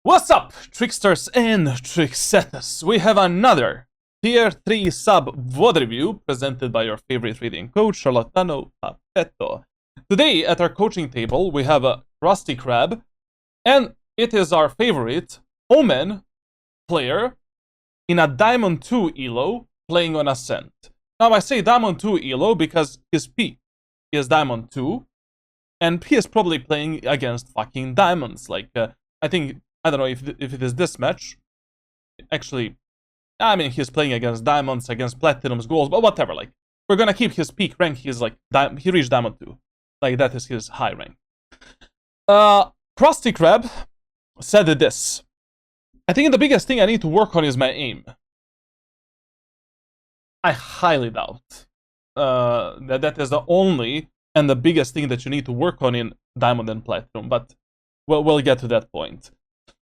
What's up, tricksters and tricksetters? We have another Tier 3 sub VOD review presented by your favorite reading coach, Charlatano Papetto. Today at our coaching table we have a Rusty Crab, and it is our favorite Omen player in a Diamond 2 elo playing on Ascent. Now I say Diamond 2 elo because his P is Diamond 2, and P is probably playing against fucking diamonds. I don't know if it is this match. Actually, I mean, he's playing against diamonds, against platinums, golds, but whatever. Like, we're gonna keep his peak rank. He's like, he reached diamond 2. Like, that is his high rank. Krusty Krab said this. I think the biggest thing I need to work on is my aim. I highly doubt that is the only and the biggest thing that you need to work on in diamond and platinum, but we'll get to that point.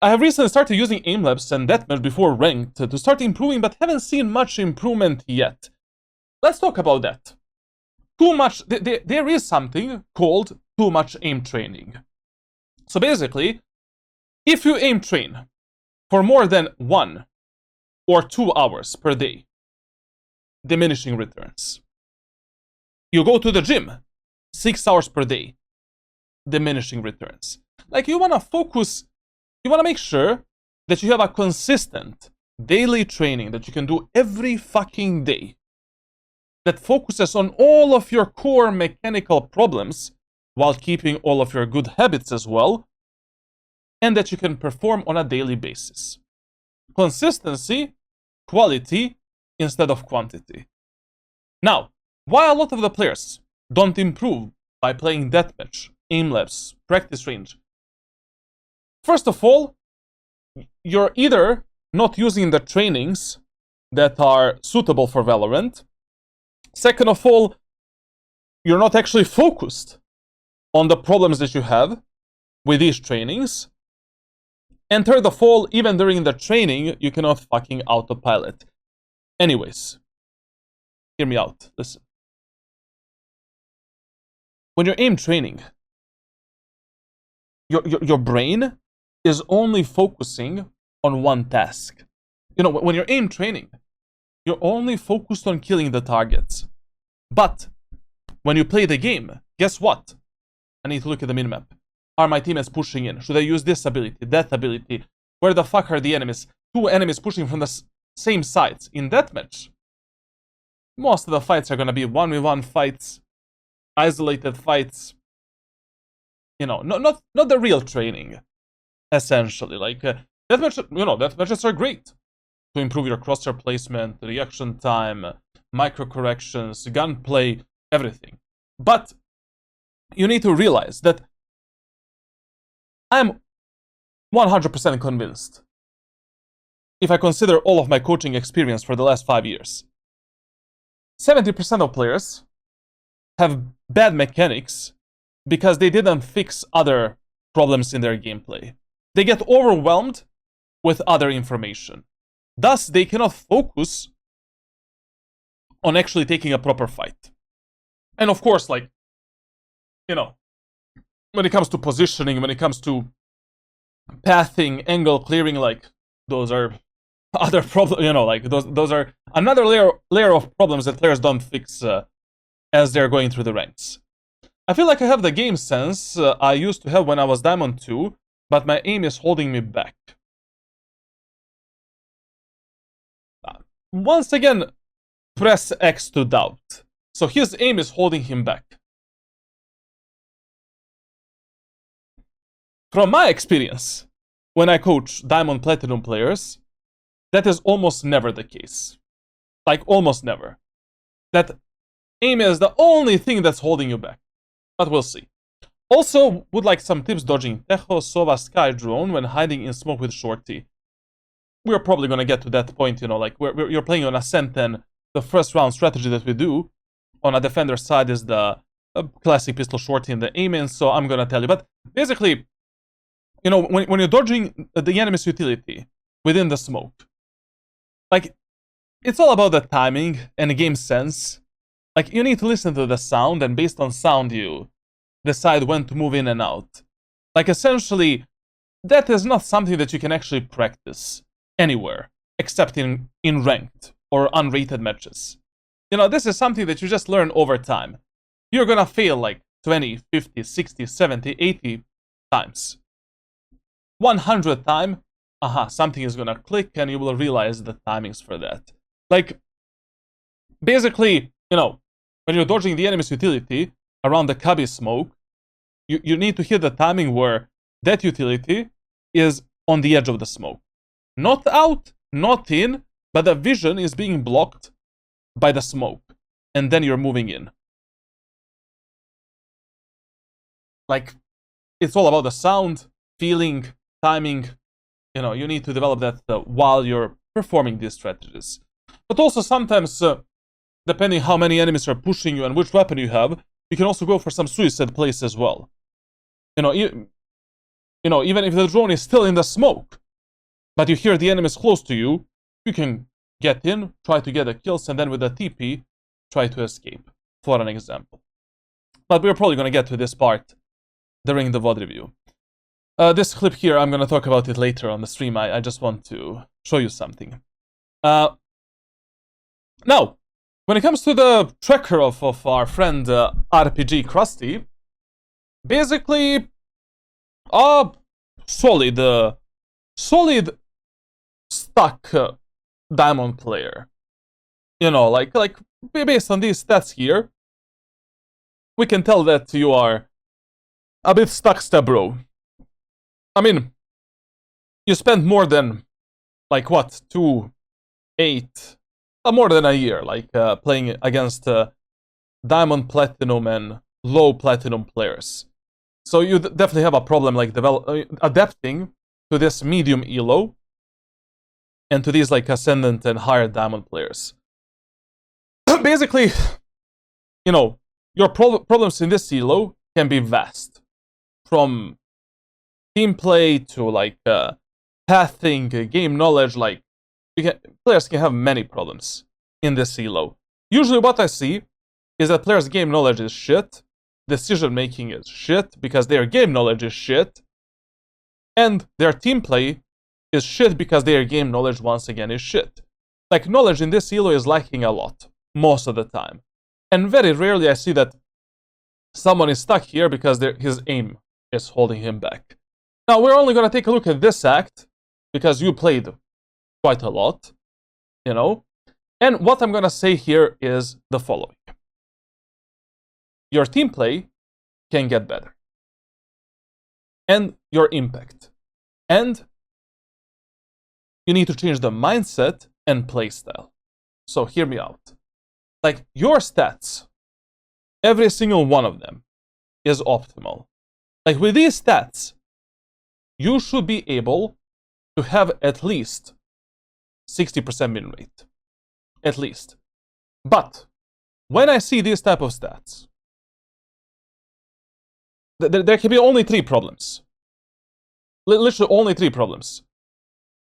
I have recently started using aim labs and deathmatch before ranked to start improving, but haven't seen much improvement yet. Let's talk about that. There is something called too much aim training. So basically, if you aim train for more than 1 or 2 hours per day, diminishing returns. You go to the gym 6 hours per day, diminishing returns. Like, you want to focus. You want to make sure that you have a consistent daily training that you can do every fucking day that focuses on all of your core mechanical problems while keeping all of your good habits as well, and that you can perform on a daily basis. Consistency, quality, instead of quantity. Now, why a lot of the players don't improve by playing deathmatch, aim labs, practice range? First of all, you're either not using the trainings that are suitable for Valorant. Second of all, you're not actually focused on the problems that you have with these trainings. And third of all, even during the training, you cannot fucking autopilot. Anyways, hear me out. Listen. When you're aim training, your brain is only focusing on one task. You know, when you're aim training, you're only focused on killing the targets. But when you play the game, guess what? I need to look at the minimap. Are my teammates pushing in? Should I use this ability, that ability? Where the fuck are the enemies? 2 enemies pushing from the same sides. In deathmatch, most of the fights are gonna be 1v1 fights, isolated fights. You know, not the real training. Essentially, like, deathmatches are great to improve your crosshair placement, reaction time, micro corrections, gunplay, everything. But you need to realize that I'm 100% convinced, if I consider all of my coaching experience for the last 5 years, 70% of players have bad mechanics because they didn't fix other problems in their gameplay. They get overwhelmed with other information. Thus, they cannot focus on actually taking a proper fight. And of course, like, you know, when it comes to positioning, when it comes to pathing, angle clearing, like, those are other problems, you know, like, those are another layer of problems that players don't fix as they're going through the ranks. I feel like I have the game sense I used to have when I was Diamond 2, but my aim is holding me back. Once again, press X to doubt. So his aim is holding him back. From my experience, when I coach Diamond Platinum players, that is almost never the case. Like, almost never. That aim is the only thing that's holding you back. But we'll see. Also, would like some tips dodging Tejo, Sova, Sky Drone when hiding in smoke with Shorty. We're probably gonna get to that point, you know, like, you're playing on Ascent, and the first round strategy that we do on a defender side is the classic pistol Shorty and the aim-in, so I'm gonna tell you. But basically, you know, when you're dodging the enemy's utility within the smoke, like, it's all about the timing and game sense. Like, you need to listen to the sound, and based on sound, you decide when to move in and out. Like, essentially, that is not something that you can actually practice anywhere, except in ranked or unrated matches. This is something that you just learn over time. You're gonna fail like 20, 50, 60, 70, 80 times. 100th time, something is gonna click and you will realize the timings for that. Like, basically, when you're dodging the enemy's utility around the cubby smoke, you need to hit the timing where that utility is on the edge of the smoke. Not out, not in, but the vision is being blocked by the smoke. And then you're moving in. Like, it's all about the sound, feeling, timing. You need to develop that while you're performing these strategies. But also sometimes, depending how many enemies are pushing you and which weapon you have, you can also go for some suicide plays as well. Even if the drone is still in the smoke, but you hear the enemies close to you, you can get in, try to get the kills, and then with the TP, try to escape, for an example. But we're probably going to get to this part during the VOD review. This clip here, I'm going to talk about it later on the stream. I just want to show you something. Now, when it comes to the tracker of our friend RPG Krusty, basically, solid stuck diamond player. Like based on these stats here, we can tell that you are a bit stuck, bro. I mean, you spent more than, like, what, 2, 8, more than a year, like, playing against diamond, platinum, and low platinum players. So you definitely have a problem, like, adapting to this medium elo and to these, like, ascendant and higher diamond players. Basically, your problems in this elo can be vast. From team play to, like, pathing, game knowledge, like, players can have many problems in this elo. Usually what I see is that players' game knowledge is shit, decision making is shit, because their game knowledge is shit, and their team play is shit because their game knowledge once again is shit. Like, knowledge in this elo is lacking a lot, most of the time. And very rarely I see that someone is stuck here because his aim is holding him back. Now, we're only going to take a look at this act, because you played quite a lot, And what I'm going to say here is the following. Your team play can get better. And your impact. And you need to change the mindset and playstyle. So hear me out. Like, your stats, every single one of them, is optimal. Like, with these stats, you should be able to have at least 60% win rate. At least. But when I see these type of stats, there can be only 3 problems. Literally only 3 problems.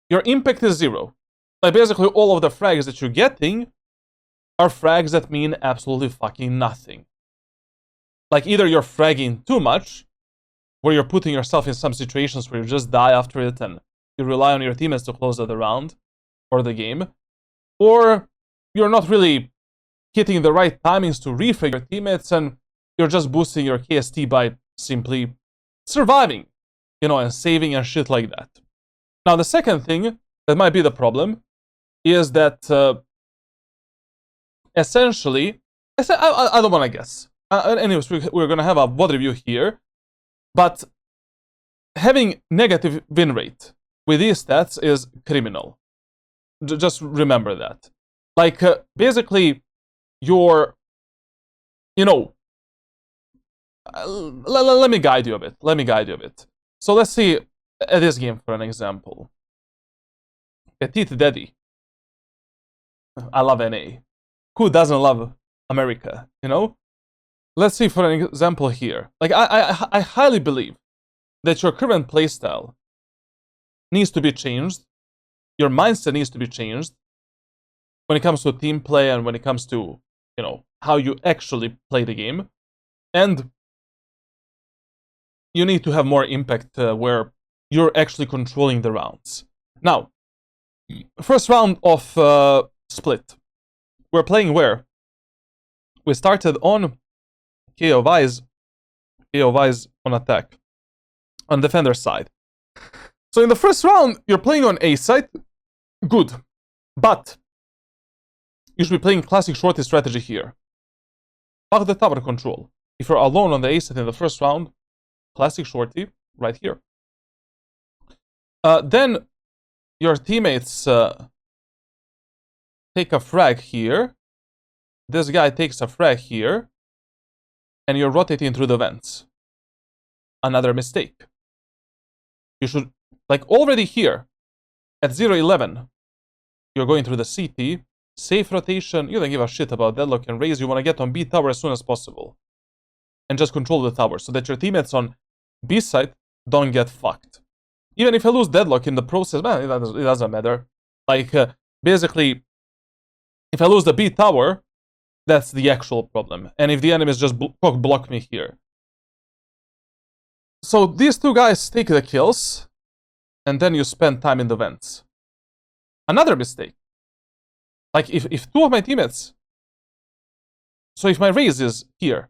Your impact is 0. Like, basically all of the frags that you're getting are frags that mean absolutely fucking nothing. Like, either you're fragging too much, where you're putting yourself in some situations where you just die after it and you rely on your teammates to close out the round or the game, or you're not really hitting the right timings to refrag your teammates and you're just boosting your KST by simply surviving, and saving and shit like that. Now, the second thing that might be the problem is that essentially, I don't want to guess. Anyways, we're going to have a VOD review here, but having negative win rate with these stats is criminal. Just remember that. Like, basically, you're, let me guide you a bit. So let's see this game for an example. Petit Daddy. I love NA. Who doesn't love America, Let's see for an example here. Like, I highly believe that your current playstyle needs to be changed. Your mindset needs to be changed when it comes to team play and when it comes to, how you actually play the game. And you need to have more impact where you're actually controlling the rounds. Now, first round of split. We're playing where? We started on KO Vise on attack, on defender side. So in the first round, you're playing on A side, good. But you should be playing classic shorty strategy here. Fuck the tower control. If you're alone on the A side in the first round, classic shorty right here. Then your teammates take a frag here. This guy takes a frag here. And you're rotating through the vents. Another mistake. You should, like already here, at 0-11, you're going through the CT, safe rotation, you don't give a shit about deadlock and raise, you want to get on B tower as soon as possible. And just control the tower, so that your teammates on B side don't get fucked. Even if I lose deadlock in the process, man, it doesn't matter. Like, basically, if I lose the B tower, that's the actual problem. And if the enemies just block me here. So these two guys take the kills, and then you spend time in the vents. Another mistake. Like, if two of my teammates... So if my raise is here,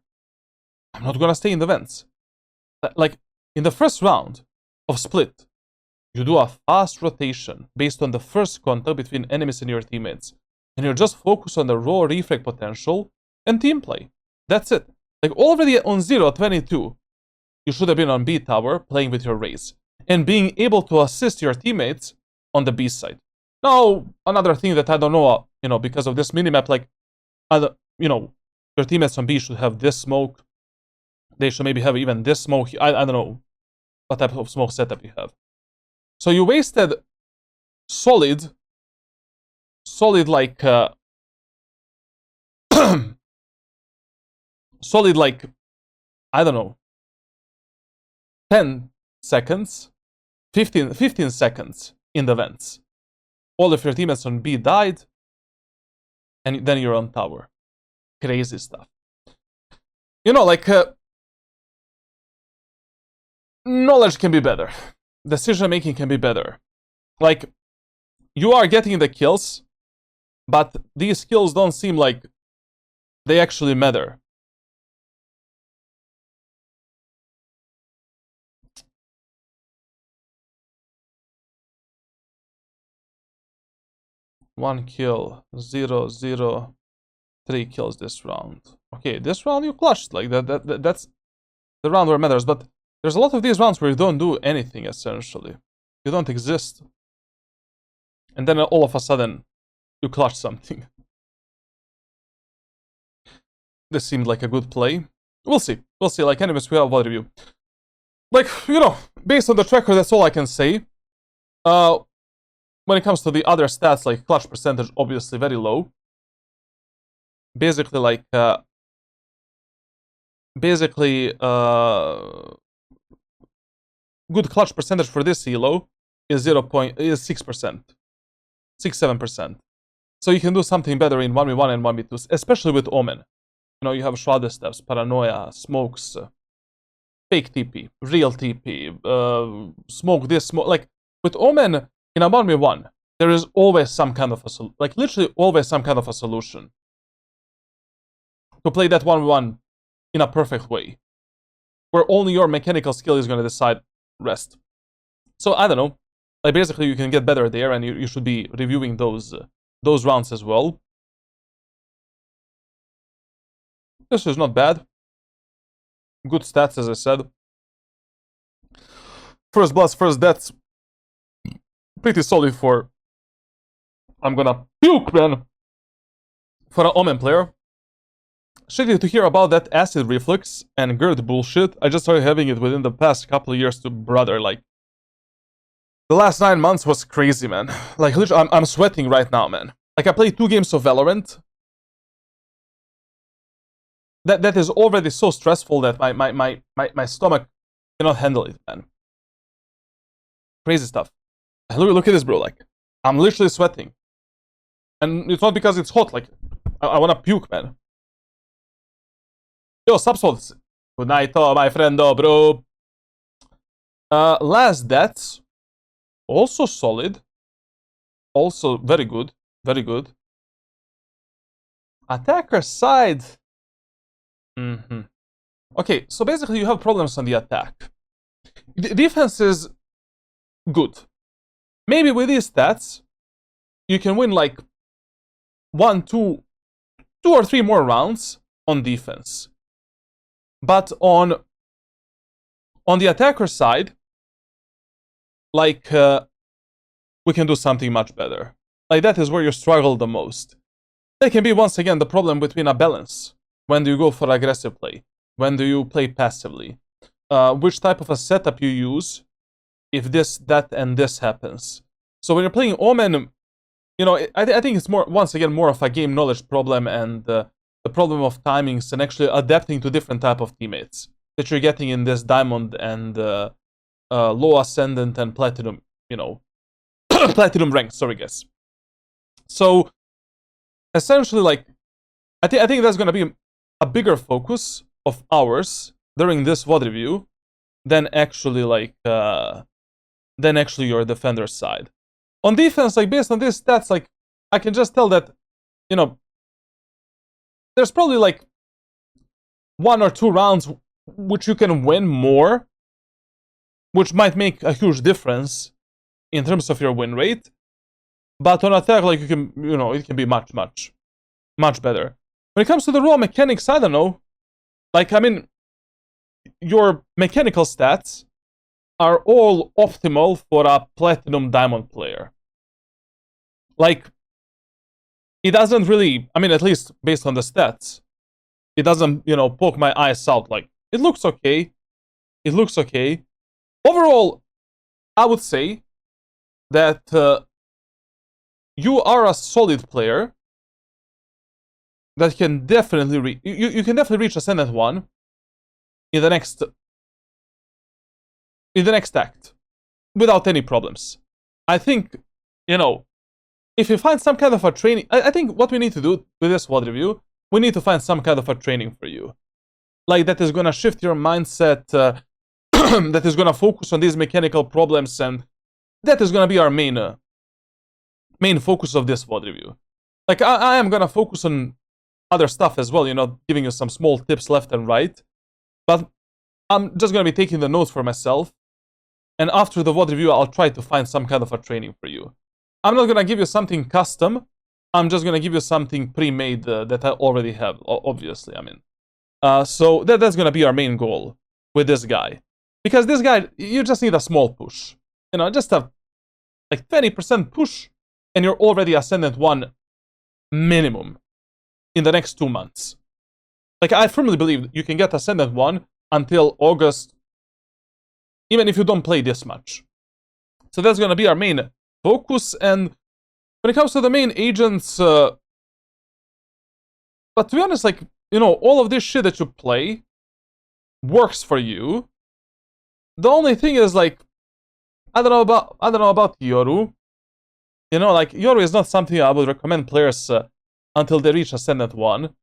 I'm not gonna stay in the vents. Like, in the first round of split, you do a fast rotation based on the first contact between enemies and your teammates. And you're just focused on the raw refrag potential and team play. That's it. Like, already on 0-22, you should have been on B tower playing with your raise. And being able to assist your teammates on the B side. Now, another thing that I don't know, because of this minimap, like, your teammates on B should have this smoke. They should maybe have even this smoke. I don't know what type of smoke setup you have. So you wasted solid like, solid like, I don't know, 10 seconds, 15 seconds in the vents. All of your teammates on B died, and then you're on tower. Crazy stuff. Like, knowledge can be better. Decision making can be better. Like, you are getting the kills, but these kills don't seem like they actually matter. One kill, 0-0, 3 kills this round. Okay, this round you clutched. Like that's the round where it matters. But there's a lot of these rounds where you don't do anything essentially. You don't exist, and then all of a sudden you clutch something. This seemed like a good play. We'll see. We'll see. Like, anyways, we have a VOD review. Like, based on the tracker, that's all I can say. When it comes to the other stats, like clutch percentage, obviously very low. Basically, like, good clutch percentage for this elo is 6%. 6-7%. So you can do something better in 1v1 and 1v2, especially with Omen. You have shrouded steps, paranoia, smokes, fake TP, real TP, smoke this, smoke. Like, with Omen, in a 1v1, there is always some kind of a solution. Like, literally always some kind of a solution. To play that 1v1 in a perfect way. Where only your mechanical skill is going to decide rest. So, I don't know. Like, basically, you can get better there, and you should be reviewing those rounds as well. This is not bad. Good stats, as I said. First bloods, first deaths. Pretty solid for... I'm gonna puke, man! For an Omen player. Shitty to hear about that acid reflux and GERD bullshit. I just started having it within the past couple of years to brother, like... The last 9 months was crazy, man. Like, literally, I'm sweating right now, man. Like, I played 2 games of Valorant. That is already so stressful that my stomach cannot handle it, man. Crazy stuff. Look at this, bro. Like, I'm literally sweating. And it's not because it's hot. Like, I wanna puke, man. Yo, subsalt. Good night, my friend, bro. Last deaths, also solid. Also very good. Very good. Attacker side. Okay, so basically you have problems on the attack. The defense is good. Maybe with these stats, you can win like 1, 2 or 3 more rounds on defense. But on the attacker side, like, we can do something much better. Like, that is where you struggle the most. That can be, once again, the problem between a balance. When do you go for aggressive play? When do you play passively? Which type of a setup you use if this, that, and this happens. So when you're playing Omen, you know, I think it's more, once again, more of a game knowledge problem and the problem of timings and actually adapting to different type of teammates that you're getting in this Diamond and low Ascendant and Platinum, you know, Platinum ranks, sorry guys. So, essentially, like, I think that's gonna be a bigger focus of ours during this VOD review than actually, like, your defender's side. On defense, like, based on these stats, like, I can just tell that, you know, there's probably, like, 1 or 2 rounds which you can win more, which might make a huge difference in terms of your win rate. But on attack, like, you can, you know, it can be much better. When it comes to the raw mechanics, I don't know. Like, I mean, your mechanical stats are all optimal for a Platinum Diamond player. Like, it doesn't really, I mean, at least based on the stats, it doesn't, you know, poke my eyes out. Like, it looks okay. It looks okay. Overall, I would say that you are a solid player that can definitely you can definitely reach Ascendant 1 in the next act without any problems. I think, you know, if you find some kind of a training, I think what we need to do with this VOD review, we need to find some kind of a training for you. Like, that is gonna shift your mindset, that is gonna focus on these mechanical problems, and that is gonna be our main focus of this VOD review. Like, I am gonna focus on other stuff as well, you know, giving you some small tips left and right. But I'm just gonna be taking the notes for myself. And after the VOD review, I'll try to find some kind of a training for you. I'm not gonna give you something custom. I'm just gonna give you something pre-made that I already have, obviously, I mean. So that's gonna be our main goal with this guy. Because this guy, you just need a small push. You know, just a, like, 20% push, and you're already Ascendant 1 minimum in the next 2 months. Like, I firmly believe you can get Ascendant 1 until August, even if you don't play this much. So that's gonna be our main focus, and when it comes to the main agents, but to be honest, like, you know, all of this shit that you play works for you. The only thing is, like, I don't know about Yoru. You know, like, Yoru is not something I would recommend players until they reach Ascendant 1.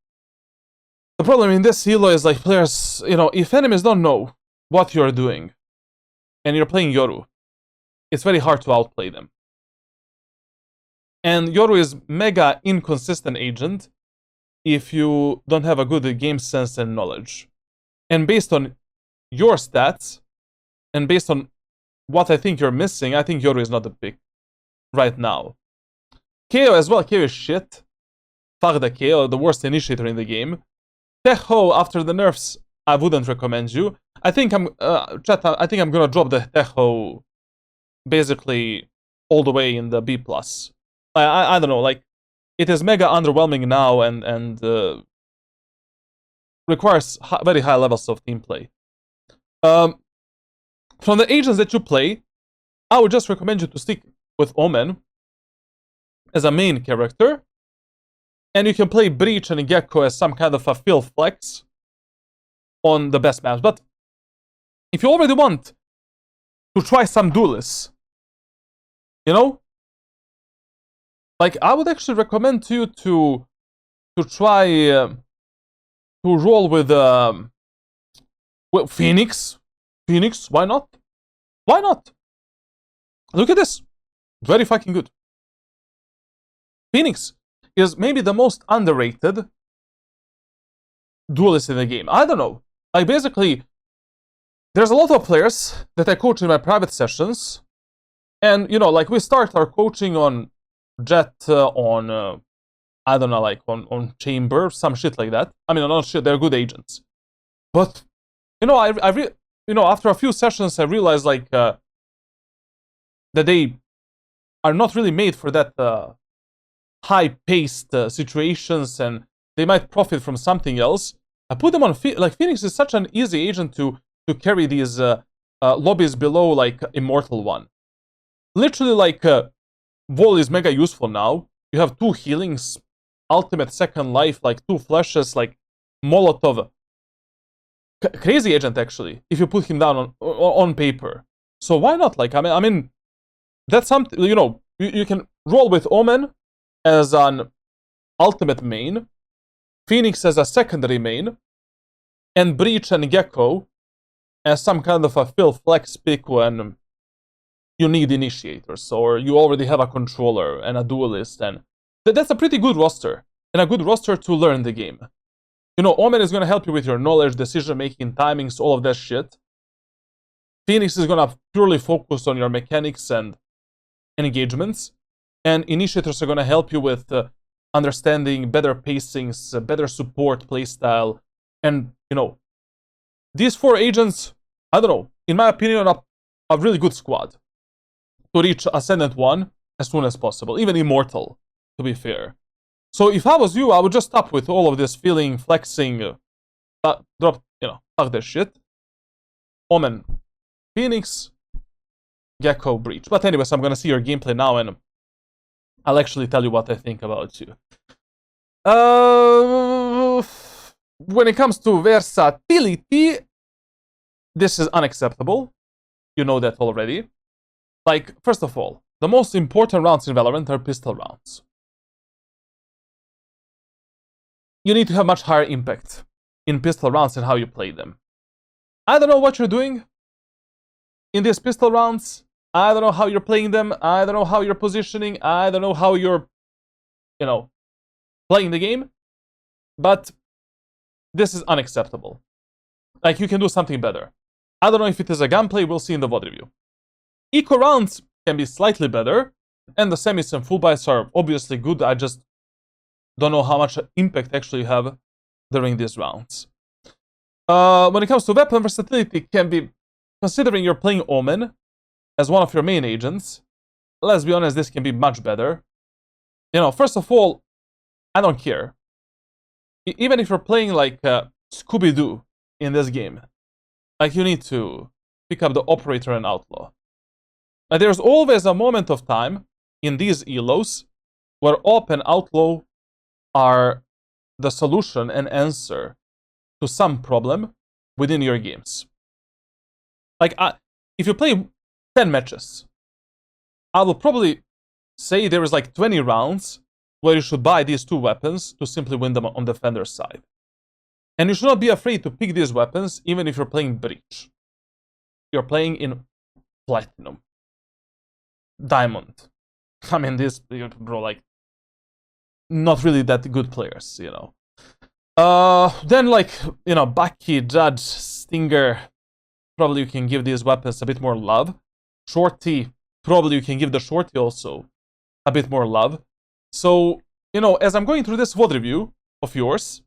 The problem in this elo is, like, players, you know, if enemies don't know what you're doing, and you're playing Yoru, it's very hard to outplay them. And Yoru is mega inconsistent agent if you don't have a good game sense and knowledge. And based on your stats, and based on what I think you're missing, I think Yoru is not the pick right now. KO as well, KO is shit. Fuck the KO, the worst initiator in the game. Teho, after the nerfs, I wouldn't recommend you. I think I'm, chat, I think I'm gonna drop the Teho basically all the way in the B+. I don't know, like, it is mega underwhelming now and requires very high levels of team play. From the agents that you play, I would just recommend you to stick with Omen as a main character. And you can play Breach and Gecko as some kind of a fill flex on the best maps. But if you already want to try some duelists, you know, like, I would actually recommend to you to try to roll with Phoenix. Phoenix, why not? Why not? Look at this. Very fucking good. Phoenix is maybe the most underrated duelist in the game. I don't know. Like, basically, there's a lot of players that I coach in my private sessions. And, you know, like, we start our coaching on Jet, I don't know, like, on Chamber, some shit like that. I mean, not shit, they're good agents. But, you know, after a few sessions, I realized, like, that they are not really made for that high-paced situations, and they might profit from something else. I put them on, like, Phoenix is such an easy agent to carry these lobbies below, like, Immortal 1. Literally, like, Wall is mega useful now. You have 2 healings, ultimate second life, like 2 flashes, like Molotov. Crazy agent, actually, if you put him down on paper. So why not? Like, I mean, that's something, you know, you can roll with Omen as an ultimate main, Phoenix as a secondary main, and Breach and Gecko as some kind of a fill flex pick when you need initiators, or you already have a controller and a duelist, and that's a pretty good roster, and a good roster to learn the game. You know, Omen is going to help you with your knowledge, decision-making, timings, all of that shit. Phoenix is going to purely focus on your mechanics and engagements, and initiators are going to help you with understanding better pacings, better support playstyle, and, you know, these 4 agents, I don't know, in my opinion, are a really good squad to reach Ascendant 1 as soon as possible, even Immortal, to be fair. So if I was you, I would just stop with all of this feeling, flexing, drop, you know, fuck this shit. Omen, Phoenix, Gecko, Breach. But anyways, I'm gonna see your gameplay now, and I'll actually tell you what I think about you. When it comes to versatility, this is unacceptable. You know that already. Like, first of all, the most important rounds in Valorant are pistol rounds. You need to have much higher impact in pistol rounds and how you play them. I don't know what you're doing in these pistol rounds. I don't know how you're playing them. I don't know how you're positioning. I don't know how you're, you know, playing the game. But this is unacceptable. Like, you can do something better. I don't know if it is a gunplay. We'll see in the VOD review. Eco rounds can be slightly better, and the semis and full buys are obviously good. I just don't know how much impact actually you have during these rounds. When it comes to weapon versatility, can be, considering you're playing Omen as one of your main agents, let's be honest, this can be much better. You know, first of all, I don't care. Even if you're playing like Scooby-Doo in this game, like, you need to pick up the Operator and Outlaw. Now, there's always a moment of time in these elos where Op and Outlaw are the solution and answer to some problem within your games. Like, if you play 10 matches, I will probably say there is like 20 rounds where you should buy these 2 weapons to simply win them on defender's side. And you should not be afraid to pick these weapons even if you're playing Breach. You're playing in Platinum, Diamond. I mean, this, bro, like, not really that good players, you know. Then, like, you know, Bucky, Judge, Stinger, probably you can give these weapons a bit more love. Shorty, probably you can give the Shorty also a bit more love. So, you know, as I'm going through this VOD review of yours,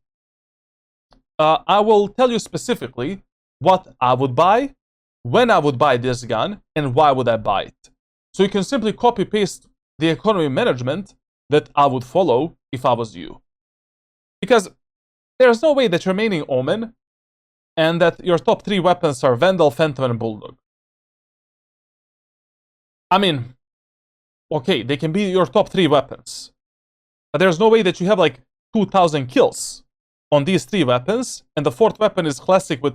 I will tell you specifically what I would buy, when I would buy this gun, and why would I buy it. So you can simply copy-paste the economy management that I would follow if I was you. Because there's no way that you're maining Omen and that your top 3 weapons are Vandal, Phantom, and Bulldog. I mean, okay, they can be your top 3 weapons. But there's no way that you have like 2,000 kills on these 3 weapons, and the 4th weapon is Classic with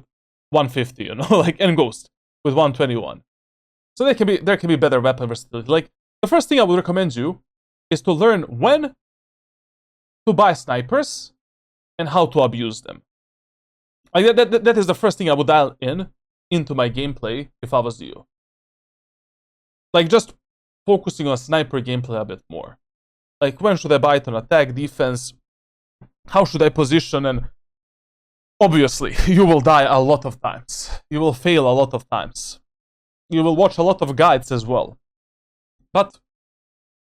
150, you know, like, and Ghost with 121. So there can be better weapon versatility. Like, the first thing I would recommend you is to learn when to buy snipers and how to abuse them. Like, that is the first thing I would dial into my gameplay if I was you. Like, just focusing on sniper gameplay a bit more. Like, when should I bite on attack, defense? How should I position? And obviously, you will die a lot of times. You will fail a lot of times. You will watch a lot of guides as well. But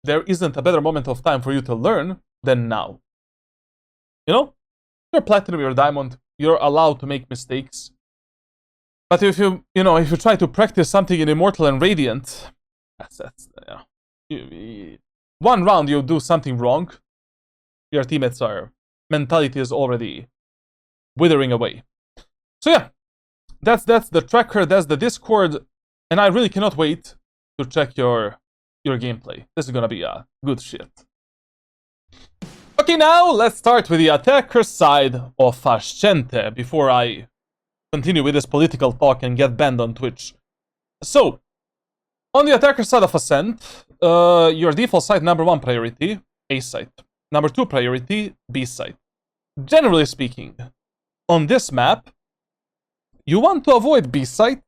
there isn't a better moment of time for you to learn than now. You know? You're platinum, you're diamond, you're allowed to make mistakes. But if you try to practice something in Immortal and Radiant, one round you do something wrong, your teammates mentality is already withering away. So yeah, that's the tracker, that's the Discord, and I really cannot wait to check your gameplay. This is gonna be a good shit. Okay, now let's start with the attacker side of Ascent before I continue with this political talk and get banned on Twitch. So, on the attacker side of Ascent, your default site number 1 priority, A site. Number 2 priority, B site. Generally speaking, on this map, you want to avoid B site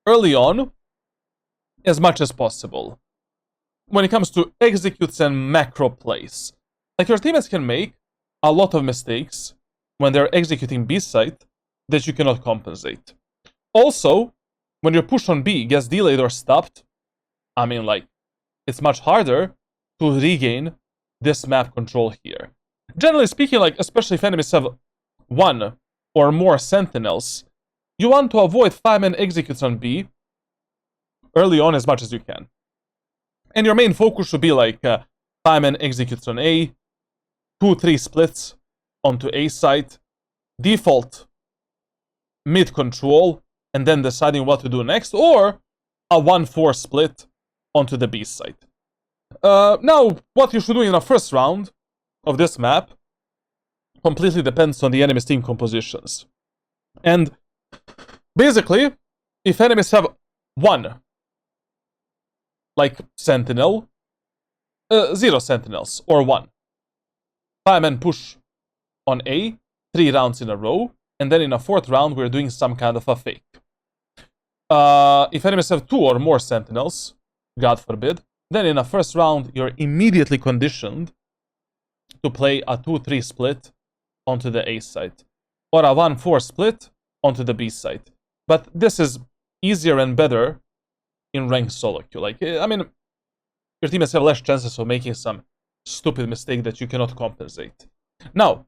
early on as much as possible. When it comes to executes and macro plays. Like, your teammates can make a lot of mistakes when they're executing B site that you cannot compensate. Also, when your push on B gets delayed or stopped, I mean, like, it's much harder to regain this map control here. Generally speaking, like, especially if enemies have 1 or more sentinels, you want to avoid 5-man executes on B early on as much as you can. And your main focus should be like 5-man executes on A, 2-3 splits onto A site, default mid control, and then deciding what to do next, or a 1-4 split onto the B site. Now, what you should do in the first round of this map completely depends on the enemy's team compositions. And basically, if enemies have 1 like sentinel, 0 sentinels, or 1. 5-man push on A, 3 rounds in a row, and then in a 4th round we're doing some kind of a fake. If enemies have 2 or more sentinels, God forbid, then in a 1st round you're immediately conditioned to play a 2-3 split onto the A site, or a 1-4 split onto the B site. But this is easier and better in ranked solo queue. Like, I mean, your teammates have less chances of making some stupid mistake that you cannot compensate. Now,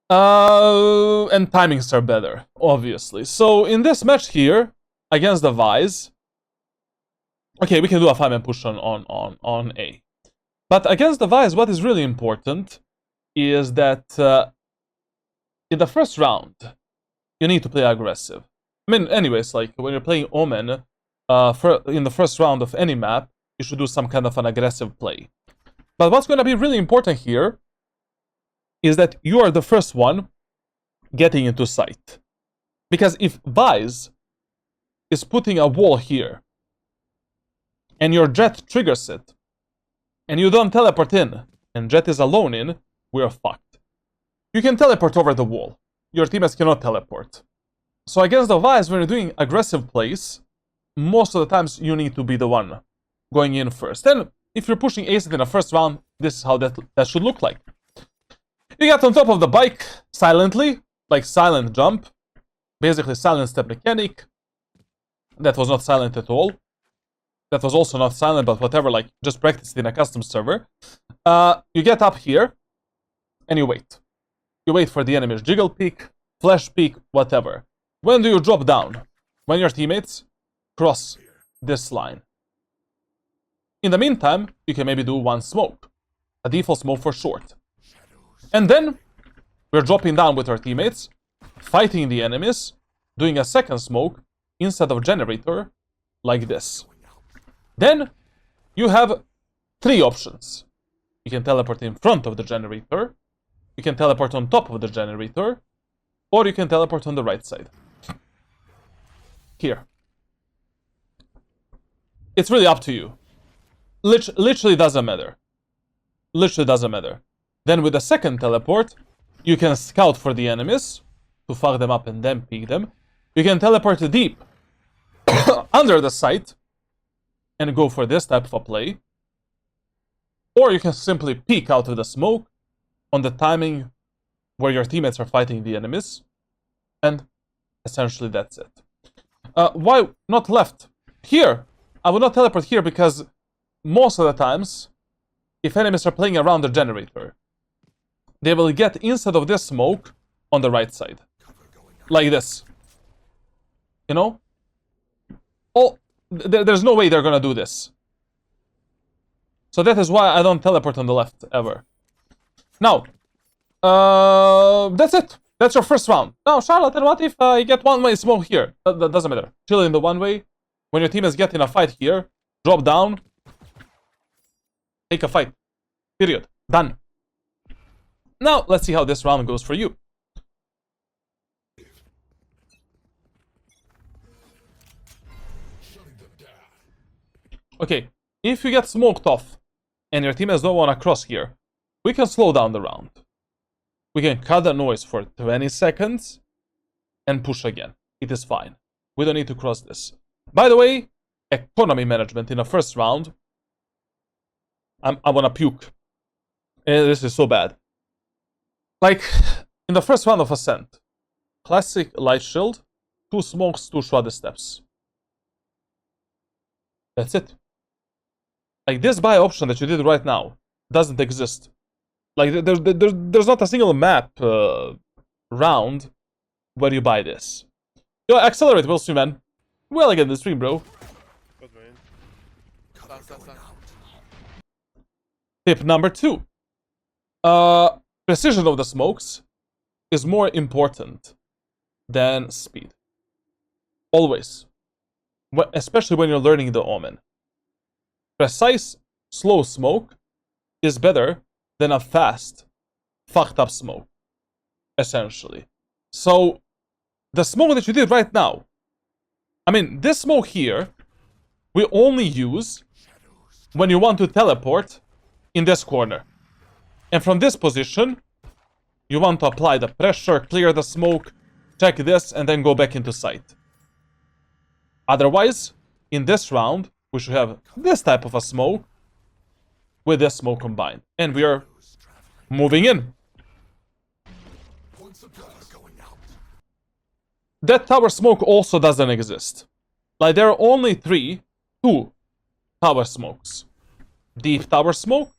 and timings are better, obviously. So in this match here, against the Vise, okay, we can do a 5-man push on A. But against the Vise, what is really important is that in the first round, you need to play aggressive. I mean, anyways, like, when you're playing Omen, in the first round of any map, you should do some kind of an aggressive play. But what's going to be really important here is that you are the first one getting into sight. Because if Vise is putting a wall here, and your Jet triggers it, and you don't teleport in, and Jet is alone in, we're fucked. You can teleport over the wall. Your teammates cannot teleport. So against the Vise, when you're doing aggressive plays, most of the times you need to be the one going in first. And if you're pushing Ascent in the first round, this is how that should look like. You get on top of the bike silently, like silent jump, basically silent step mechanic. That was not silent at all. That was also not silent, but whatever, like, just practice it in a custom server. You get up here, and you wait. You wait for the enemy's jiggle peek, flash peek, whatever. When do you drop down? When your teammates cross this line. In the meantime, you can maybe do 1 smoke. A default smoke for short. And then, we're dropping down with our teammates, fighting the enemies, doing a 2nd smoke instead of generator, like this. Then, you have 3 options. You can teleport in front of the generator, you can teleport on top of the generator, or you can teleport on the right side. Here. It's really up to you. Literally doesn't matter. Literally doesn't matter. Then with the 2nd teleport, you can scout for the enemies to fuck them up and then peek them. You can teleport deep under the site and go for this type of a play. Or you can simply peek out of the smoke on the timing where your teammates are fighting the enemies. And essentially that's it. Why not left? Here! I will not teleport here because most of the times, if enemies are playing around the generator, they will get instead of this smoke on the right side. Like this. You know? Oh, there's no way they're gonna do this. So that is why I don't teleport on the left, ever. Now, that's it. That's your first round. Now, Charlotte, what if I get one-way smoke here? That doesn't matter. Chill in the one-way. When your team is getting a fight here, drop down. Take a fight. Period. Done. Now, let's see how this round goes for you. Okay, if you get smoked off, and your team has no one across here, we can slow down the round. We can cut the noise for 20 seconds, and push again. It is fine. We don't need to cross this. By the way, economy management in the first round, I wanna puke. This is so bad. Like, in the first round of Ascent, classic light shield, 2 smokes, 2 shrouded steps. That's it. Like, this buy option that you did right now doesn't exist. Like, there's not a single map round where you buy this. Yo, accelerate, we'll see, man. Well, again, the stream, bro. Tip number 2. Precision of the smokes is more important than speed. Always. Especially when you're learning the Omen. Precise, slow smoke is better than a fast, fucked up smoke. Essentially. So, the smoke that you did right now, I mean, this smoke here, we only use when you want to teleport in this corner. And from this position, you want to apply the pressure, clear the smoke, check this, and then go back into sight. Otherwise, in this round, we should have this type of a smoke with this smoke combined. And we are moving in. That tower smoke also doesn't exist. Like, there are only two tower smokes. Deep tower smoke,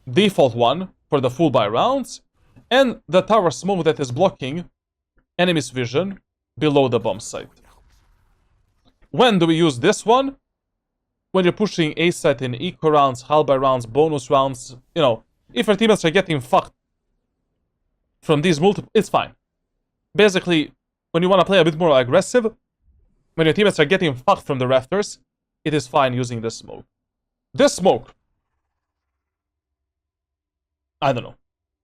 default one for the full buy rounds, and the tower smoke that is blocking enemy's vision below the bomb site. When do we use this one? When you're pushing A site in eco rounds, half buy rounds, bonus rounds, you know, if your teammates are getting fucked from these multiple, it's fine. Basically, when you want to play a bit more aggressive, when your teammates are getting fucked from the rafters, it is fine using this smoke. This smoke, I don't know.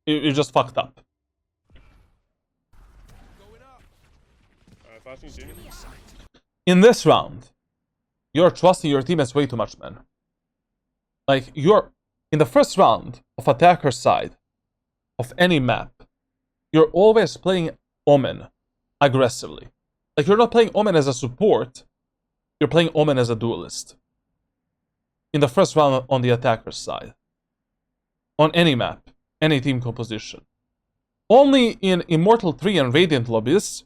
You're just fucked up. In this round, you're trusting your teammates way too much, man. Like, you're in the first round of attacker side of any map, you're always playing Omen aggressively. Like, you're not playing Omen as a support, you're playing Omen as a duelist. In the first round on the attacker side. On any map, any team composition. Only in Immortal 3 and Radiant lobbies,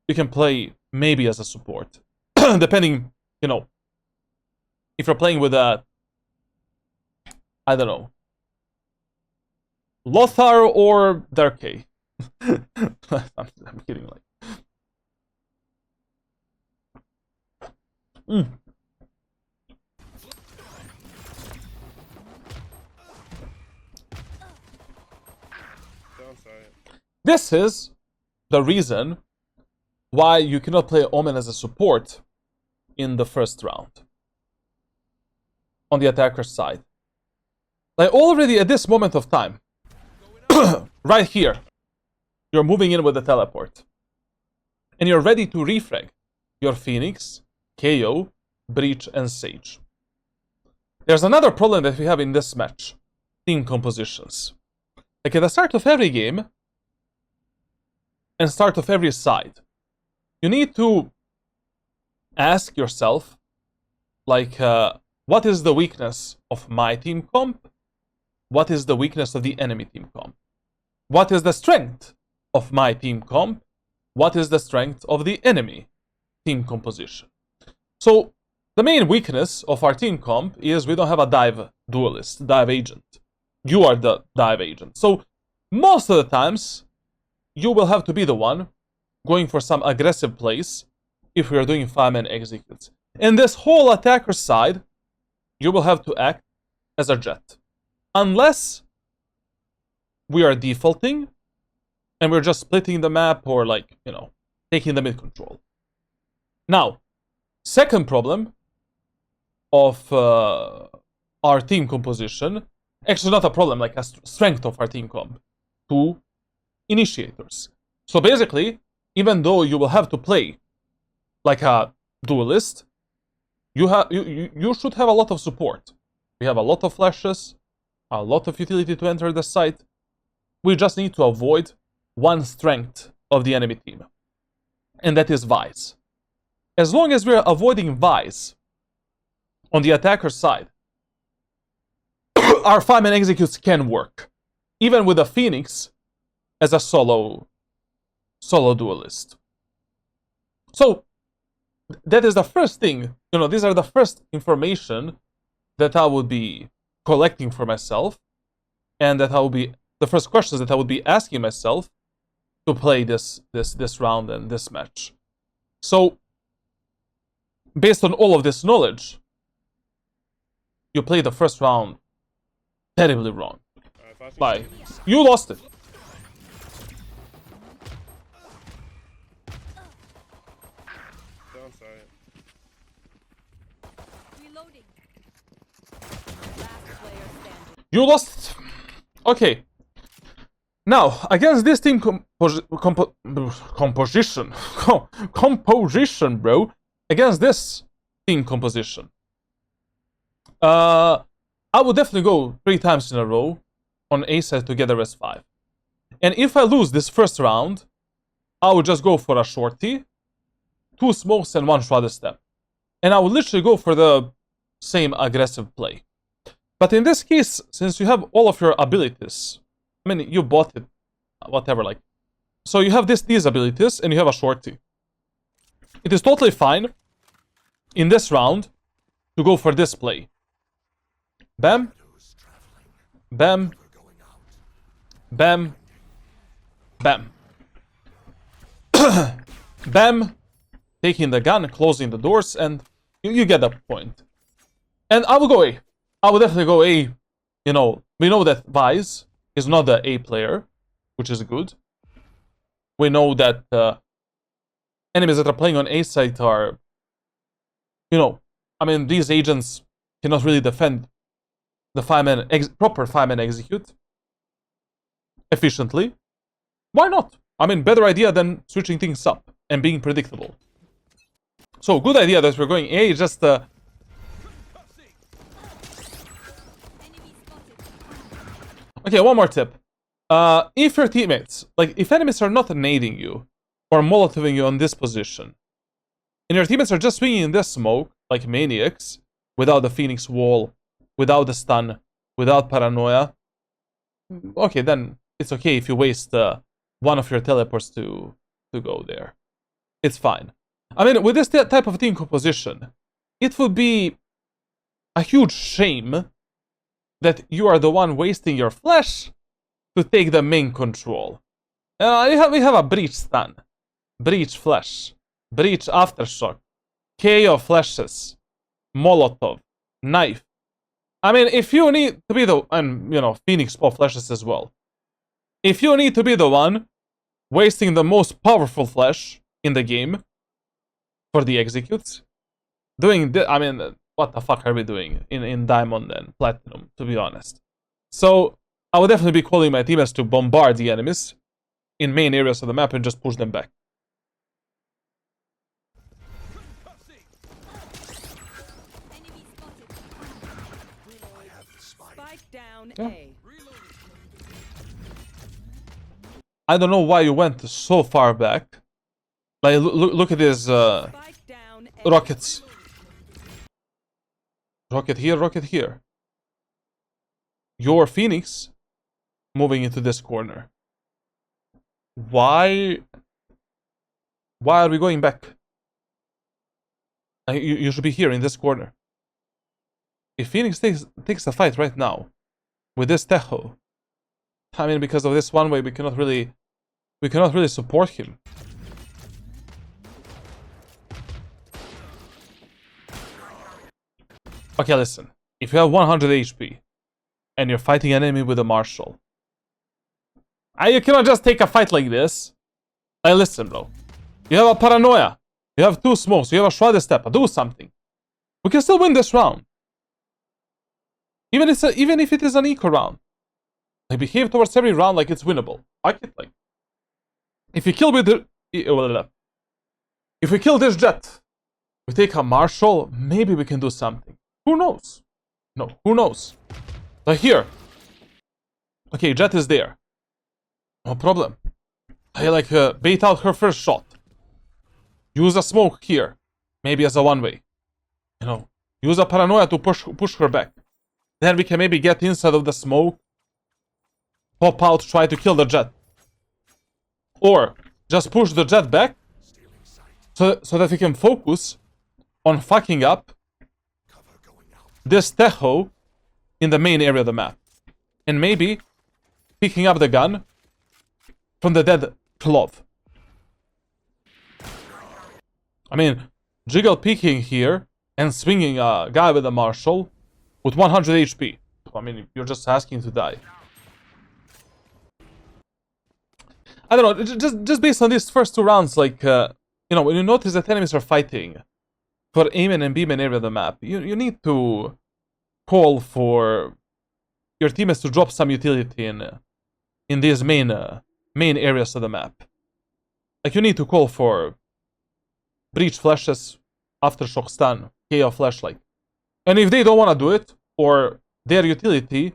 you can play maybe as a support. Depending, you know, if you're playing with a, I don't know, Lothar or Darkay. I'm kidding, like. This is the reason why you cannot play Omen as a support in the first round. On the attacker's side. Like, already at this moment of time, right here, you're moving in with the teleport. And you're ready to refrag your Phoenix, KO, Breach, and Sage. There's another problem that we have in this match. Team compositions. Like, at the start of every game, and start of every side, you need to ask yourself, like, what is the weakness of my team comp? What is the weakness of the enemy team comp? What is the strength of my team comp? What is the strength of the enemy team composition? So, the main weakness of our team comp is we don't have a dive duelist, dive agent. You are the dive agent. So, most of the times, you will have to be the one going for some aggressive plays if we are doing fireman executes. In this whole attacker side, you will have to act as a jet. Unless we are defaulting and we're just splitting the map or, like, you know, taking the mid control. Now, second problem of our team composition, actually not a problem, like a strength of our team comp, 2 initiators. So basically, even though you will have to play like a duelist, you should have a lot of support. We have a lot of flashes, a lot of utility to enter the site. We just need to avoid one strength of the enemy team, and that is Vice. As long as we're avoiding Vice on the attacker side, our fireman executes can work, even with a Phoenix as a solo duelist. So that is the first thing, you know, these are the first information that I would be collecting for myself, and that I will be the first questions that I would be asking myself to play this round and this match. So, based on all of this knowledge, you play the first round terribly wrong. Bye. You lost it. You lost. Okay. Now, against this team composition, bro. Against this team composition, I would definitely go 3 times in a row on A side to get the rest 5. And if I lose this first round, I would just go for a shorty, 2 smokes and 1 shrouded step. And I would literally go for the same aggressive play. But in this case, since you have all of your abilities, I mean, you bought it, whatever, like. So you have these abilities, and you have a shorty. It is totally fine in this round to go for this play. Bam. Bam. Bam. Bam. Bam. Taking the gun, closing the doors, and you get the point. And I will go A. I will definitely go A. You know, we know that Vice is not the A player, which is good. We know that enemies that are playing on A side are, you know, I mean, these agents cannot really defend the proper fireman execute efficiently. Why not? I mean, better idea than switching things up and being predictable. So, good idea that we're going A, just okay, one more tip. If your teammates, like, if enemies are not nading you or molotoving you on this position, and your teammates are just swinging in this smoke, like maniacs, without the Phoenix wall, without the stun, without paranoia, okay, then it's okay if you waste one of your teleports to go there. It's fine. I mean, with this type of team composition, it would be a huge shame that you are the one wasting your flash to take the main control. We have a breach stun, breach flash, breach aftershock, KO flashes, molotov, knife. I mean, if you need to be and, you know, Phoenix pop flashes as well. If you need to be the one wasting the most powerful flash in the game for the executes, doing I mean, what the fuck are we doing in Diamond and Platinum, to be honest? So, I would definitely be calling my teammates to bombard the enemies in main areas of the map and just push them back. Yeah. I don't know why you went so far back. Like, look at this. Rockets. Rocket here, rocket here. Your Phoenix moving into this corner. Why are we going back? You should be here in this corner. If Phoenix takes a fight right now with this Tejo, I mean, because of this one way, we cannot really support him. Okay, listen. If you have 100 HP and you're fighting an enemy with a Marshal, you cannot just take a fight like this. Hey, listen, bro. You have a Paranoia. You have 2 smokes. You have a Shrouded Step. Do something. We can still win this round. Even if it is an eco round. Like, behave towards every round like it's winnable. If you kill with the... If we kill this Jet, we take a Marshal, maybe we can do something. Who knows? No, who knows? Like here. Okay, Jet is there. No problem. I bait out her first shot. Use a smoke here. Maybe as a one-way. You know, use a Paranoia to push her back. Then we can maybe get inside of the smoke. Pop out, try to kill the Jet. Or just push the Jet back. So that we can focus on fucking up this Tejo in the main area of the map. And maybe picking up the gun from the dead Clove. I mean, jiggle peeking here and swinging a guy with a Marshal with 100 HP. I mean, you're just asking to die. I don't know, just based on these first 2 rounds, like, you know, when you notice that enemies are fighting for Omen and Beam area of the map, you need to call for your teammates to drop some utility in these main areas of the map. Like, you need to call for Breach Flashes, Aftershock Stun, KO Flashlight. And if they don't want to do it, or their utility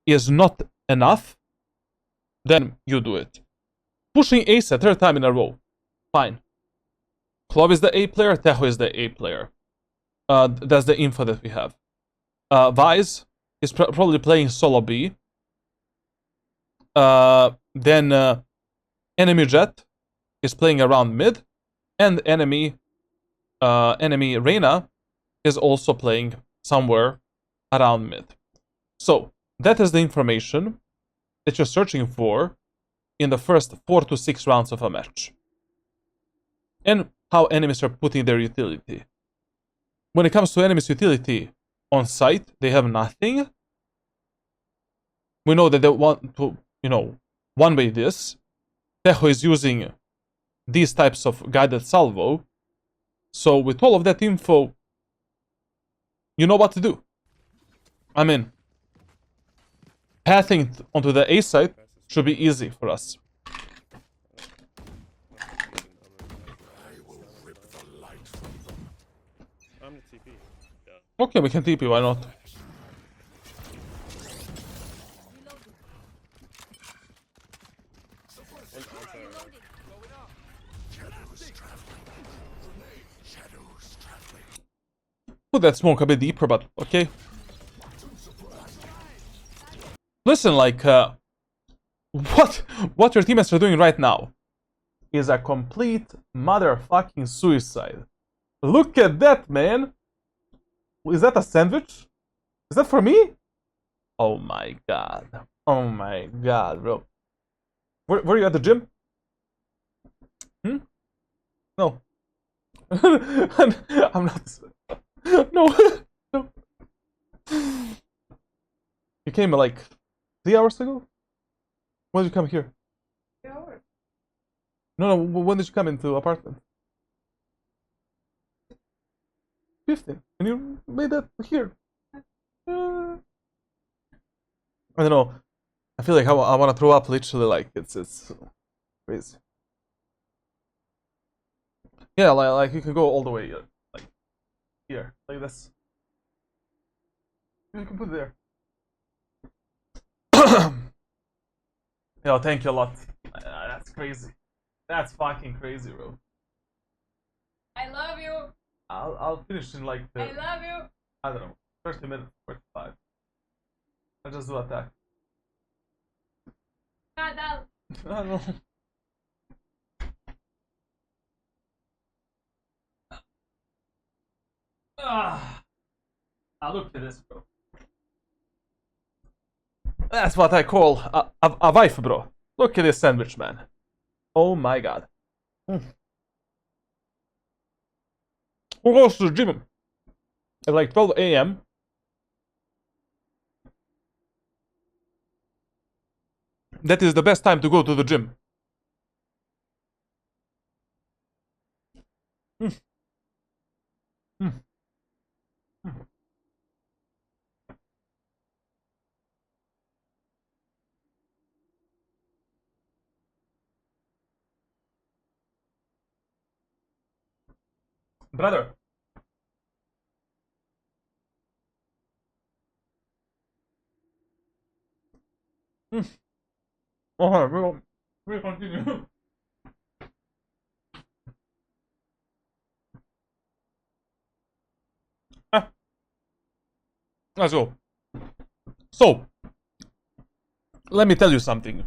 is not enough, then you do it. Pushing Ace a 3rd time in a row. Fine. Clove is the A player, Tejo is the A player. That's the info that we have. Vise is probably playing solo B. Then enemy Jet is playing around mid. And enemy Reyna is also playing somewhere around mid. So, that is the information that you're searching for in the first 4 to 6 rounds of a match. And how enemies are putting their utility. When it comes to enemies' utility on site, they have nothing. We know that they want to, you know, one-way this. Tejo is using these types of guided salvo. So with all of that info, you know what to do. I mean, pathing onto the A side should be easy for us. Okay, we can TP, why not? Put that smoke a bit deeper, but okay. Listen, like, what your teammates are doing right now is a complete motherfucking suicide. Look at that, man! Is that a sandwich? Is that for me? Oh my god. Oh my god, bro. Were you at the gym? Hmm? No. I'm not... No. No. You came like 3 hours ago? When did you come here? 3 hours. No, when did you come into apartment? 15. And you made that here. I don't know. I feel like I want to throw up literally, like it's crazy. Yeah, like you can go all the way like here, like this. You can put it there. Yo, thank you a lot. That's crazy. That's fucking crazy, bro. I love you. I'll finish in like I love you. I don't know, 30 minutes, 45. I'll just do attack. God, that. I don't know. Look at this, bro. That's what I call a wife, bro. Look at this sandwich, man. Oh my god. Who goes to the gym at like 12 a.m.? That is the best time to go to the gym. Brother. Oh, we'll continue. Let's go. So, let me tell you something.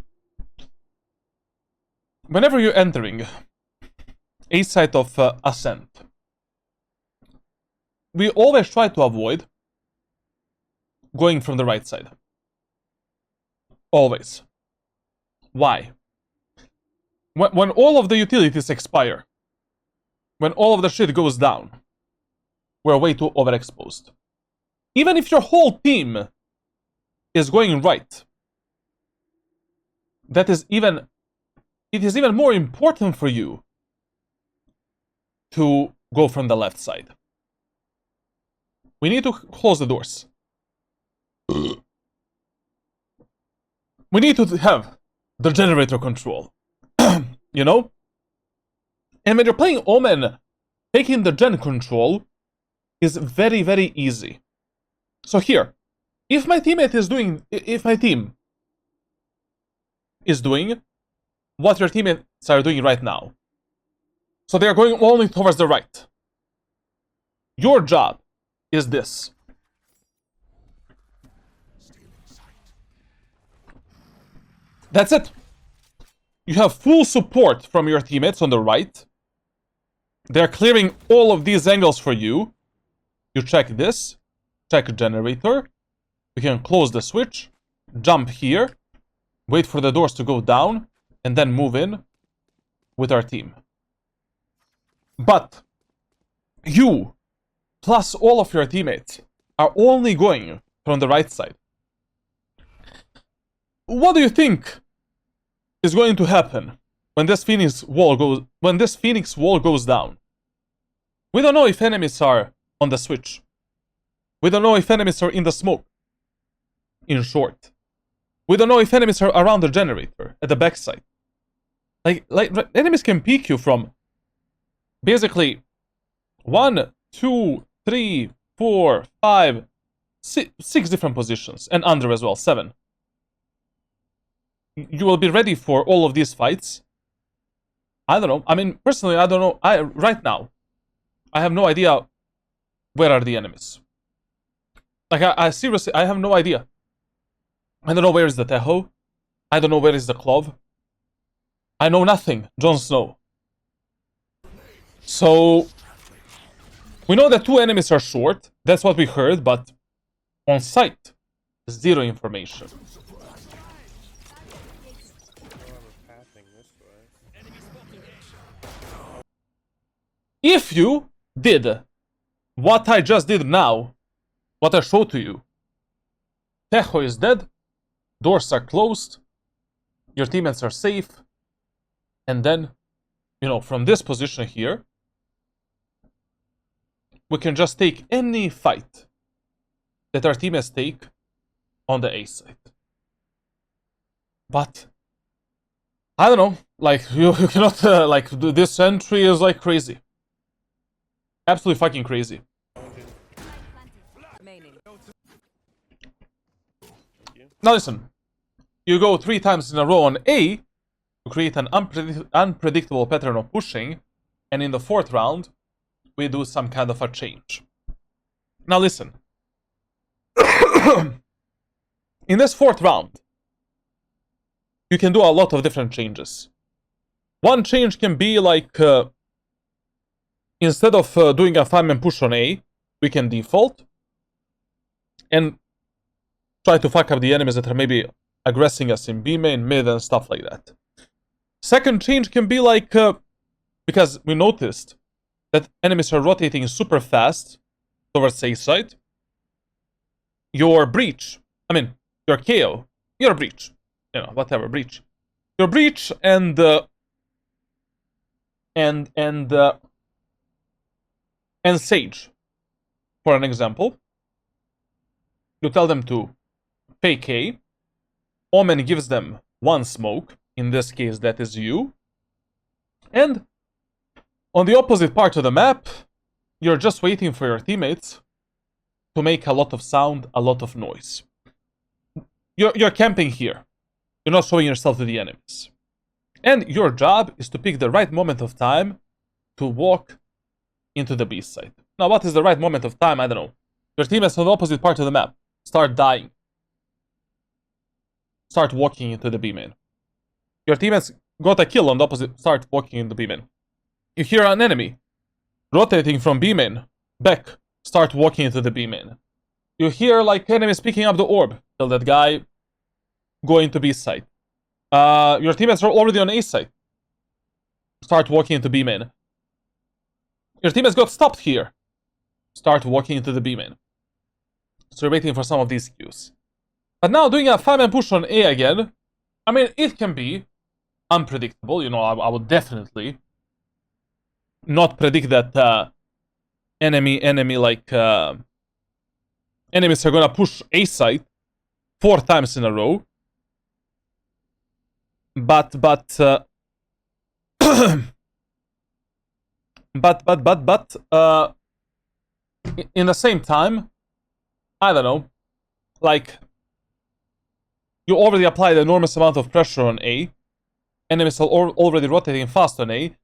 Whenever you're entering a site of Ascent, we always try to avoid going from the right side. Always. Why? When all of the utilities expire, when all of the shit goes down, we're way too overexposed. Even if your whole team is going right, it is even more important for you to go from the left side. We need to close the doors. We need to have the generator control. You know? And when you're playing Omen, taking the gen control is very, very easy. So here, if my team is doing what your teammates are doing right now, so they are going only towards the right, your job is this. That's it. You have full support from your teammates on the right. They're clearing all of these angles for you. You check this. Check generator. We can close the switch. Jump here. Wait for the doors to go down. And then move in with our team. But you, plus all of your teammates, are only going from the right side. What do you think is going to happen when this Phoenix wall goes down? We don't know if enemies are on the switch. We don't know if enemies are in the smoke. In short, we don't know if enemies are around the generator at the backside. Like enemies can peek you from basically 1, 2, 3, 4, 5, 6 different positions, and under as well, 7. You will be ready for all of these fights. I don't know. I mean, personally, I don't know. Right now, I have no idea where are the enemies. Like, I seriously, I have no idea. I don't know where is the Teho. I don't know where is the Clove. I know nothing. Jon Snow. So, we know that 2 enemies are short. That's what we heard, but on site, zero information. If you did what I just did now, what I showed to you, Tejo is dead, doors are closed, your teammates are safe, and then, you know, from this position here, we can just take any fight that our teammates take on the A side. But I don't know, like, you cannot, like, this entry is like crazy. Absolutely fucking crazy. Now listen, you go 3 times in a row on A to create an unpredictable pattern of pushing, and in the 4th round, we do some kind of a change. Now listen. In this 4th round, you can do a lot of different changes. One change can be like, instead of doing a 5-man push on A, we can default and try to fuck up the enemies that are maybe aggressing us in B main, mid, and stuff like that. Second change can be like, because we noticed that enemies are rotating super fast towards A side, your breach, your KO, your breach, whatever, breach. Your breach and Sage, for an example. You tell them to fake A. Omen gives them 1 smoke. In this case, that is you. And on the opposite part of the map, you're just waiting for your teammates to make a lot of sound, a lot of noise. You're camping here. You're not showing yourself to the enemies. And your job is to pick the right moment of time to walk into the B side. Now, what is the right moment of time? I don't know. Your teammates on the opposite part of the map start dying. Start walking into the B main. Your teammates got a kill on the opposite, start walking into B main. You hear an enemy rotating from B main back, start walking into the B main. You hear like enemies picking up the orb, tell that guy go into B side. Your teammates are already on A side. Start walking into B main. Your teammates got stopped here. Start walking into the B main. So you're waiting for some of these cues. But now doing a 5-man push on A again, it can be unpredictable. I would definitely not predict that enemies are gonna push A side 4 times in a row. But in the same time, I don't know, like, you already applied an enormous amount of pressure on A, enemies are already rotating fast on A,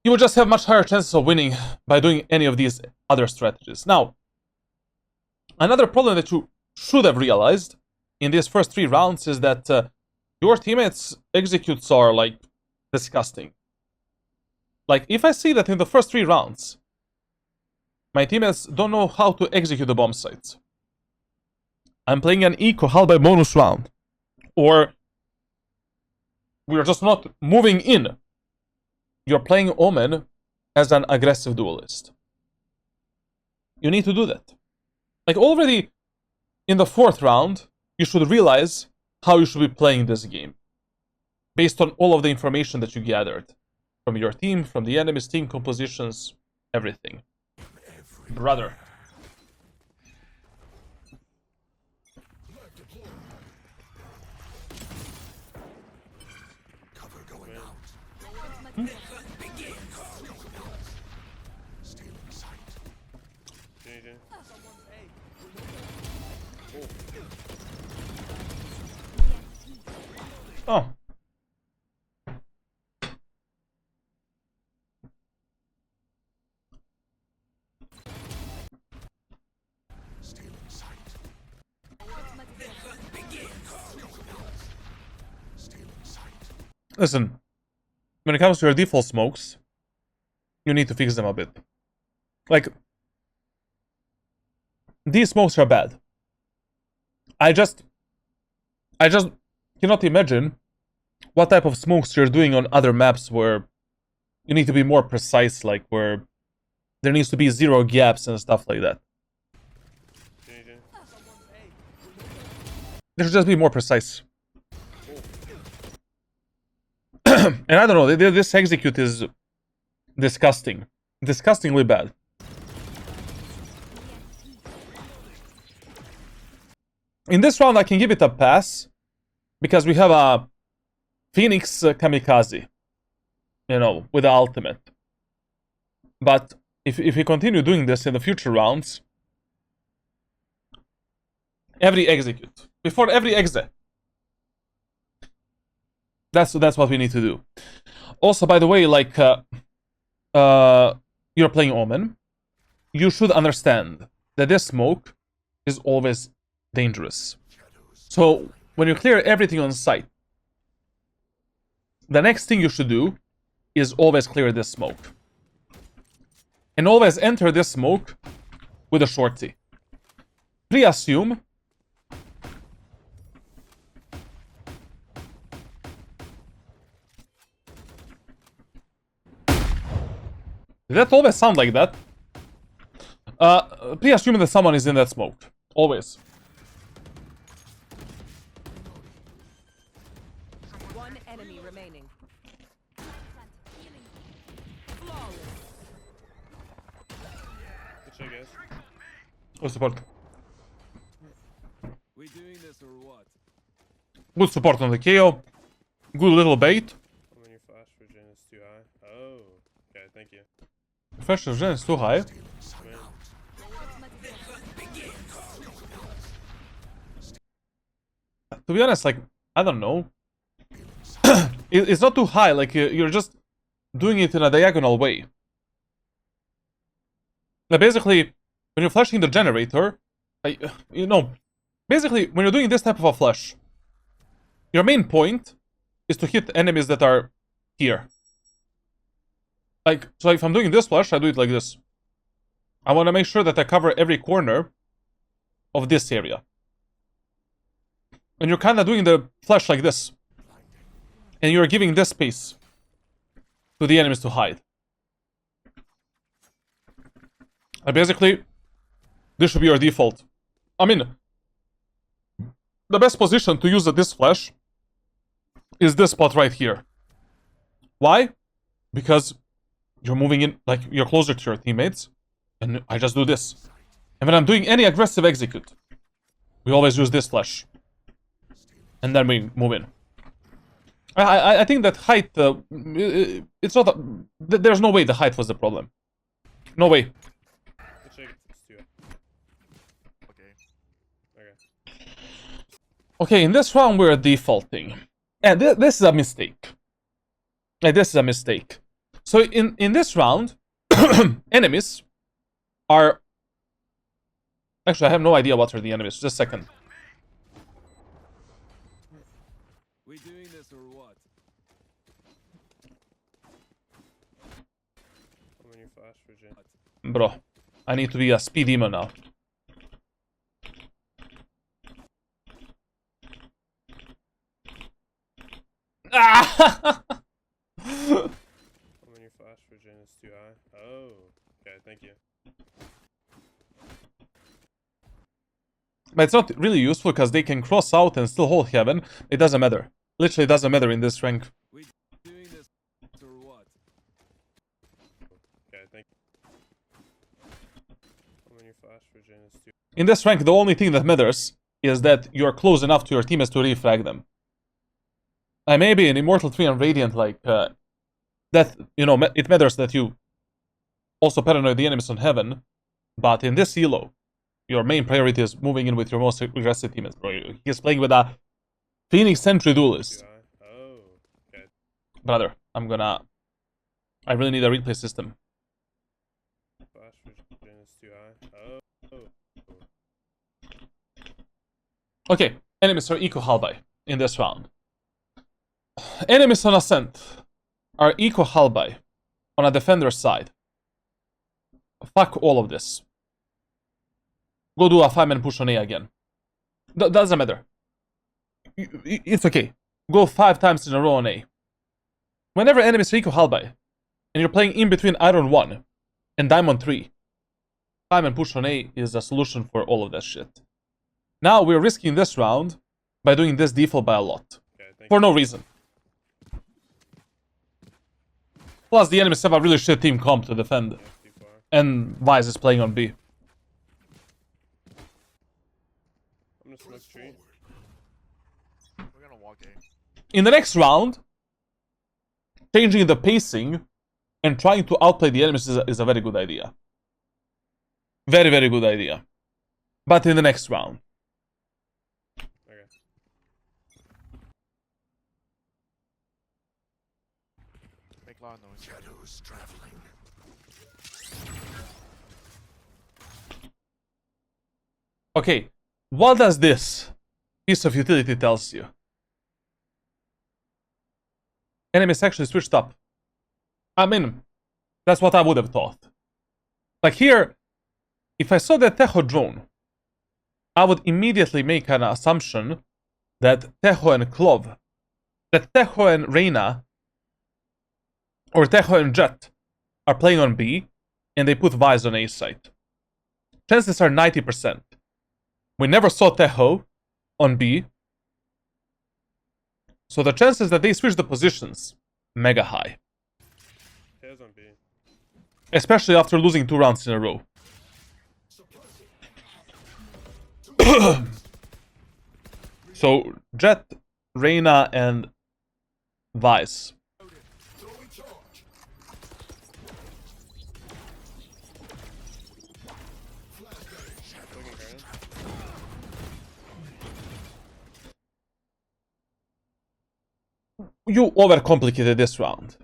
you will just have much higher chances of winning by doing any of these other strategies. Now, another problem that you should have realized in these first 3 rounds is that your teammates' executes are, like, disgusting. Like, if I see that in the first 3 rounds, my teammates don't know how to execute the bomb sites, I'm playing an eco hull by bonus round, or we're just not moving in, you're playing Omen as an aggressive duelist. You need to do that. Like, already in the 4th round, you should realize how you should be playing this game, based on all of the information that you gathered from your team, from the enemy's team compositions, everything. Brother. Oh. Listen, when it comes to your default smokes, you need to fix them a bit. Like, these smokes are bad. I just cannot imagine what type of smokes you're doing on other maps where you need to be more precise, like where there needs to be 0 gaps and stuff like that. They should just be more precise. And I don't know, this execute is disgusting. Disgustingly bad. In this round, I can give it a pass, because we have a Phoenix Kamikaze, with the ultimate. But if we continue doing this in the future rounds, every execute, before every exit, that's what we need to do. Also, by the way, like, you you're playing Omen, you should understand that this smoke is always dangerous. So when you clear everything on site, the next thing you should do is always clear this smoke. And always enter this smoke with a shorty. Pre-assume did that always sound like that? Pre-assume that someone is in that smoke. Always. One enemy remaining. Good shit, guys. Good support. We doing this or what? Good support on the KO. Good little bait. How many flash for Jin is too high? Oh, okay, thank you. Fresh gen is too high. To be honest, like, I don't know. It's not too high, like, you're just doing it in a diagonal way. Like, basically, when you're flashing the generator, you know, basically, when you're doing this type of a flash, your main point is to hit enemies that are here. Like, so if I'm doing this flash, I do it like this. I want to make sure that I cover every corner of this area. And you're kind of doing the flash like this. And you're giving this space to the enemies to hide. And basically, this should be your default. I mean, the best position to use this flash is this spot right here. Why? Because you're moving in, like, you're closer to your teammates. And I just do this. And when I'm doing any aggressive execute, we always use this flash. And then we move in. I think that height, it's not, there's no way the height was the problem. No way. Good shit, it's too high. Okay. Okay, in this round we're defaulting. And this is a mistake. Like, this is a mistake. So in this round, enemies are... Actually, I have no idea what are the enemies. Just a second. We doing this or what? How many flash for Jin? Bro, I need to be a speed demon now. Ah! How many flash for Jin is too high? Oh, okay, thank you. But it's not really useful because they can cross out and still hold heaven. It doesn't matter. Literally doesn't matter in this rank. We doing this or what? Okay, thank you. How many flash for Jin is too In this rank, the only thing that matters is that you're close enough to your teammates to refrag them. I may be in Immortal 3 and Radiant, like, that, you know, it matters that you also paranoid the enemies on heaven, but in this elo, your main priority is moving in with your most aggressive teammates, bro. He's playing with a Phoenix Sentry Duelist. high? Oh, okay. Brother, I really need a replay system. Flash for Jin is too high. Oh. Okay, enemies are eco halby in this round. Enemies on Ascent are eco halby on a defender's side. Fuck all of this. Go do a 5-man push on A again. Doesn't matter. It's okay. Go 5 times in a row on A. Whenever enemies are eco halby, and you're playing in between Iron 1 and Diamond 3, 5-man push on A is a solution for all of that shit. Now we're risking this round by doing this default by a lot. Okay, For no reason. Plus the enemies have a really shit team comp to defend. too far. And Wise is playing on B. I'm gonna smoke tree. We're gonna walk A. In the next round, changing the pacing and trying to outplay the enemies is a very good idea. Very, very good idea. But in the next round. Okay. Make loud noise. Shadows traveling. Okay, what does this piece of utility tells you? Enemies actually switched up. I mean, that's what I would have thought. Like here, if I saw the Tejo drone, I would immediately make an assumption that Tejo and Clove, that Tejo and Reyna, or Tejo and Jet are playing on B, and they put Vice on A site. Chances are 90%. We never saw Tejo on B, so the chances that they switch the positions, mega high. Here's on B. Especially after losing 2 rounds in a row. So, Jet, Reyna, and Vice. Looking grand. You overcomplicated this round.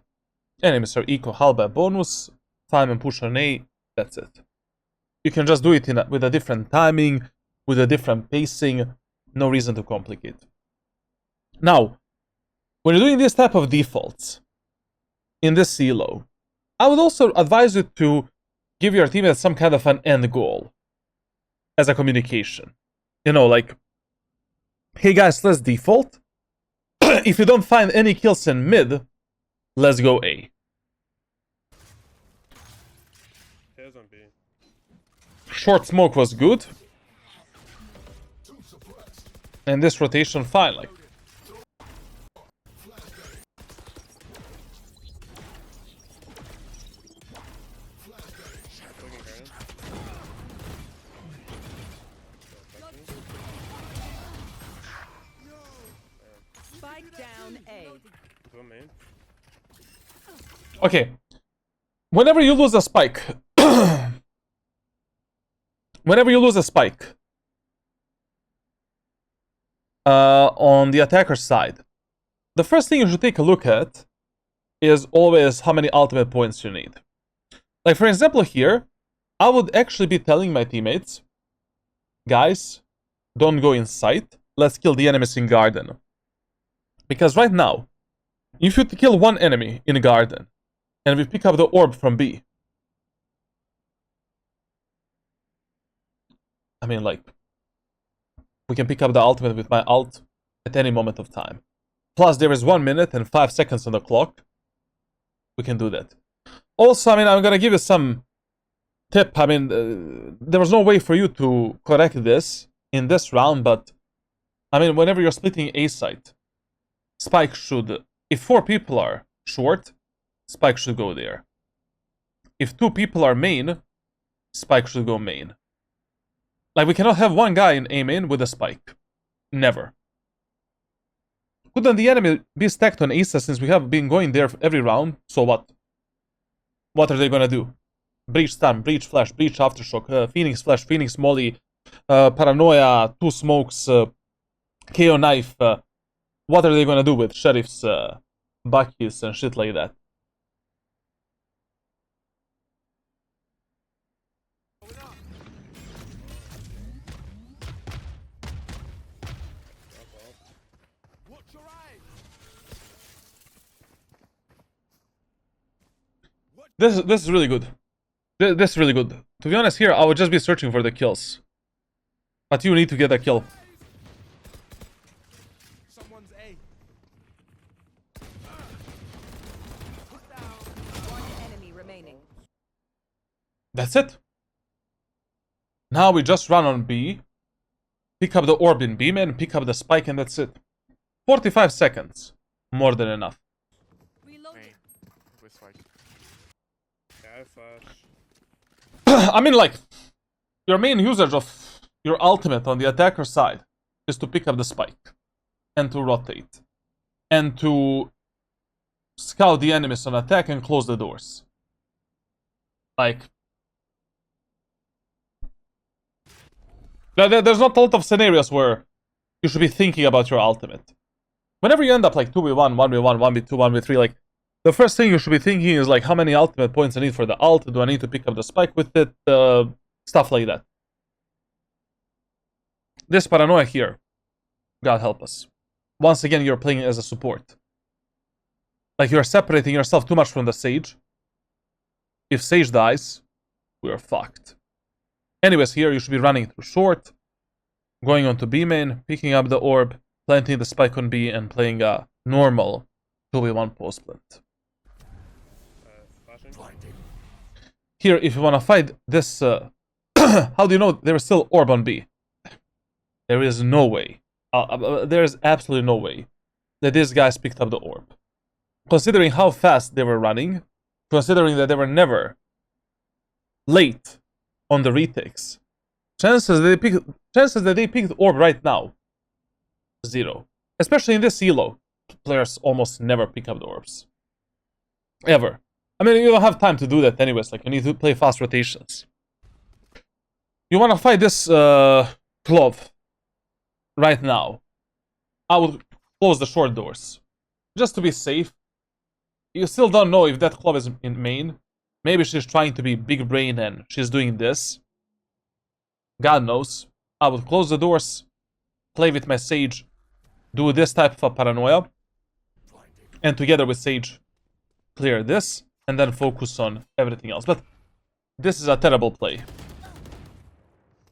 Enemies are eco halba bonus, time and push on A, that's it. You can just do it with a different timing, with a different pacing, no reason to complicate. Now, when you're doing this type of defaults, in this elo, I would also advise you to give your teammates some kind of an end goal as a communication. You know, like, hey guys, let's default. If you don't find any kills in mid, let's go A. Here's on B. Short smoke was good. And this rotation fine, like. Looking grand. Spike down A. Go main. Okay. Whenever you lose a spike, on the attacker side, the first thing you should take a look at is always how many ultimate points you need. Like, for example, here, I would actually be telling my teammates, guys, don't go in sight, let's kill the enemies in garden. Because right now, if you kill one enemy in garden, and we pick up the orb from B, I mean, like, we can pick up the ultimate with my ult at any moment of time. Plus, there is 1 minute and 5 seconds on the clock. We can do that. Also, I mean, I'm gonna give you some tip. I mean, there was no way for you to correct this in this round, but I mean, whenever you're splitting A site, Spike should, if 4 people are short, Spike should go there. If 2 people are main, Spike should go main. Like, we cannot have one guy in A main with a spike. Never. Couldn't the enemy be stacked on Asa since we have been going there every round? So what? What are they gonna do? Breach stun, breach flash, breach aftershock, Phoenix flash, Phoenix molly, paranoia, 2 smokes, KO knife. What are they gonna do with sheriffs, buckies, and shit like that? This is really good. This is really good. To be honest, here I would just be searching for the kills. But you need to get a kill. Someone's A. One enemy remaining. That's it. Now we just run on B, pick up the orb in B man, pick up the spike, and that's it. 45 seconds. More than enough. Reloading. Main. With spike. Yeah, I have flash. I mean, like, your main usage of your ultimate on the attacker side is to pick up the spike, and to rotate, and to scout the enemies on attack and close the doors. Like, there's not a lot of scenarios where you should be thinking about your ultimate. Whenever you end up like 2v1, 1v1, 1v2, 1v3, like, the first thing you should be thinking is like, how many ultimate points I need for the ult? Do I need to pick up the spike with it? Stuff like that. This paranoia here, God help us. Once again, you're playing as a support. Like, you're separating yourself too much from the Sage. If Sage dies, we're fucked. Anyways, here you should be running through short, going on to B main, picking up the orb, planting the spike on B, and playing a normal 2v1 post plant. Flashing. Here, if you want to fight this, how do you know there is still orb on B? There is no way. There is absolutely no way that these guys picked up the orb. Considering how fast they were running, considering that they were never late on the retakes, chances that they picked orb right now, 0. Especially in this elo, players almost never pick up the orbs. Ever. I mean, you don't have time to do that anyways, like, you need to play fast rotations. You wanna fight this, Clove right now. I would close the short doors. Just to be safe. You still don't know if that Clove is in main. Maybe she's trying to be big brain and she's doing this. God knows. I would close the doors, play with my Sage, do this type of a paranoia, and together with Sage, clear this, and then focus on everything else. But this is a terrible play.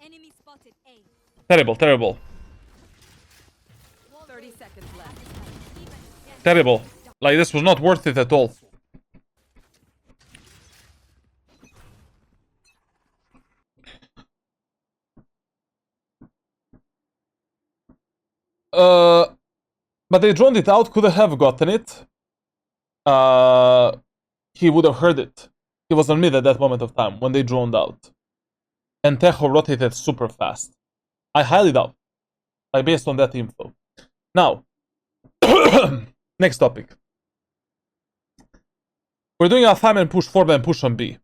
Enemy spotted A. Terrible, terrible, 30 seconds left. terrible. Like, this was not worth it at all. But they droned it out, could have gotten it. He would have heard it. He was on mid at that moment of time, when they droned out. And Tejo rotated super fast. I highly doubt. Like, based on that info. Now, next topic. We're doing a 5-man push, 4-man push on B.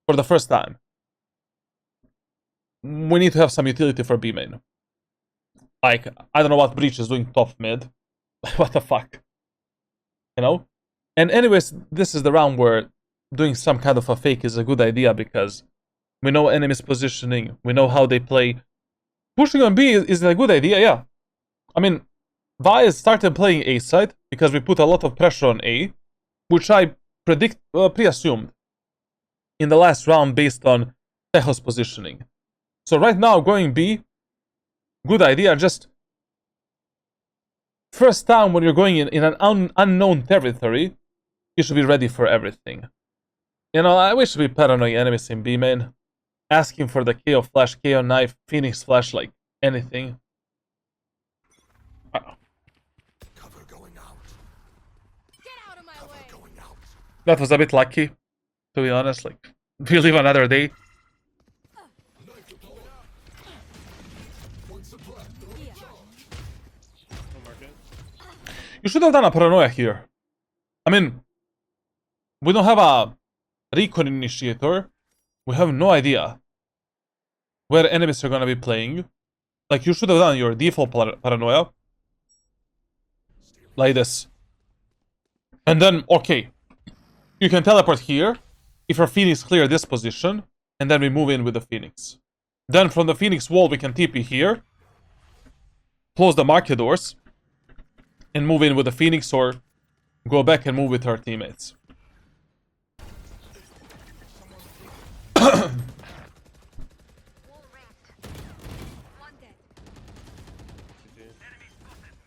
For the first time. We need to have some utility for B main. Like, I don't know what Breach is doing top mid. What the fuck? You know? And anyways, this is the round where doing some kind of a fake is a good idea because we know enemies' positioning, we know how they play. Pushing on B is a good idea, yeah. I mean, Vi started playing A side because we put a lot of pressure on A, which I pre-assumed in the last round based on Tejo's positioning. So right now, going B, good idea, just first time when you're going in an unknown territory, you should be ready for everything. You know, I wish we paranoid enemies in B main. Asking for the KO flash, KO knife, Phoenix flash, like anything. Cover going out. Get out of my way. Going out. That was a bit lucky, to be honest. Like, we live another day. You should have done a paranoia here. I mean, we don't have a recon initiator. We have no idea where enemies are gonna be playing. Like, you should have done your default paranoia. Like this. And then, okay. You can teleport here. If our Phoenix clear this position. And then we move in with the Phoenix. Then from the Phoenix wall we can TP here. Close the market doors. And move in with the Phoenix or go back and move with our teammates.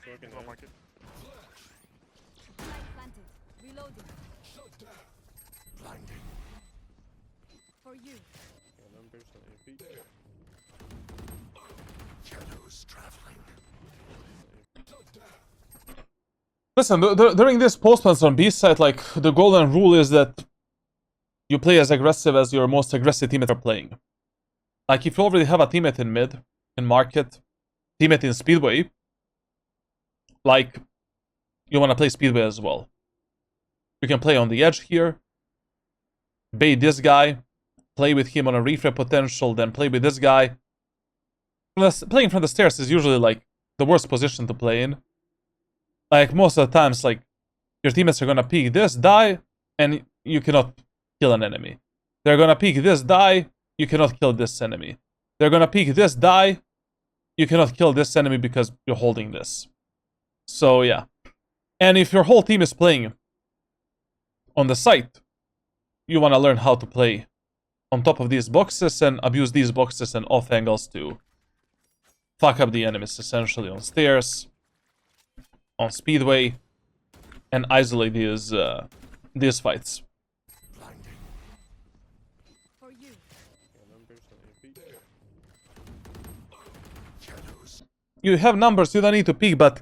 Working Go there. market. Light planted. Reloading. Blinding. For you. Yeah, numbers on AP. Shadows traveling. Listen, during this post-plans on B side, like, the golden rule is that you play as aggressive as your most aggressive teammates are playing. Like, if you already have a teammate in mid, in market, teammate in speedway, like, you want to play speedway as well. You can play on the edge here, bait this guy, play with him on a refrag potential, then play with this guy. Playing from the stairs is usually, like, the worst position to play in. Like, most of the times, like, your teammates are gonna peek this, die, and you cannot kill an enemy. They're gonna peek this, die, you cannot kill this enemy. They're gonna peek this, die, you cannot kill this enemy because you're holding this. So yeah. And if your whole team is playing on the site, you want to learn how to play on top of these boxes and abuse these boxes and off angles to fuck up the enemies, essentially on stairs, on speedway, and isolate these fights. For you. Numbers on your feet. You have numbers, you don't need to peek, but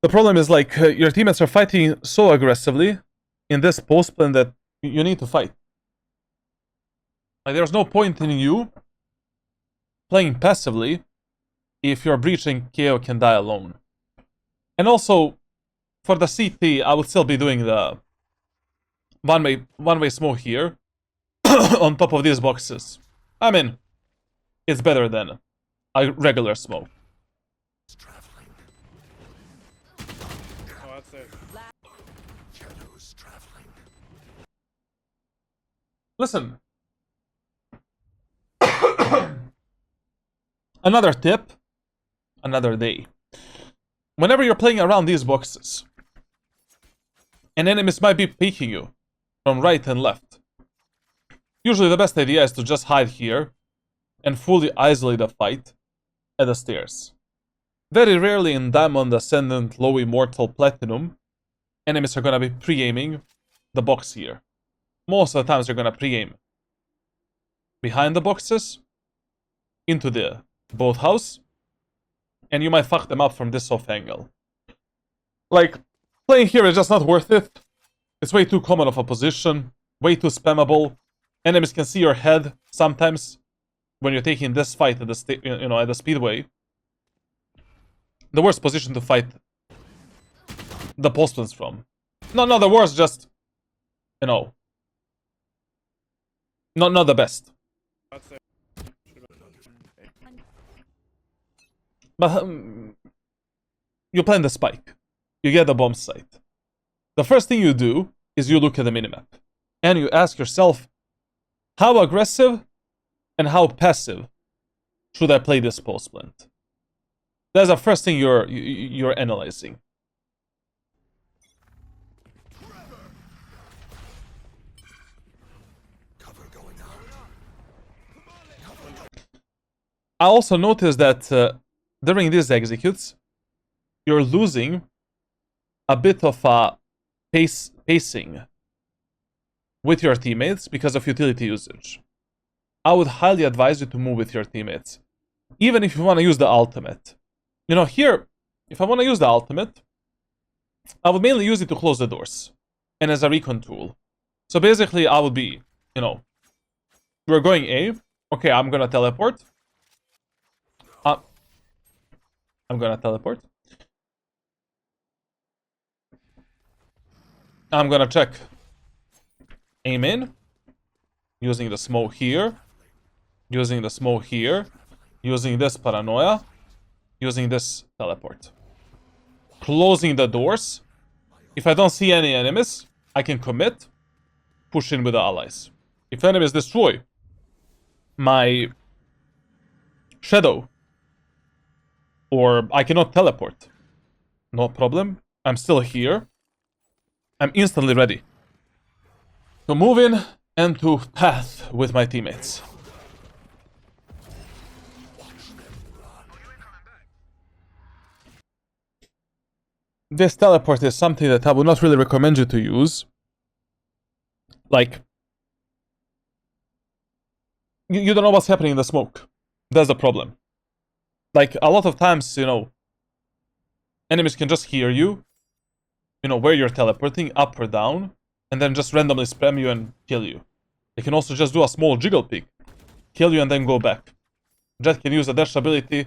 the problem is like your teammates are fighting so aggressively in this post plan that you need to fight. Like there's no point in you playing passively if you're breaching KO can die alone. And also for the CT, I would still be doing the one-way smoke here on top of these boxes. I mean, it's better than a regular smoke. Traveling. Oh, that's it. Shadows traveling. Listen. Another tip, another day. Whenever you're playing around these boxes, and enemies might be peeking you from right and left, usually the best idea is to just hide here and fully isolate the fight at the stairs. Very rarely in Diamond, Ascendant, Low Immortal, Platinum, enemies are gonna be pre-aiming the box here. Most of the times they're gonna pre-aim behind the boxes, into the boathouse, and you might fuck them up from this off angle. Like, playing here is just not worth it. It's way too common of a position, way too spammable. Enemies can see your head sometimes when you're taking this fight at the at the speedway. The worst position to fight the postmans from. No, the worst, just not the best. That's it. But you plant the spike. You get the bomb site. The first thing you do is you look at the minimap. And you ask yourself, how aggressive and how passive should I play this post plant? That's the first thing you're analyzing. Cover going out. I also noticed that during these executes, you're losing a bit of pacing with your teammates because of utility usage. I would highly advise you to move with your teammates, even if you want to use the ultimate. Here, if I want to use the ultimate, I would mainly use it to close the doors and as a recon tool. So basically, I would be, we're going A. Okay, I'm gonna teleport. I'm gonna teleport. I'm gonna check aim in, using the smoke here, using the smoke here, using this paranoia, using this teleport. Closing the doors. If I don't see any enemies, I can commit, push in with the allies. If enemies destroy my shadow, or I cannot teleport, no problem. I'm still here. I'm instantly ready to move in and to path with my teammates. This teleport is something that I would not really recommend you to use. Like, you don't know what's happening in the smoke. That's the problem. Like, a lot of times, enemies can just hear you, where you're teleporting, up or down, and then just randomly spam you and kill you. They can also just do a small jiggle peek, kill you and then go back. Jet can use a dash ability,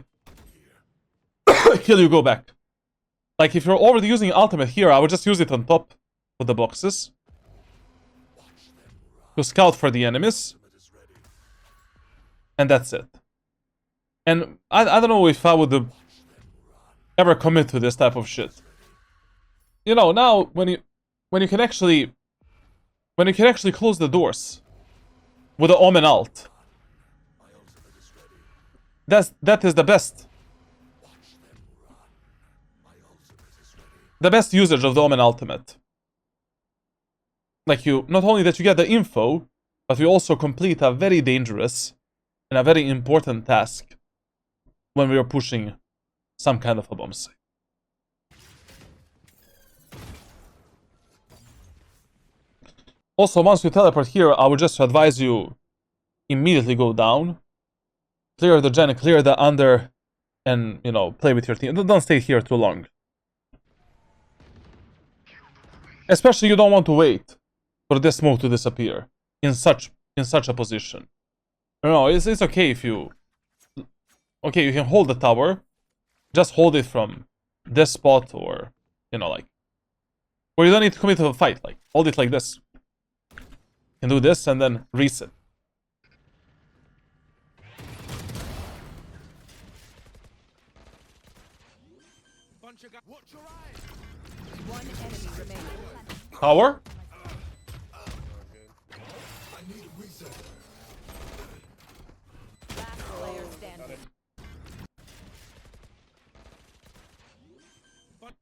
kill you, go back. Like, if you're already using ultimate here, I would just use it on top of the boxes to scout for the enemies, and that's it. And I don't know if I would ever commit to this type of shit. Now when you can actually close the doors with the Omen ult, That is the best. The best usage of the Omen ultimate. Like you, not only that you get the info, but we also complete a very dangerous and a very important task when we are pushing some kind of a bomb site. Also, once you teleport here, I would just advise you immediately go down, clear the gen, clear the under, and, you know, play with your team. Don't stay here too long. Especially you don't want to wait for this smoke to disappear in such a position. No, it's okay if you... Okay, you can hold the tower. Just hold it from this spot or, you know, like... Or you don't need to commit to a fight, like, hold it like this. You can do this and then reset. One enemy remaining. Tower? Last player standing. One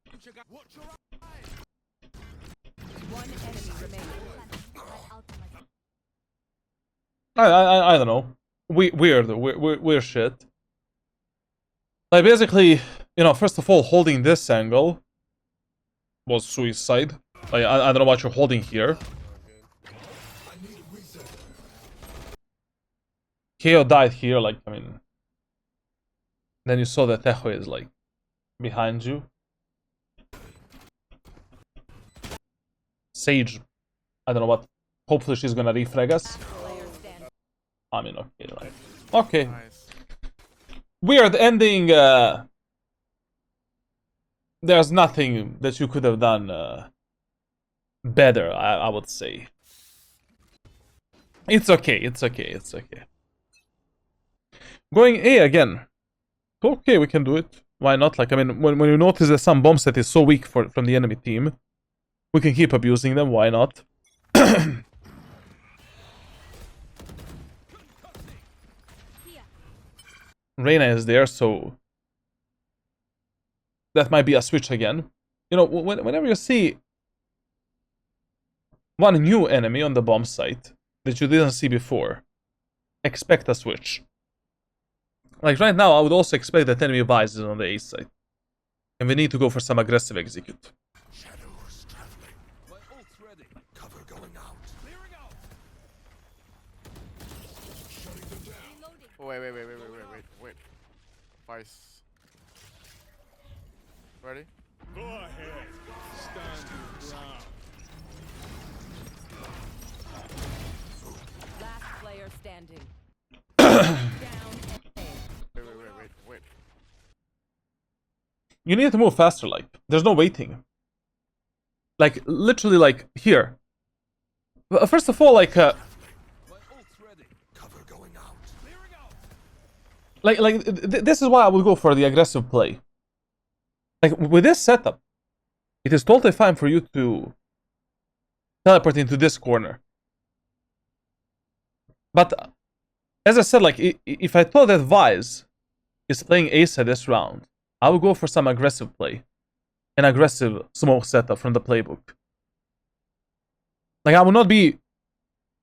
enemy remaining. I don't know. Weird shit. Like, basically, you know, first of all, holding this angle was suicide. Like, I don't know what you're holding here. KO died here, like, I mean... Then you saw that Tejo is, like, behind you. Sage, I don't know what... Hopefully she's gonna refrag us. Player standing. I mean, okay, like... Okay. Nice. Weird ending, there's nothing that you could have done better, I would say. It's okay, it's okay, it's okay. Going A again. Okay, we can do it. Why not? Like, I mean, when you notice that some bomb set is so weak from the enemy team, we can keep abusing them, why not? Reyna is there, so that might be a switch again. You know, whenever you see one new enemy on the bomb site that you didn't see before, expect a switch. Like right now, I would also expect that enemy Vice is on the A side. And we need to go for some aggressive execute. Shadows traveling. My ult's ready. Cover going out. Clearing out. Shutting them down. Wait. Vice. Ready? Go ahead. Stand your ground. Last player standing. Down A. Wait. You need to move faster, like. There's no waiting. Like, literally, like, here. First of all, like, My ult's ready. Cover going out. Clearing out. this is why I would go for the aggressive play. Like, with this setup, it is totally fine for you to teleport into this corner. But, as I said, like, if I thought that Vice is playing Ace this round, I would go for some aggressive play. An aggressive smoke setup from the playbook. Like, I would not be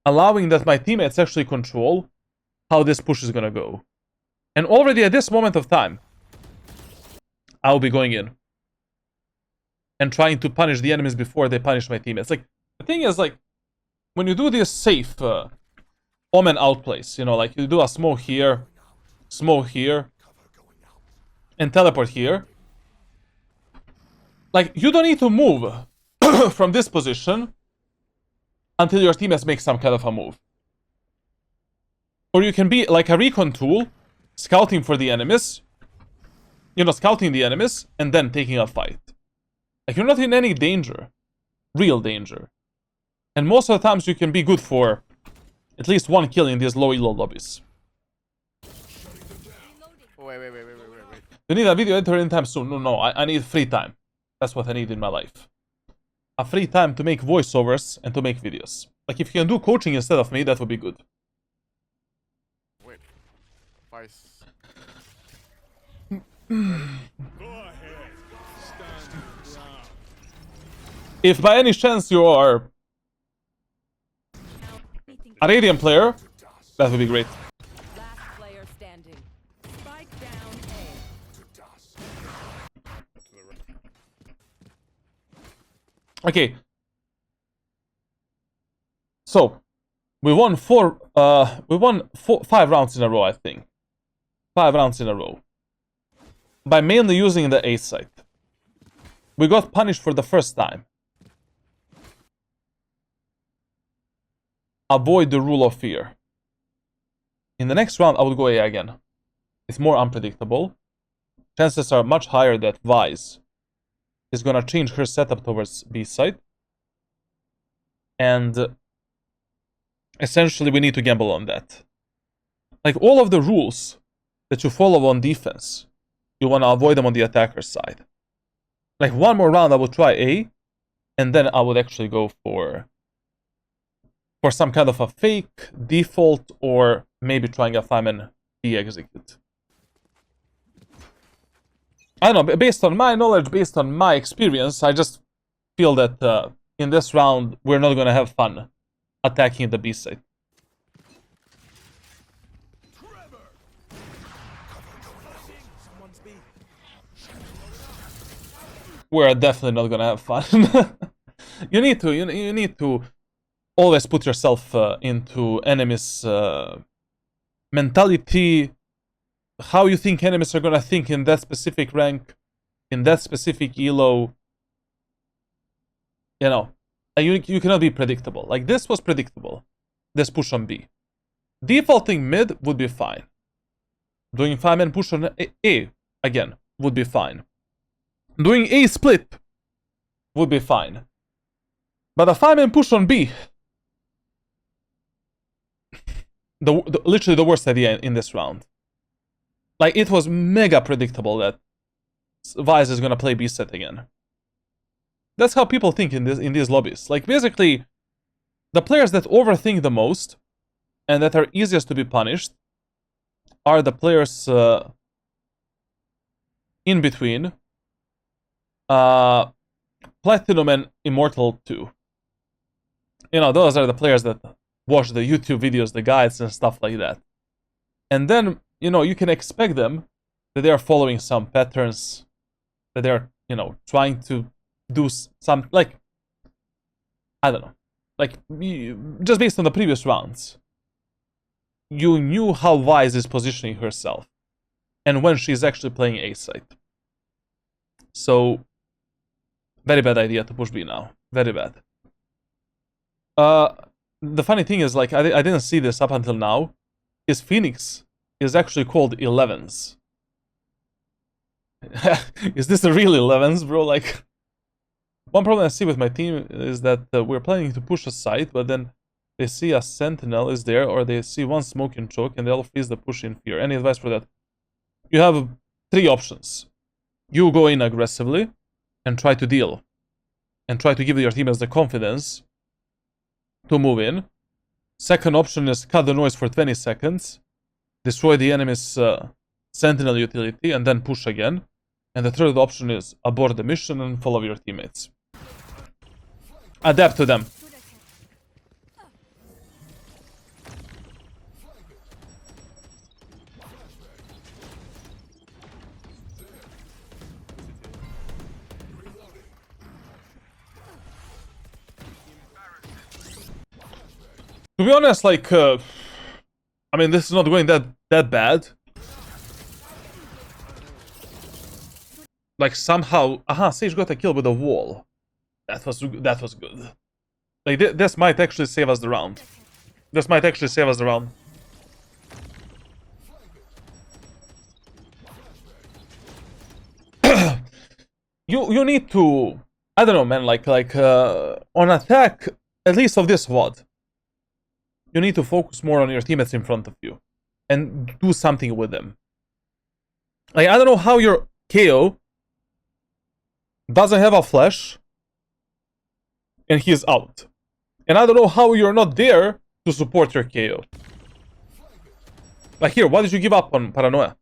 allowing that my teammates actually control how this push is gonna go. And already at this moment of time, I'll be going in. And trying to punish the enemies before they punish my teammates. Like, the thing is, like, when you do this safe Omen outplays, you know, like, you do a smoke here, and teleport here. Like, you don't need to move from this position until your teammates make some kind of a move. Or you can be like a recon tool, scouting for the enemies, you know, scouting the enemies, and then taking a fight. Like, you're not in any danger. Real danger. And most of the times you can be good for at least one kill in these low elo lobbies. Wait. You need a video editor anytime soon. No, I need free time. That's what I need in my life. A free time to make voiceovers and to make videos. Like, if you can do coaching instead of me, that would be good. Wait. Vice. If by any chance you are a Radiant player, that would be great. Last player standing. Spike down A. Okay. So, we won 5 rounds in a row, I think. 5 rounds in a row. By mainly using the A site. We got punished for the first time. Avoid the rule of fear. In the next round, I would go A again. It's more unpredictable. Chances are much higher that Vise is gonna change her setup towards B side. And essentially, we need to gamble on that. Like, all of the rules that you follow on defense, you want to avoid them on the attacker side. Like, one more round, I would try A, and then I would actually go for some kind of a fake, default, or maybe trying a 5-man B execute. I don't know, based on my knowledge, based on my experience, I just feel that in this round, we're not going to have fun attacking the B side. We're definitely not going to have fun. you need to always put yourself into enemies' mentality, how you think enemies are gonna think in that specific rank, in that specific elo. You know, you cannot be predictable. Like, this was predictable. This push on B. Defaulting mid would be fine. Doing 5-man push on A again would be fine. Doing A split would be fine. But a 5-man push on B, literally the worst idea in this round. Like, it was mega predictable that Vise is gonna play B set again. That's how people think in these lobbies. Like, basically, the players that overthink the most and that are easiest to be punished are the players in between Platinum and Immortal 2. You know, those are the players that watch the YouTube videos, the guides, and stuff like that. And then, you know, you can expect them that they are following some patterns, that they're, you know, trying to do some, like, I don't know. Like, just based on the previous rounds, you knew how Vise is positioning herself and when she's actually playing A site. So, very bad idea to push B now. Very bad. The funny thing is, like, I didn't see this up until now. His Phoenix is actually called 11s. Is this a real 11s, bro? Like, one problem I see with my team is that we're planning to push a site, but then they see a sentinel is there, or they see one smoke and choke, and they'll freeze the push in fear. Any advice for that? You have 3 options. You go in aggressively and try to deal, and try to give your teammates the confidence to move in. Second option is cut the noise for 20 seconds, destroy the enemy's sentinel utility, and then push again. And the third option is abort the mission and follow your teammates. Adapt to them. To be honest, like, I mean, this is not going that bad. Like, somehow, Sage got a kill with a wall. That was good. Like, this might actually save us the round. This might actually save us the round. You need to, I don't know, man. Like on attack, at least of this VOD, you need to focus more on your teammates in front of you and do something with them. Like, I don't know how your KO doesn't have a flash and he's out. And I don't know how you're not there to support your KO. Like, here, why did you give up on Paranoia?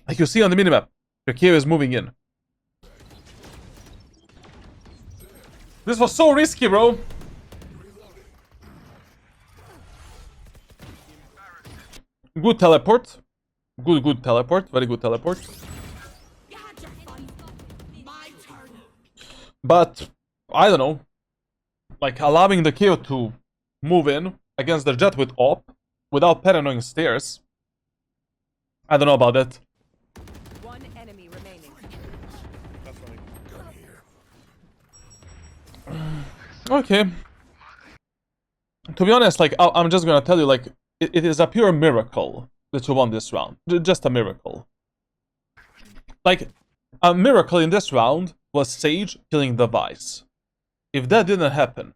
Like you see on the minimap, your KO is moving in. This was so risky, bro. Good teleport. Good teleport. Very good teleport. But, I don't know. Like, allowing the KO to move in against the Jet with AWP without paranoid stairs. I don't know about that. One enemy remaining. That's funny. Okay. To be honest, like, I'm just gonna tell you, like, it is a pure miracle that you won this round. Just a miracle. Like, a miracle in this round was Sage killing the Vice. If that didn't happen,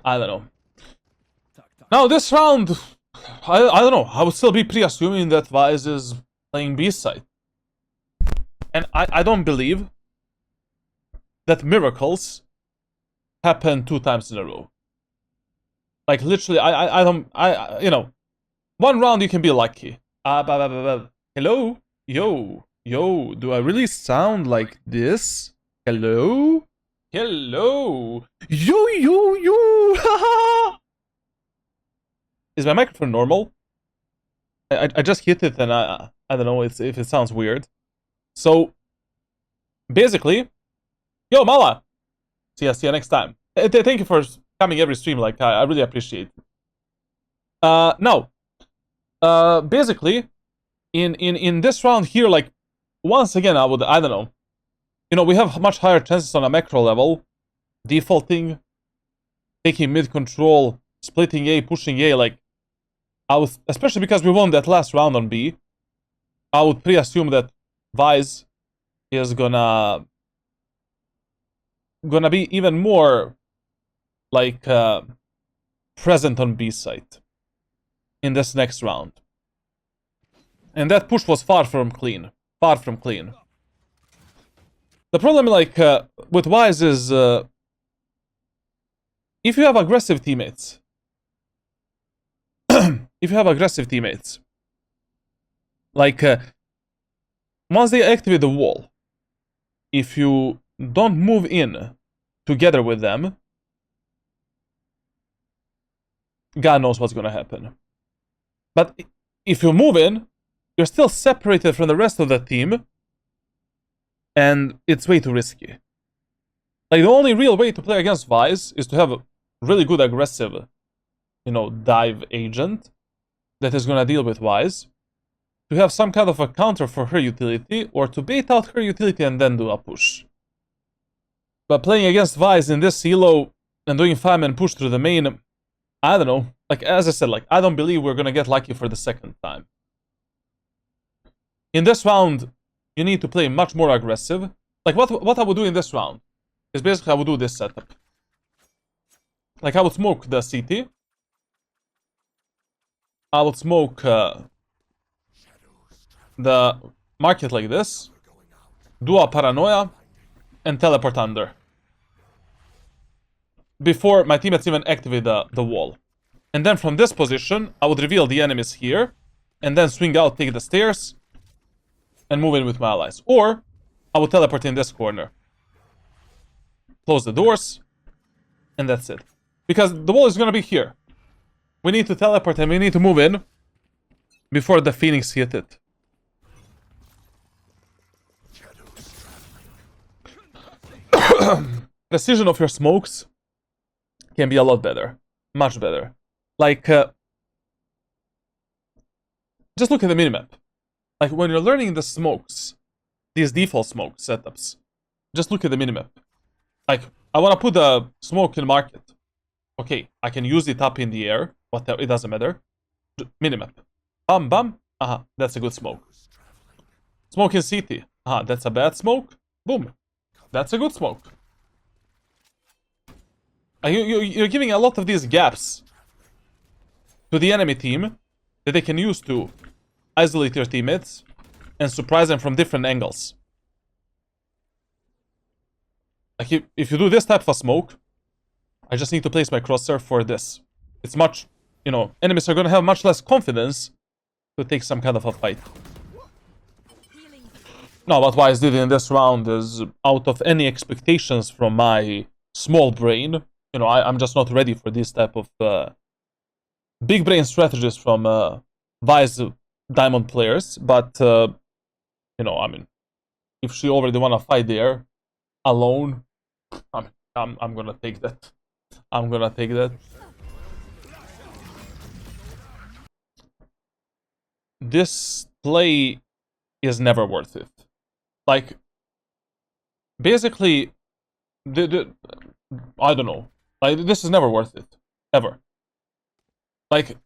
I don't know. Now, this round, I don't know. I would still be pre-assuming that Vice is playing B-side. And I don't believe that miracles happen 2 times in a row. Like, literally, you know, one round you can be lucky. Hello? Yo, do I really sound like this? Hello? Hello? Yo, haha! Is my microphone normal? I just hit it and I don't know if it sounds weird. So, basically, yo, Mala! See you next time. Thank you for coming every stream, like, I really appreciate it. Now, basically, in this round here, like, once again, I don't know. You know, we have much higher chances on a macro level. Defaulting, taking mid control, splitting A, pushing A, like, especially because we won that last round on B, I would pre-assume that Vice is gonna be even more, like, present on B side in this next round. And that push was far from clean. Far from clean. The problem, like, with Vice is, if you have aggressive teammates, like, once they activate the wall, if you don't move in together with them, God knows what's gonna happen. But if you move in, you're still separated from the rest of the team, and it's way too risky. Like, the only real way to play against Vice is to have a really good aggressive, you know, dive agent that is gonna deal with Vice, to have some kind of a counter for her utility, or to bait out her utility and then do a push. But playing against Vice in this elo and doing 5-man push through the main, I don't know. Like, as I said, like, I don't believe we're gonna get lucky for the second time. In this round, you need to play much more aggressive. Like, what I would do in this round is basically I would do this setup. Like, I would smoke the CT. I would smoke the market like this. Do a paranoia. And teleport under. Before my teammates even activate the wall. And then from this position, I would reveal the enemies here. And then swing out, take the stairs. And move in with my allies. Or, I would teleport in this corner. Close the doors. And that's it. Because the wall is gonna be here. We need to teleport and we need to move in. Before the Phoenix hit it. Precision of your smokes can be a lot better. Much better. Like, just look at the minimap. Like, when you're learning the smokes, these default smoke setups, just look at the minimap. Like, I want to put the smoke in market. Okay, I can use it up in the air. Whatever, it doesn't matter. Minimap. Bam, bam. That's a good smoke. Smoke in CT. That's a bad smoke. Boom. That's a good smoke. You're giving a lot of these gaps to the enemy team that they can use to isolate your teammates and surprise them from different angles. Like, if you do this type of smoke, I just need to place my crosshair for this. It's much, you know, enemies are gonna have much less confidence to take some kind of a fight. Healing. No, what Wise did in this round is out of any expectations from my small brain. You know, I'm just not ready for this type of big brain strategies from Wise Diamond players. But, you know, I mean, if she already wanna fight there alone, I'm gonna take that. I'm gonna take that. This play is never worth it. Like, basically, I don't know. Like, this is never worth it. Ever. Like,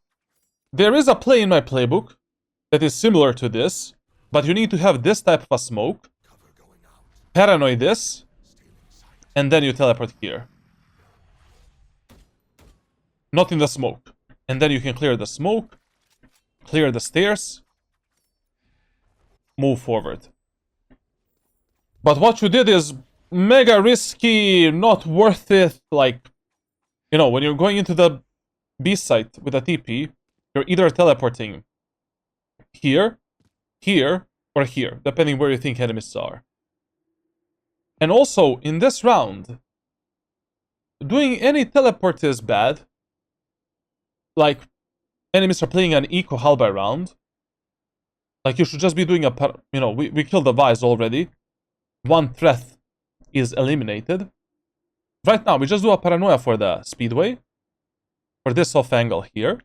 there is a play in my playbook that is similar to this, but you need to have this type of a smoke, paranoid this, and then you teleport here. Not in the smoke. And then you can clear the smoke, clear the stairs, move forward. But what you did is mega risky, not worth it. Like, you know, when you're going into the B site with a TP, you're either teleporting here, here, or here, depending where you think enemies are. And also, in this round, doing any teleport is bad. Like, enemies are playing an eco halberd round. Like, you should just be doing a, you know, we killed the Vise already. One threat is eliminated. Right now, we just do a paranoia for the speedway. For this off angle here.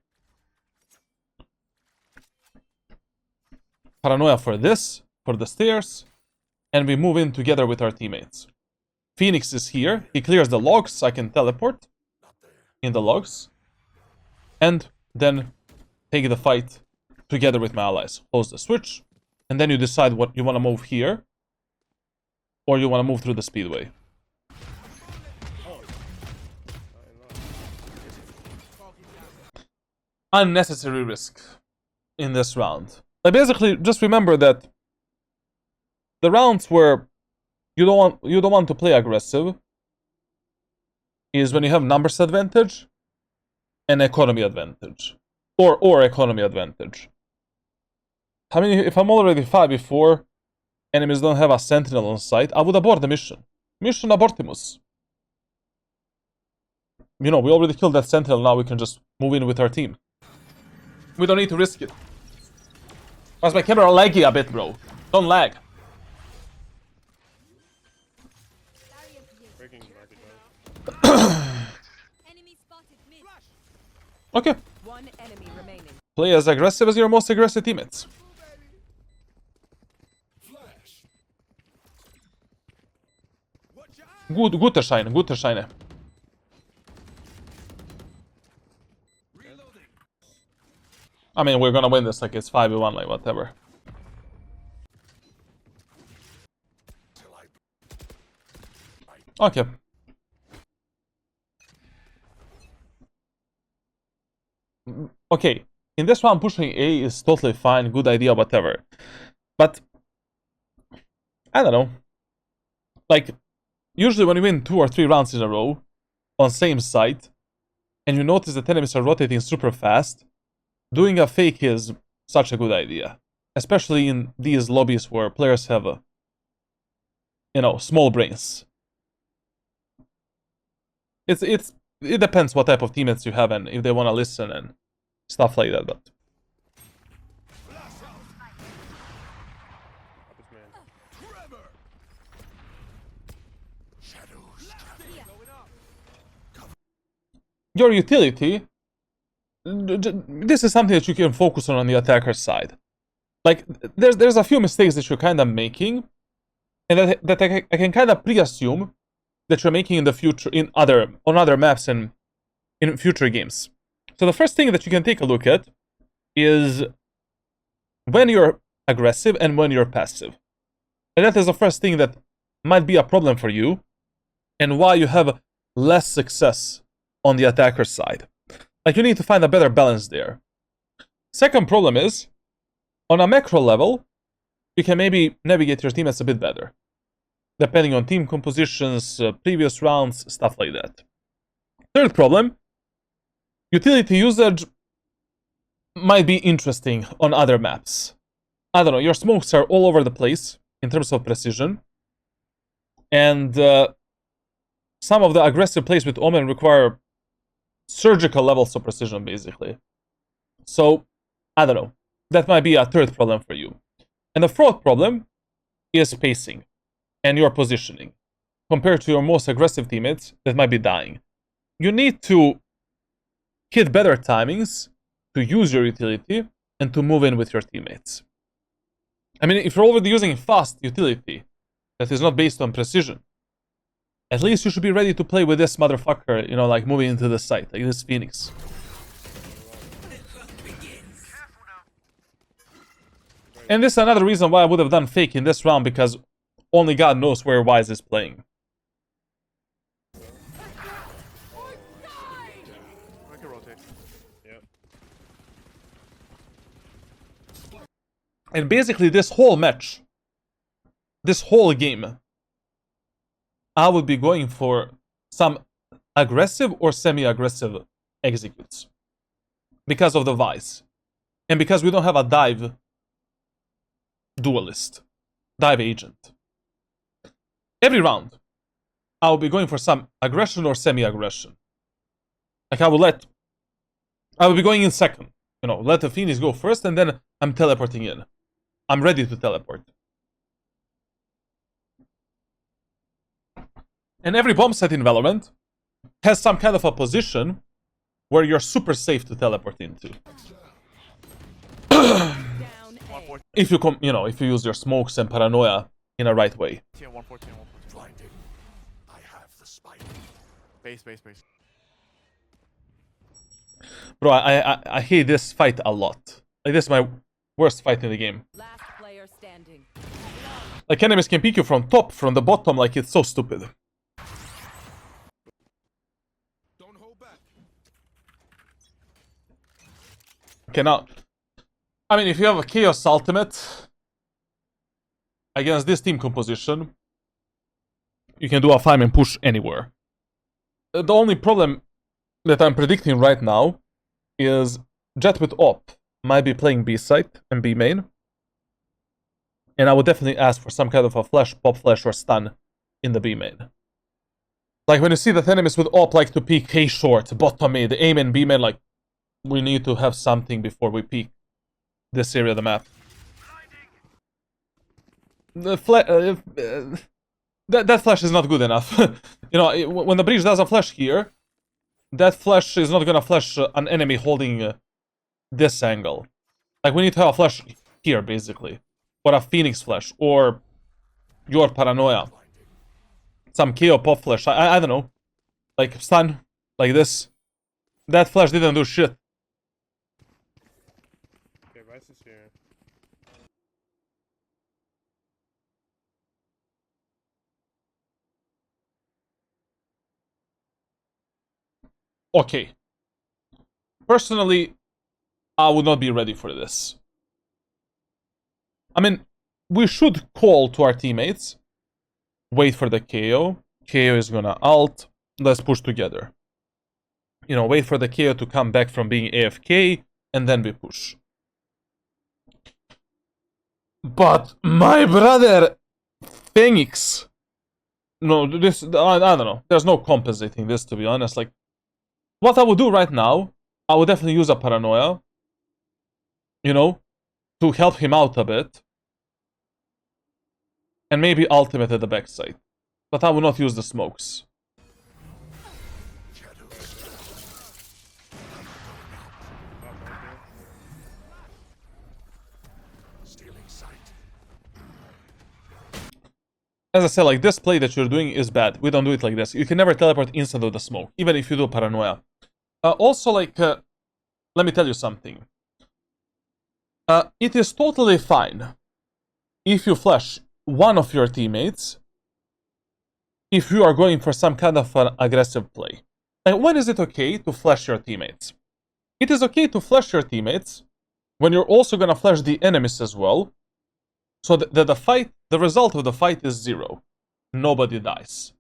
Paranoia for this, for the stairs. And we move in together with our teammates. Phoenix is here. He clears the logs. I can teleport in the logs. And then take the fight together with my allies. Close the switch. And then you decide what you want to move here. Or you want to move through the speedway. Unnecessary risk in this round. Like, basically, just remember that the rounds where you don't want to play aggressive is when you have numbers advantage and economy advantage. Or economy advantage. I mean, if I'm already 5v4, enemies don't have a sentinel on site, I would abort the mission. Mission abortimus. You know, we already killed that sentinel, now we can just move in with our team. We don't need to risk it. Why's my camera laggy a bit, bro? Don't lag. Breaking market down. Enemy spotted mid. Okay. One enemy remaining. Play as aggressive as your most aggressive teammates. Flash. Watch out. Gute Scheine, gute Scheine. Reloading. I mean, we're gonna win this, like it's 5v1, like whatever. Till I Okay. Okay, in this round, pushing A is totally fine, good idea, whatever. But, I don't know. Like, usually when you win 2 or 3 rounds in a row, on same site, and you notice that enemies are rotating super fast, doing a fake is such a good idea. Especially in these lobbies where players have, you know, small brains. It depends what type of teammates you have and if they want to listen and stuff like that, but... Up his man. forever. Shadows traveling. Your utility... This is something that you can focus on the attacker side. Like, there's a few mistakes that you're kind of making, and that I can kind of pre-assume that you're making in the future, on other maps and in future games. So the first thing that you can take a look at is when you're aggressive and when you're passive. And that is the first thing that might be a problem for you, and why you have less success on the attacker side. Like, you need to find a better balance there. Second problem is, on a macro level, you can maybe navigate your teammates a bit better. Depending on team compositions, previous rounds, stuff like that. Third problem, utility usage might be interesting on other maps. I don't know, your smokes are all over the place in terms of precision. And some of the aggressive plays with Omen require surgical levels of precision, basically. So, I don't know. That might be a third problem for you. And the fourth problem is pacing and your positioning. Compared to your most aggressive teammates that might be dying. You need to hit better timings to use your utility and to move in with your teammates. I mean, if you're already using fast utility that is not based on precision, at least you should be ready to play with this motherfucker, you know, like moving into the site, like this Phoenix. And this is another reason why I would have done fake in this round, because only God knows where Wise is playing. I can rotate. Yep. And basically this whole match, this whole game, I would be going for some aggressive or semi-aggressive executes. Because of the Vice. And because we don't have a dive duelist. Dive agent. Every round, I will be going for some aggression or semi-aggression. Like I will be going in second. You know, let the Phoenix go first and then I'm teleporting in. I'm ready to teleport. And every bomb set in Valorant has some kind of a position where you're super safe to teleport into. Down A. If you if you use your smokes and paranoia in a right way. 114. Blinding. I have the spike. Base. Bro, I hate this fight a lot. Like this is my worst fight in the game. Last player standing. Like enemies can pick you from top, from the bottom, like it's so stupid. Don't hold back. Okay, now, I mean, if you have a Chaos Ultimate against this team composition, you can do a fireman push anywhere. The only problem that I'm predicting right now is Jet with Op might be playing B site and B main. And I would definitely ask for some kind of a flash, pop flash, or stun in the B main. Like when you see that enemies with Op like to peek A short, bottom mid, aim and B main, like we need to have something before we peek this area of the map. The that flash is not good enough. You know, when the breach does a flash here, that flash is not gonna flash an enemy holding this angle. Like we need to have a flash here, basically. Or a Phoenix flash, or your paranoia. Some KO pop flash, I don't know. Like stun, like this. That flash didn't do shit. Okay, Vice is here. Okay. Personally, I would not be ready for this. I mean, we should call to our teammates. Wait for the KO. KO is gonna ult. Let's push together. You know, wait for the KO to come back from being AFK, and then we push. But, my brother, Phoenix. No, this, I don't know. There's no compensating this, to be honest. Like, what I would do right now, I would definitely use a paranoia. You know, to help him out a bit. And maybe ultimate at the backside. But I will not use the smokes. Stealing sight. As I said, like, this play that you're doing is bad. We don't do it like this. You can never teleport instant of the smoke, even if you do paranoia. Also, like, let me tell you something. It is totally fine if you flash one of your teammates if you are going for some kind of an aggressive play. And when is it okay to flash your teammates? It is okay to flash your teammates when you're also gonna flash the enemies as well, so that the result of the fight is 0. Nobody dies.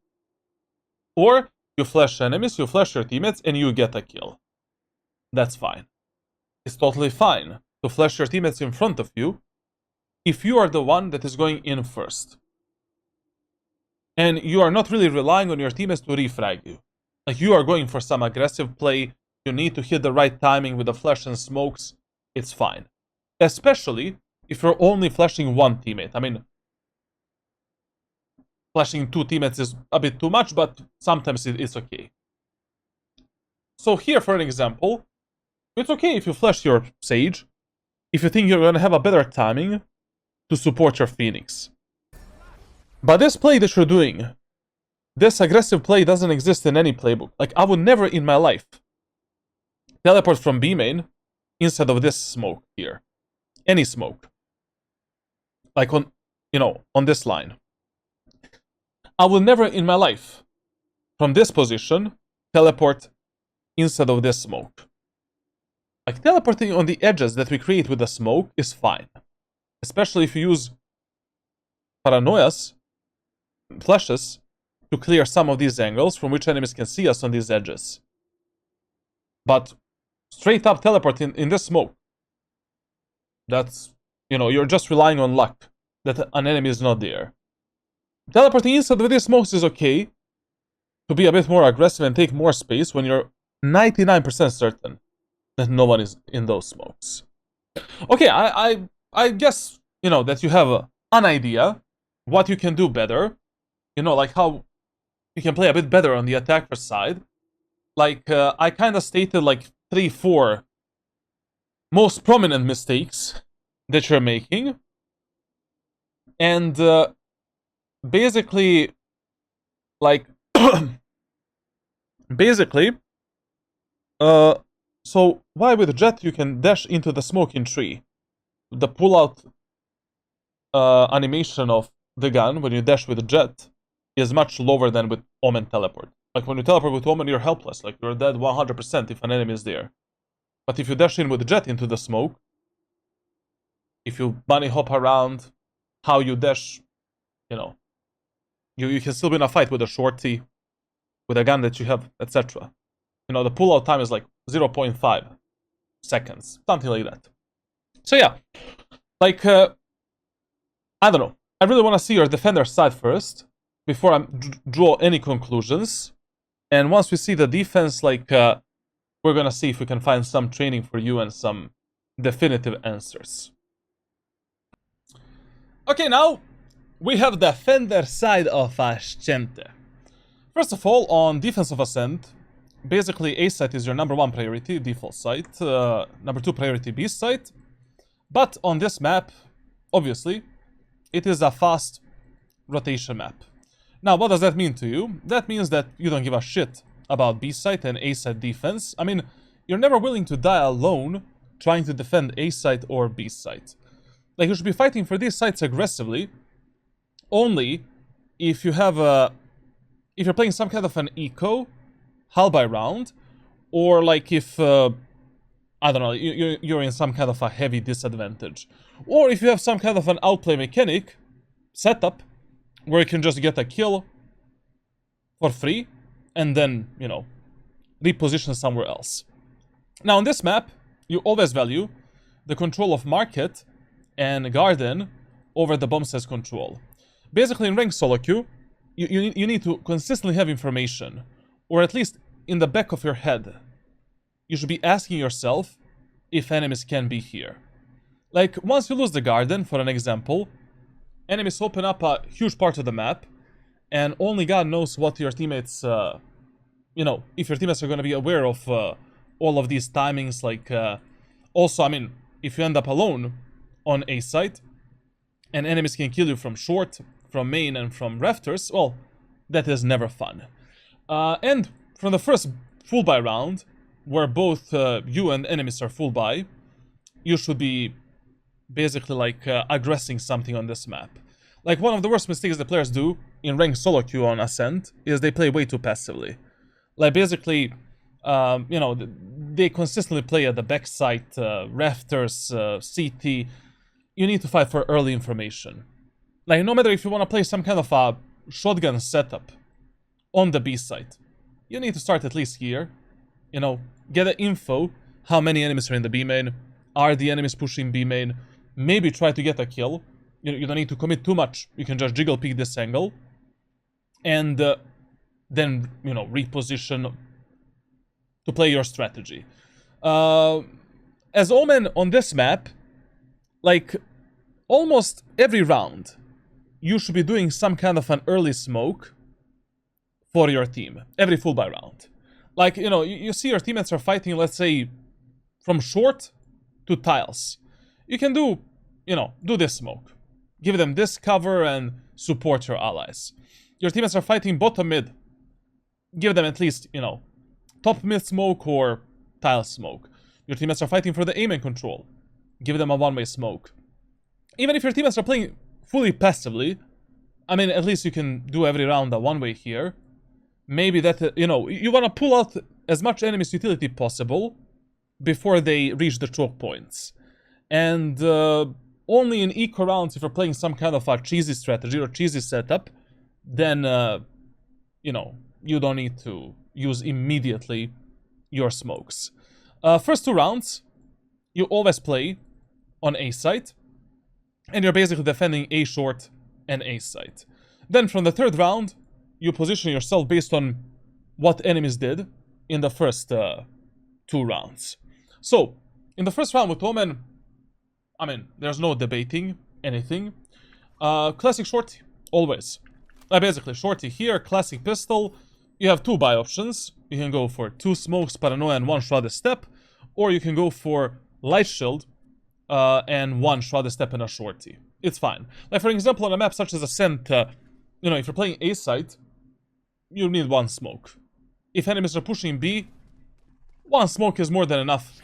Or you flash enemies, you flash your teammates, and you get a kill. That's fine. it's totally fine to flash your teammates in front of you if you are the one that is going in first. And you are not really relying on your teammates to refrag you. Like, you are going for some aggressive play, you need to hit the right timing with the flash and smokes, it's fine. Especially if you're only flashing one teammate. I mean, flashing two teammates is a bit too much, but sometimes it's okay. So here, for an example, it's okay if you flash your Sage, if you think you're gonna have a better timing to support your Phoenix. But this play that you're doing, this aggressive play doesn't exist in any playbook. Like, I would never in my life teleport from B main instead of this smoke here. Any smoke. Like on, you know, on this line. I will never in my life, from this position, teleport instead of this smoke. Like, teleporting on the edges that we create with the smoke is fine. Especially if you use paranoias, flashes, to clear some of these angles from which enemies can see us on these edges. But straight up teleporting in this smoke, that's, you know, you're just relying on luck that an enemy is not there. Teleporting inside of these smokes is okay to be a bit more aggressive and take more space when you're 99% certain that no one is in those smokes. Okay, I guess, you know, that you have an idea what you can do better. You know, like how you can play a bit better on the attacker side. Like, I kind of stated like 3-4 most prominent mistakes that you're making. And basically, like, basically, so why with Jet you can dash into the smoking tree? The pull-out animation of the gun when you dash with Jet is much lower than with Omen teleport. Like, when you teleport with Omen, you're helpless. Like, you're dead 100% if an enemy is there. But if you dash in with Jet into the smoke, if you bunny hop around, how you dash, you know, you can still win a fight with a shorty, with a gun that you have, etc. You know, the pull-out time is like 0.5 seconds, something like that. So yeah, like, I don't know. I really want to see your defender side first, before I draw any conclusions. And once we see the defense, like, we're gonna see if we can find some training for you and some definitive answers. Okay, now we have the defender side of Ascent. First of all, on defense of Ascent, basically A site is your number 1 priority, default site, number 2 priority B site. But on this map, obviously, it is a fast rotation map. Now, what does that mean to you? That means that you don't give a shit about B site and A site defense. I mean, you're never willing to die alone trying to defend A site or B site. Like, you should be fighting for these sites aggressively only if you have a... if you're playing some kind of an eco, hull by round, or like if, I don't know, you're in some kind of a heavy disadvantage. Or if you have some kind of an outplay mechanic setup, where you can just get a kill for free, and then, you know, reposition somewhere else. Now, on this map, you always value the control of market and garden over the bomb size control. Basically, in ranked solo queue, you need to consistently have information, or at least in the back of your head. You should be asking yourself if enemies can be here. Like, once you lose the garden, for an example, enemies open up a huge part of the map, and only God knows what your teammates, you know, if your teammates are going to be aware of all of these timings. Like, also, I mean, if you end up alone on A site, and enemies can kill you from short, from main, and from rafters, well, that is never fun. And from the first full buy round, where both you and enemies are full buy, you should be basically like aggressing something on this map. Like, one of the worst mistakes the players do in ranked solo queue on Ascent is they play way too passively. Like, basically, you know, they consistently play at the backside, rafters, CT. You need to fight for early information. Like, no matter if you want to play some kind of a shotgun setup on the B site, you need to start at least here. You know, get the info how many enemies are in the B main, are the enemies pushing B main, maybe try to get a kill. You don't need to commit too much, you can just jiggle peek this angle, and then, you know, reposition to play your strategy. As Omen on this map, like, almost every round, you should be doing some kind of an early smoke for your team, every full buy round. Like, you know, you see your teammates are fighting, let's say, from short to tiles. You can do, you know, do this smoke. Give them this cover and support your allies. Your teammates are fighting bottom mid. Give them at least, you know, top mid smoke or tile smoke. Your teammates are fighting for the aim and control. Give them a one-way smoke. Even if your teammates are playing fully passively, I mean, at least you can do every round a one-way here. Maybe that, you know, you want to pull out as much enemy's utility possible before they reach the choke points. And only in eco rounds, if you're playing some kind of a cheesy strategy or cheesy setup, then, you know, you don't need to use immediately your smokes. First two rounds, you always play on A site, and you're basically defending A short and A site. Then from the third round, you position yourself based on what enemies did in the first two rounds. So, in the first round with Omen, I mean, there's no debating anything. Classic shorty, always. Basically, shorty here, classic pistol. You have two buy options. You can go for 2 smokes, paranoia, and 1 shrouded step. Or you can go for light shield and 1 shrouded step and a shorty. It's fine. Like, for example, on a map such as Ascent, you know, if you're playing A site, you need 1 smoke. If enemies are pushing B, 1 smoke is more than enough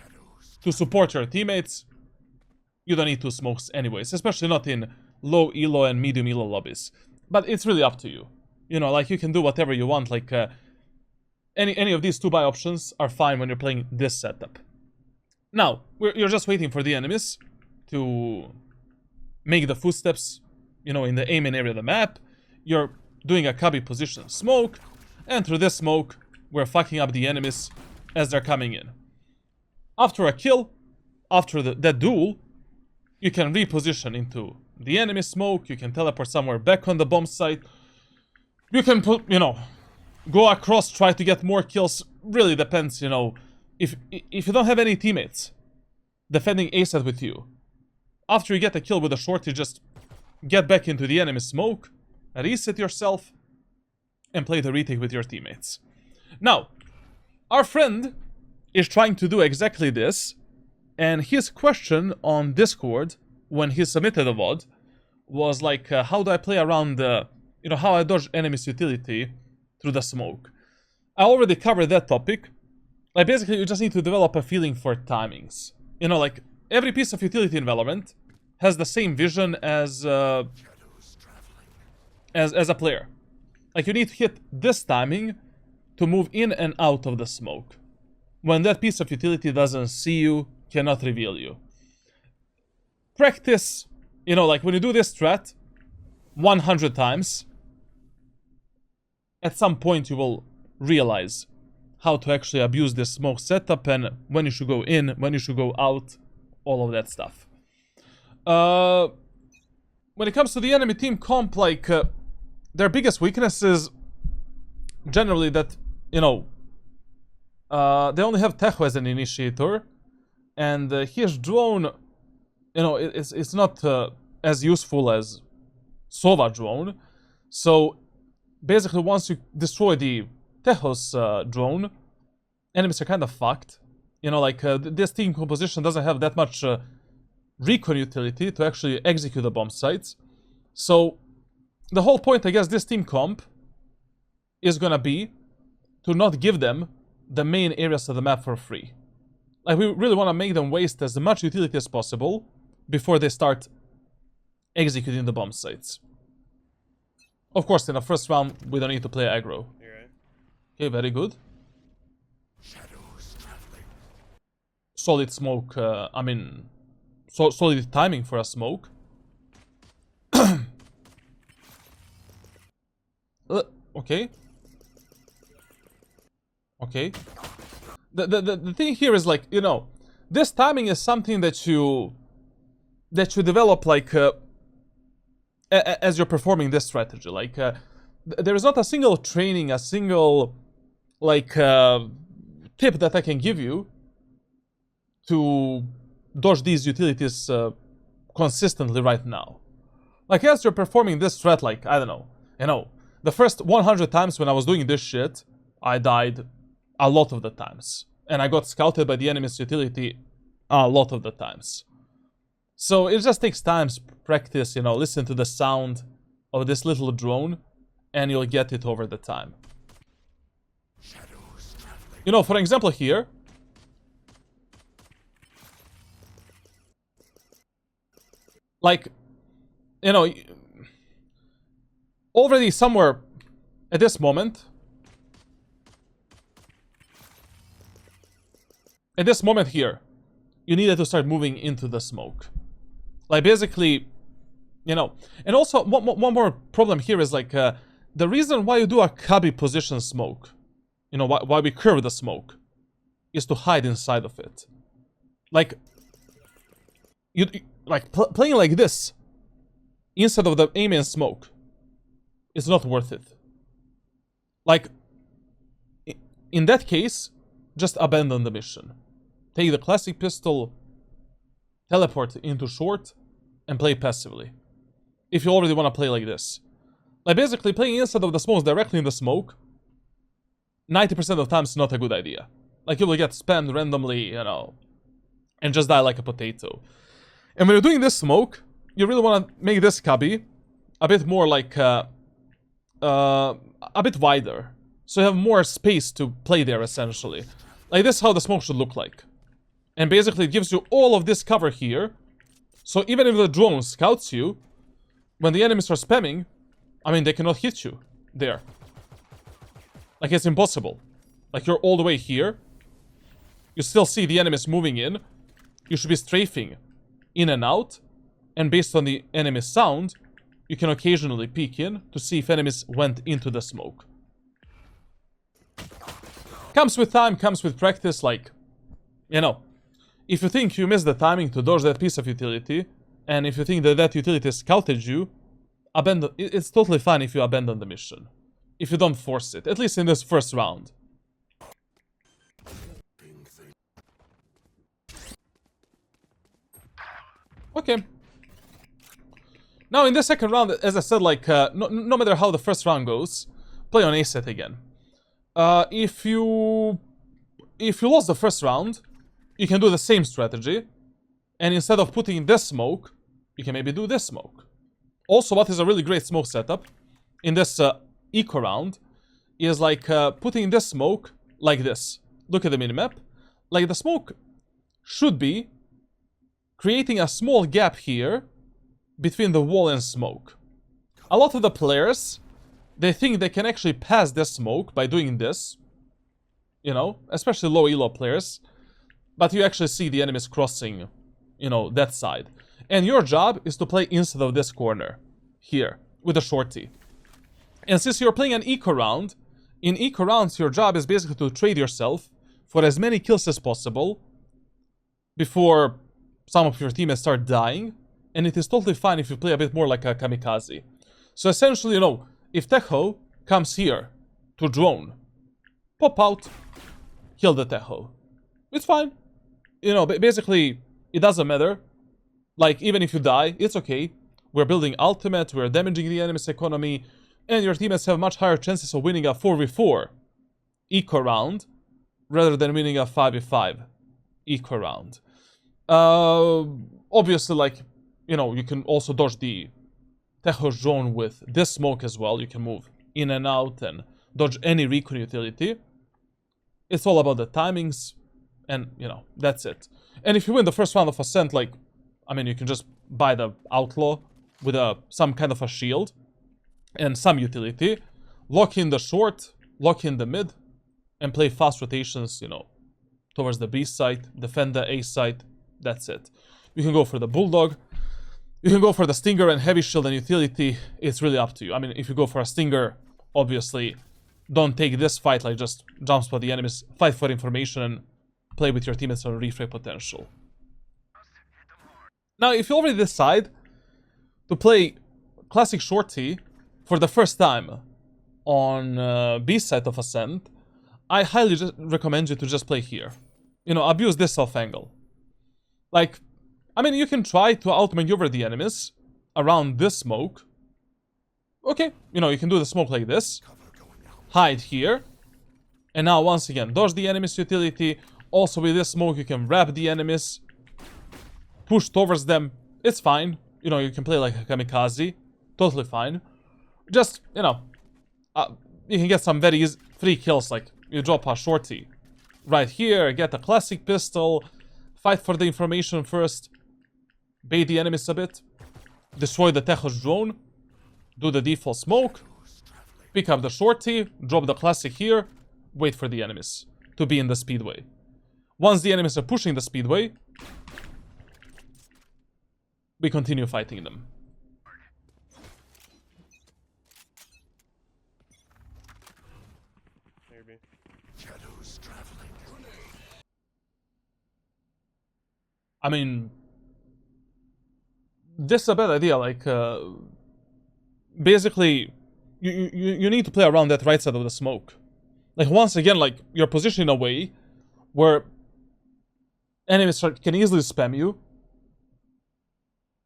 to support your teammates. You don't need 2 smokes anyways, especially not in low elo and medium elo lobbies. But it's really up to you. You know, like, you can do whatever you want. Like, any of these 2 buy options are fine when you're playing this setup. Now, you're just waiting for the enemies to make the footsteps, you know, in the aiming area of the map. You're doing a cubby position smoke, and through this smoke, we're fucking up the enemies as they're coming in. After a kill, after that duel, you can reposition into the enemy smoke, you can teleport somewhere back on the bomb site, you can put, you know, go across, try to get more kills. Really depends, you know, if you don't have any teammates defending A site with you, after you get a kill with a short, you just get back into the enemy smoke, reset yourself, and play the retake with your teammates. Now, our friend is trying to do exactly this, and his question on Discord when he submitted a VOD was like, how do I play around you know, how I dodge enemy's utility through the smoke. I already covered that topic. Like, basically, you just need to develop a feeling for timings. You know, like, every piece of utility in Valorant has the same vision as a player. Like, you need to hit this timing to move in and out of the smoke. When that piece of utility doesn't see you, cannot reveal you. Practice, you know, like, when you do this strat 100 times, at some point you will realize how to actually abuse this smoke setup and when you should go in, when you should go out, all of that stuff. When it comes to the enemy team comp, like, their biggest weakness is generally that, you know, they only have Tejo as an initiator, and his drone, you know, it's not as useful as Sova drone. So basically, once you destroy the Tejo's drone, enemies are kind of fucked. You know, like, this team composition doesn't have that much recon utility to actually execute the bomb sites. So the whole point, I guess, this team comp is gonna be to not give them the main areas of the map for free. Like, we really want to make them waste as much utility as possible before they start executing the bomb sites. Of course, in the first round, we don't need to play aggro. You're right. Okay, very good. Shadows traveling. Solid smoke, I mean, solid timing for a smoke. Okay. Okay. the thing here is like, you know, this timing is something that you develop like as you're performing this strategy. Like there is not a single training, a single like tip that I can give you to dodge these utilities consistently right now. Like as you're performing this strat, like I don't know, you know, the first 100 times when I was doing this shit, I died a lot of the times, and I got scouted by the enemy's utility a lot of the times. So it just takes time, practice, you know, listen to the sound of this little drone, and you'll get it over the time. You know, for example here, like, you know, already somewhere at this moment, here, you needed to start moving into the smoke. Like basically, you know, and also one more problem here is like the reason why you do a cubby position smoke, you know, why we curve the smoke, is to hide inside of it. Like you like playing like this instead of the aim and smoke is not worth it. Like in that case, just abandon the mission. Take the classic pistol, teleport into short, and play passively. If you already want to play like this. Like basically playing instead of the smokes directly in the smoke, 90% of the time is not a good idea. Like you will get spammed randomly, you know, and just die like a potato. And when you're doing this smoke, you really want to make this cubby a bit more like, a bit wider. So you have more space to play there essentially. Like this is how the smoke should look like. And basically it gives you all of this cover here. So even if the drone scouts you, when the enemies are spamming, I mean, they cannot hit you there. Like, it's impossible. Like, you're all the way here. You still see the enemies moving in. You should be strafing in and out. And based on the enemy sound, you can occasionally peek in to see if enemies went into the smoke. Comes with time, comes with practice, like, you know. If you think you missed the timing to dodge that piece of utility, and if you think that that utility scouted you, abandon. It's totally fine if you abandon the mission. If you don't force it, at least in this first round. Okay. Now in the second round, as I said, like, no matter how the first round goes, play on Ascent again. If you lost the first round, you can do the same strategy, and instead of putting this smoke, you can maybe do this smoke. Also, what is a really great smoke setup in this eco round is like putting this smoke like this. Look at the minimap. Like the smoke should be creating a small gap here between the wall and smoke. A lot of the players, they think they can actually pass this smoke by doing this, you know, especially low elo players. But you actually see the enemies crossing, you know, that side. And your job is to play instead of this corner, here, with a shorty. And since you're playing an eco round, in eco rounds your job is basically to trade yourself for as many kills as possible before some of your teammates start dying. And it is totally fine if you play a bit more like a kamikaze. So essentially, you know, if Tejo comes here to drone, pop out, kill the Tejo. It's fine. You know, basically, it doesn't matter. Like, even if you die, it's okay. We're building ultimate, we're damaging the enemy's economy, and your teammates have much higher chances of winning a 4v4 eco round rather than winning a 5v5 eco round. Obviously, like, you know, you can also dodge the Tejo's drone with this smoke as well. You can move in and out and dodge any recon utility. It's all about the timings. And, you know, that's it. And if you win the first round of Ascent, like, I mean, you can just buy the Outlaw with some kind of a shield and some utility, lock in the short, lock in the mid, and play fast rotations, you know, towards the B site, defend the A site, that's it. You can go for the Bulldog, you can go for the Stinger and Heavy Shield and utility, it's really up to you. I mean, if you go for a Stinger, obviously, don't take this fight like just jump spot the enemies, fight for information, and play with your teammates on refrag potential. Now, if you already decide to play classic shorty for the first time on B side of Ascent, I highly recommend you to just play here. You know, abuse this off angle. Like, I mean, you can try to outmaneuver the enemies around this smoke. Okay, you know, you can do the smoke like this. Hide here. And now, once again, dodge the enemy's utility. Also, with this smoke, you can wrap the enemies. Push towards them. It's fine. You know, you can play like a kamikaze. Totally fine. Just, you know, you can get some very easy free kills. Like, you drop a shorty right here, get a classic pistol, fight for the information first, bait the enemies a bit, destroy the Tejo's drone, do the default smoke, pick up the shorty, drop the classic here, wait for the enemies to be in the speedway. Once the enemies are pushing the speedway, we continue fighting them. Maybe. Shadows traveling. I mean, this is a bad idea. Like, basically, you need to play around that right side of the smoke. Like, once again, like, you're positioned in a way where enemies can easily spam you.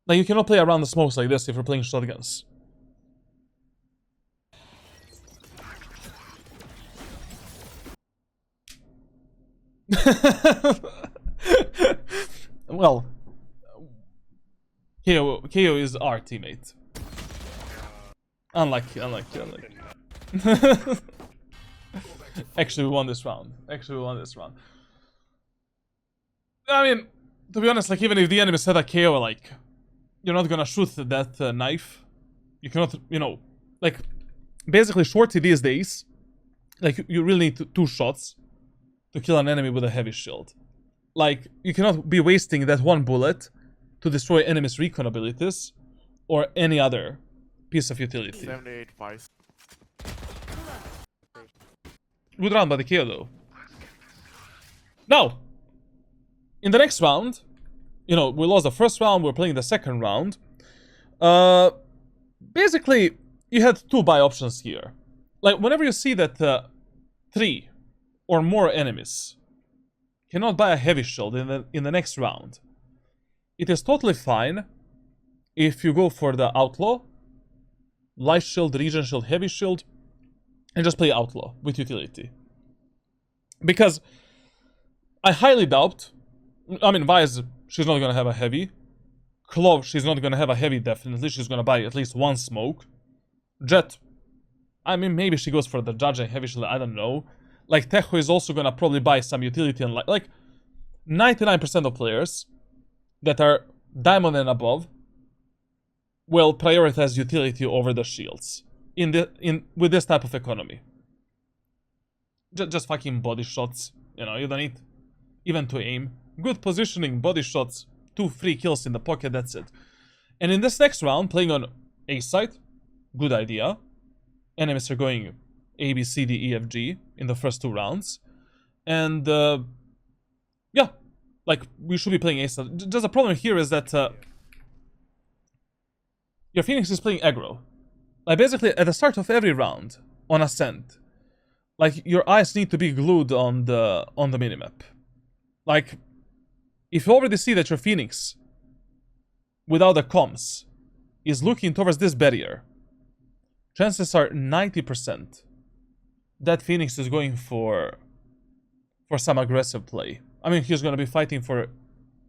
Like, you cannot play around the smokes like this if you're playing shotguns. Well, KO is our teammate. Unlucky. Actually, we won this round. I mean, to be honest, like, even if the enemy said a KO, like, you're not gonna shoot that knife. You cannot, you know, like, basically, shorty these days, like, you really need two shots to kill an enemy with a heavy shield. Like, you cannot be wasting that one bullet to destroy enemies' recon abilities or any other piece of utility. 78 Vice. Good round by the KO, though. Now, in the next round, you know, we lost the first round, we're playing the second round. Basically, you had two buy options here. Like, whenever you see that 3 or more enemies cannot buy a heavy shield in the next round, it is totally fine if you go for the outlaw, light shield, regen shield, heavy shield, and just play outlaw with utility. Because I highly doubt, I mean, Vice, she's not gonna have a heavy. Clove, she's not gonna have a heavy, definitely. She's gonna buy at least one smoke. Jet, I mean, maybe she goes for the judge and heavy shield, I don't know. Like, Tejo is also gonna probably buy some utility and like 99% of players that are diamond and above will prioritize utility over the shields with this type of economy. Just fucking body shots, you know, you don't need even to aim. Good positioning, body shots, 2 free kills in the pocket, that's it. And in this next round, playing on A side, good idea. Enemies are going A, B, C, D, E, F, G in the first 2 rounds. And, yeah, like, we should be playing A side. Just the problem here is that your Phoenix is playing aggro. Like, basically, at the start of every round on Ascent, like, your eyes need to be glued on the minimap. Like, if you already see that your Phoenix, without the comms, is looking towards this barrier, chances are 90% that Phoenix is going for some aggressive play. I mean, he's going to be fighting for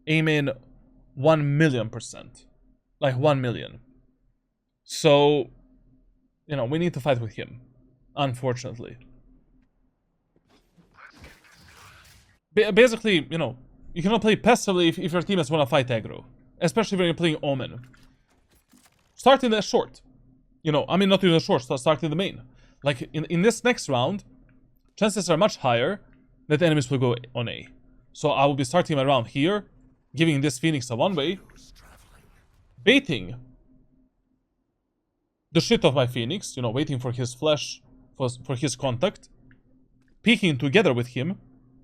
aiming 1,000,000%. Like, 1,000,000. So, you know, we need to fight with him, unfortunately. Basically, you know, you cannot play passively if your teammates want to fight aggro. Especially when you're playing Omen. Start in the short. You know, I mean, not in the short, start in the main. Like, in this next round, chances are much higher that enemies will go on A. So I will be starting around here, giving this Phoenix a one-way, baiting the shit of my Phoenix, you know, waiting for his flash, for his contact, peeking together with him,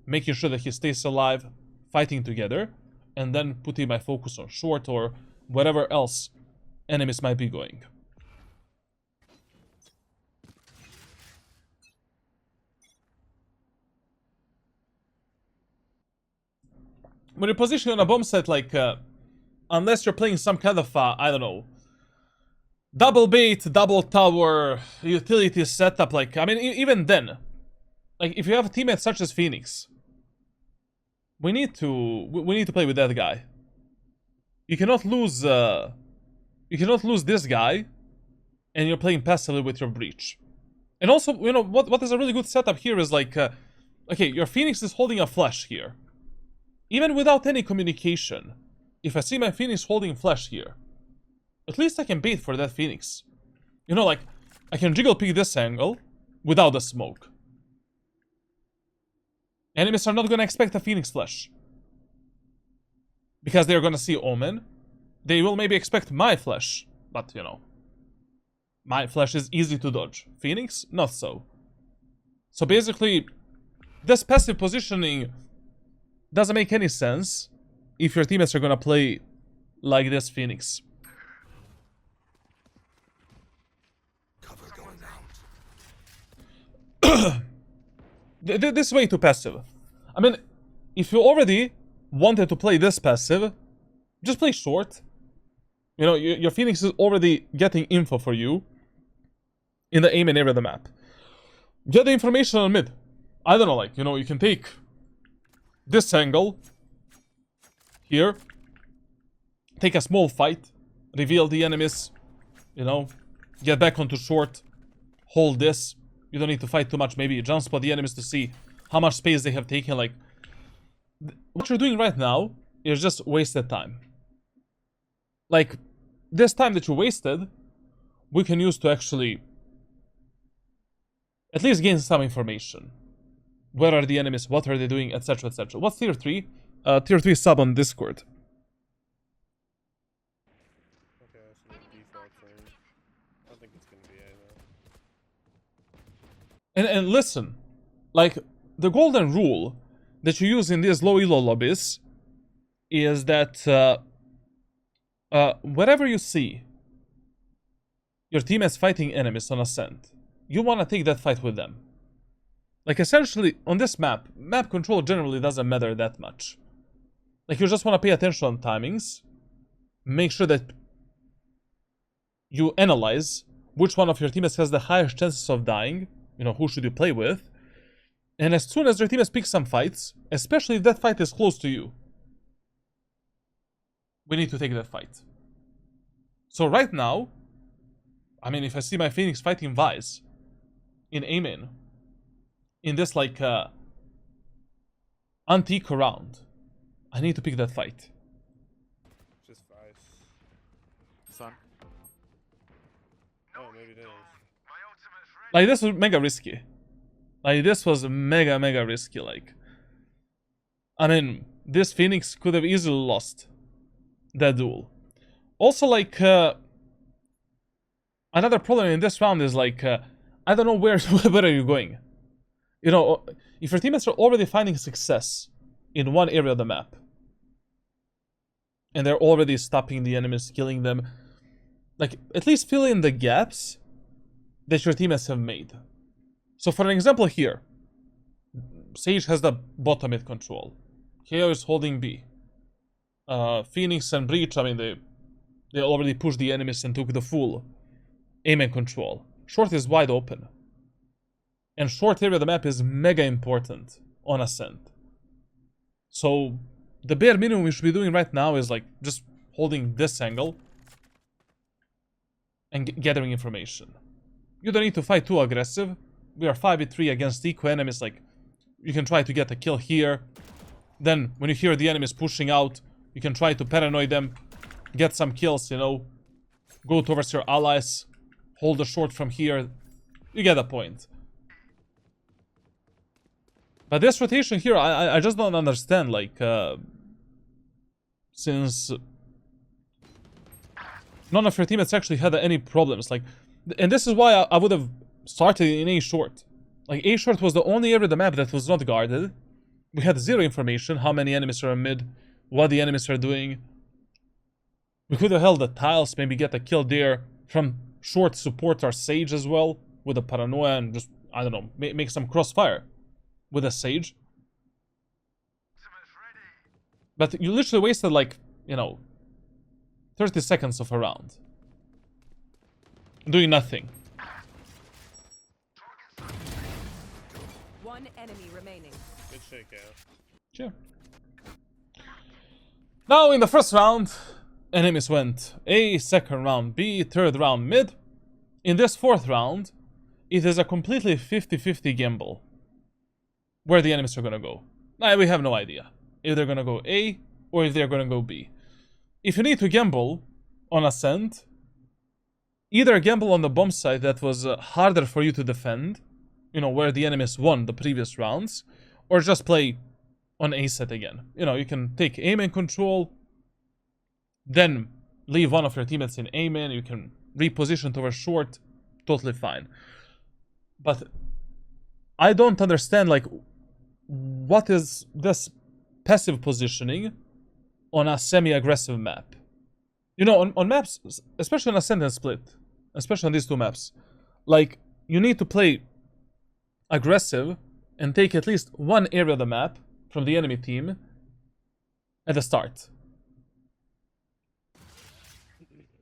making sure that he stays alive, fighting together, and then putting my focus on short or wherever else enemies might be going. When you're positioning on a bomb site, like, unless you're playing some kind of, I don't know, double bait, double tower, utility setup, like, I mean, even then, like, if you have teammates such as Phoenix, we need to play with that guy. You cannot lose this guy, and you're playing passively with your breach. And also, you know, what is a really good setup here is like, okay, your Phoenix is holding a flash here. Even without any communication, if I see my Phoenix holding flash here, at least I can bait for that Phoenix. You know, like, I can jiggle pick this angle without the smoke. Enemies are not gonna expect a Phoenix flash, because they're gonna see Omen. They will maybe expect my flash, but, you know, my flash is easy to dodge. Phoenix, not so. So basically, this passive positioning doesn't make any sense if your teammates are gonna play like this Phoenix. Cover going out. This is way too passive. I mean, if you already wanted to play this passive, just play short. You know, your Phoenix is already getting info for you in the aim and area of the map. Get the information on mid. I don't know, like, you know, you can take this angle here, take a small fight, reveal the enemies, you know, get back onto short, hold this. You don't need to fight too much. Maybe jump spot the enemies to see how much space they have taken. Like, what you're doing right now is just wasted time. Like, this time that you wasted, we can use to actually at least gain some information. Where are the enemies? What are they doing? Etc. etc. What's tier 3? Tier 3 sub on Discord. Okay, so the default thing. I don't think it's gonna be A though. And listen, like, the golden rule that you use in these low elo lobbies is that wherever you see your teammates fighting enemies on Ascent, you want to take that fight with them. Like, essentially, on this map, map control generally doesn't matter that much. Like, you just want to pay attention on timings, make sure that you analyze which one of your teammates has the highest chances of dying, you know, who should you play with, and as soon as your teammates pick some fights, especially if that fight is close to you, we need to take that fight. So right now, I mean, if I see my Phoenix fighting Vice in Amen, in this, like, antique round, I need to pick that fight. Just Vice. Sun. Oh, maybe it is. Like, this was mega risky. Like, this was mega risky, like. I mean, this Phoenix could have easily lost that duel. Also, like, another problem in this round is, like, I don't know where are you going. You know, if your teammates are already finding success in one area of the map, and they're already stopping the enemies, killing them, like, at least fill in the gaps that your teammates have made. So for an example here, Sage has the bottom mid control. KO is holding B. Phoenix and Breach, I mean, they already pushed the enemies and took the full aim and control. Short is wide open. And short area of the map is mega important on Ascent. So the bare minimum we should be doing right now is, like, just holding this angle and gathering information. You don't need to fight too aggressive. We are 5v3 against eco enemies. Like, you can try to get a kill here. Then, when you hear the enemies pushing out, you can try to paranoid them, get some kills, you know, go towards your allies, hold the short from here. You get the point. But this rotation here, I just don't understand, like, since none of your teammates actually had any problems, like, and this is why I would have started in A short. Like, A short was the only area of the map that was not guarded. We had zero information, how many enemies are mid, what the enemies are doing. We could have held the tiles, maybe get a kill there. From short, support our Sage as well, with a Paranoia, and just, I don't know, make some crossfire with a Sage. But you literally wasted, like, you know, 30 seconds of a round. Doing nothing. One enemy remaining. Good shake, yeah. Sure. Now, in the first round, enemies went A, second round B, third round mid. In this fourth round, it is a completely 50-50 gamble where the enemies are gonna go. Now, we have no idea if they're gonna go A or if they're gonna go B. If you need to gamble on Ascent, either gamble on the bomb site that was harder for you to defend, you know, where the enemies won the previous rounds, or just play on A set again. You know, you can take aim and control, then leave one of your teammates in aim in, you can reposition towards short, totally fine. But I don't understand, like, what is this passive positioning on a semi-aggressive map? You know, on maps, especially on Ascent and Split, especially on these two maps, like, you need to play aggressive and take at least one area of the map from the enemy team at the start.